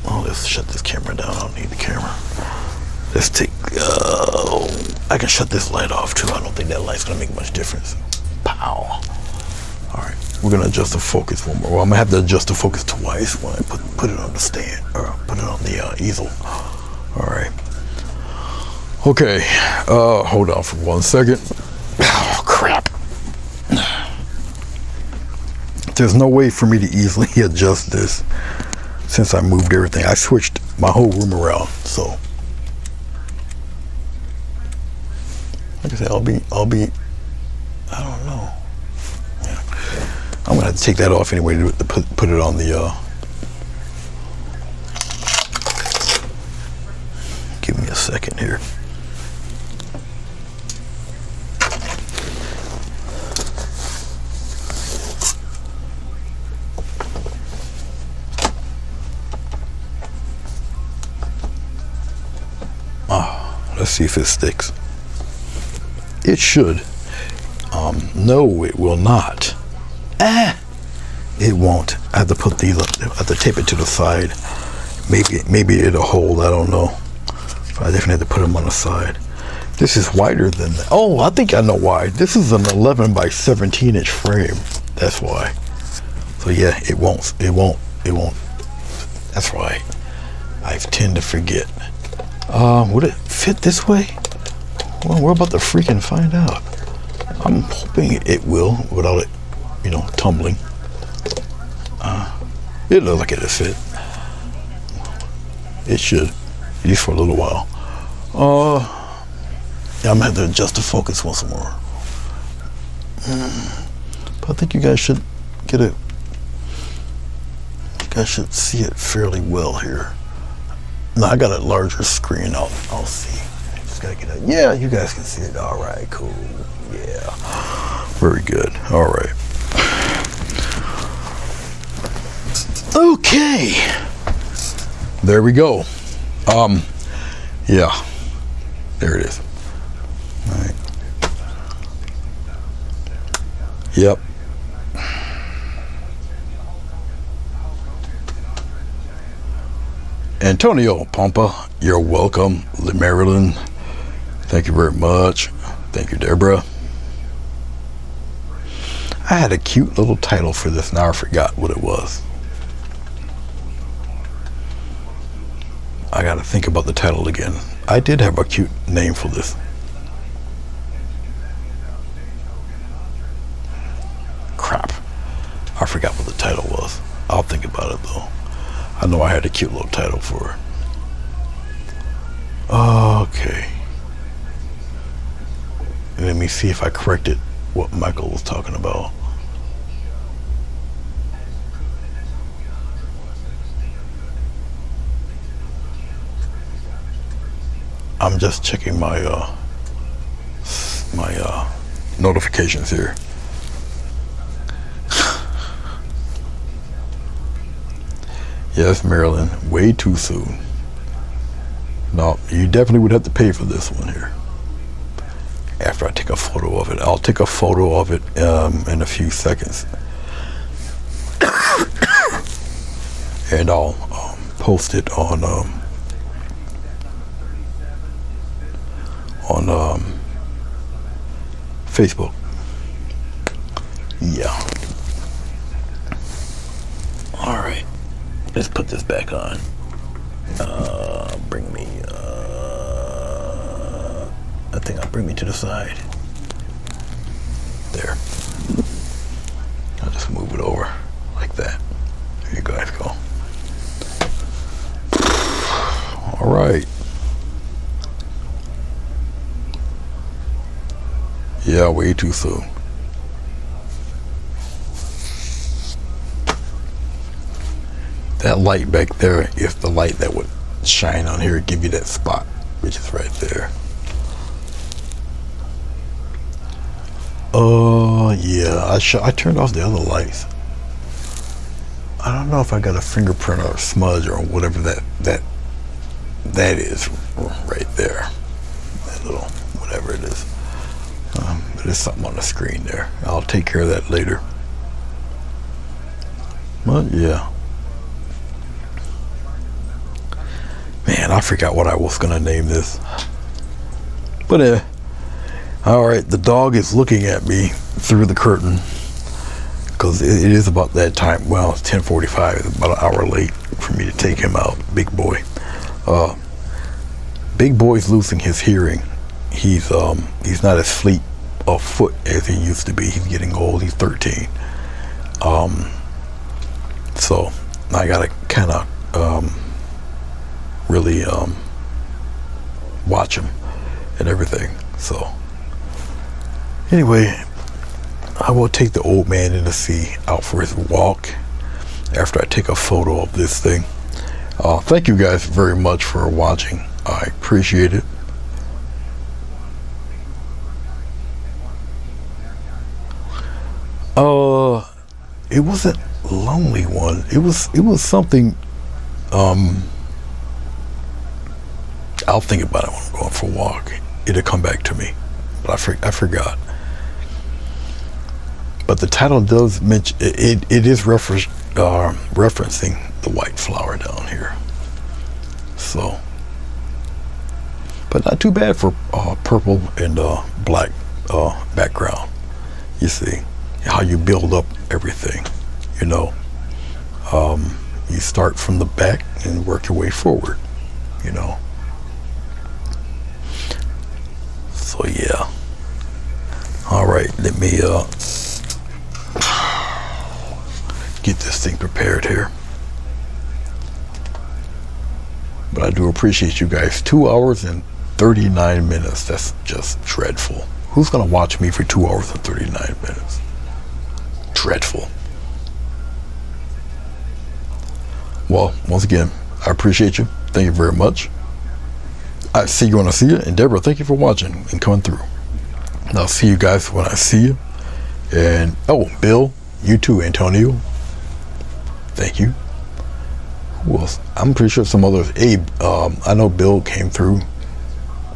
Oh, let's shut this camera down. I don't need the camera. Let's take. I can shut this light off too. I don't think that light's gonna make much difference. Pow. All right, we're gonna adjust the focus one more. Well, I'm gonna have to adjust the focus twice when I put it on the stand or put it on the easel. All right. Okay. Hold on for 1 second. Oh crap. There's no way for me to easily adjust this since I moved everything. I switched my whole room around, so like I said, I'll be I don't know. Yeah. I'm gonna have to take that off anyway to put it on the give me a second here. Let's see if it sticks. It should. No, it will not. It won't. I have to put these up. I have to tape it to the side. Maybe it'll hold. I don't know. But I definitely have to put them on the side. This is wider than that. Oh, I think I know why. This is an 11 by 17 inch frame. That's why. So yeah, it won't. That's right. I tend to forget. Would it fit this way? Well, we're about to freaking find out. I'm hoping it will without it, tumbling. It looks like it'll fit. It should, at least for a little while. Yeah, I'm gonna have to adjust the focus once more. But I think you guys should see it fairly well here. No, I got a larger screen. I'll see. Just gotta get it. Yeah, you guys can see it. All right, cool. Yeah, very good. All right. Okay. There we go. Yeah. There it is. All right. Yep. Antonio Pompa, you're welcome. Maryland, thank you very much. Thank you, Deborah. I had a cute little title for this. Now I forgot what it was. I gotta think about the title again. I did have a cute name for this. Crap. I forgot what the title was. I'll think about it though. I know I had a cute little title for it. Okay. Let me see if I corrected what Michael was talking about. I'm just checking my notifications here. Yes, Marilyn, way too soon. No, you definitely would have to pay for this one here. After I take a photo of it. I'll take a photo of it in a few seconds. And I'll post it on Facebook. Yeah. All right. Let's put this back on. I think I'll bring me to the side. There. I'll just move it over like that. There you guys go. All right. Yeah, way too soon. That light back there is the light that would shine on here, give you that spot, which is right there. Oh yeah, I turned off the other lights. I don't know if I got a fingerprint or a smudge or whatever that is right there. That little whatever it is. But there's something on the screen there. I'll take care of that later. But yeah. Man, I forgot what I was gonna name this. But alright, the dog is looking at me through the curtain. Because it is about that time. Well, it's 10:45. It's about an hour late for me to take him out. Big boy. Big boy's losing his hearing. He's not as fleet of foot as he used to be. He's getting old. He's 13. So I gotta kind of really watch him and everything. So anyway, I will take the old man in the sea out for his walk after I take a photo of this thing. Thank you guys very much for watching. I appreciate it. It wasn't a lonely one. It was something. I'll think about it when I'm going for a walk. It'll come back to me, but I forgot. But the title does mention it is referencing the white flower down here. So, but not too bad for purple and black background. You see how you build up everything. You know, you start from the back and work your way forward. You know. So yeah. All right, let me get this thing prepared here. But I do appreciate you guys. 2 hours and 39 minutes. That's just dreadful. Who's gonna watch me for 2 hours and 39 minutes? Dreadful. Well, once again, I appreciate you. Thank you very much. I see you when I see you. And Deborah, thank you for watching and coming through. And I'll see you guys when I see you. And oh, Bill, you too, Antonio. Thank you. Who else? I'm pretty sure some others. Abe, I know Bill came through.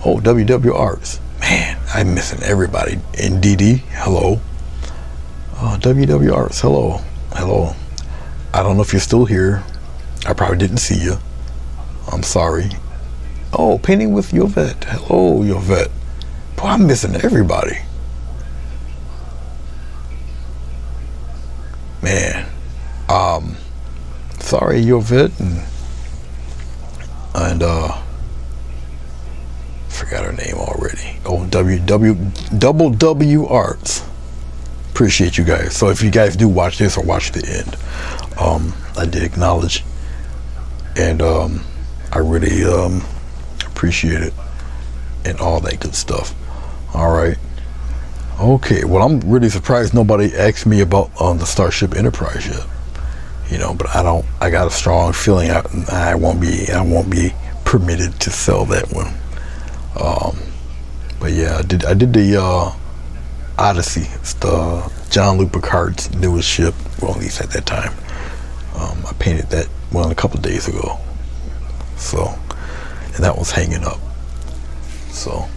Oh, WW Arts. Man, I'm missing everybody. And DD, hello. WW Arts, hello. Hello. I don't know if you're still here. I probably didn't see you. I'm sorry. Oh, Painting with Yvette. Hello, Yvette. Boy, I'm missing everybody. Man. Sorry, Yvette, and forgot her name already. Oh, WW Arts. Appreciate you guys. So if you guys do watch this or watch the end, I did acknowledge, and I really appreciate it and all that good stuff. All right. Okay. Well, I'm really surprised nobody asked me about the Starship Enterprise yet. You know, but I got a strong feeling I won't be permitted to sell that one. But yeah, I did the Odyssey. It's the Jean-Luc Picard's newest ship. Well, at least at that time. I painted that one a couple of days ago. So, and that was hanging up. So.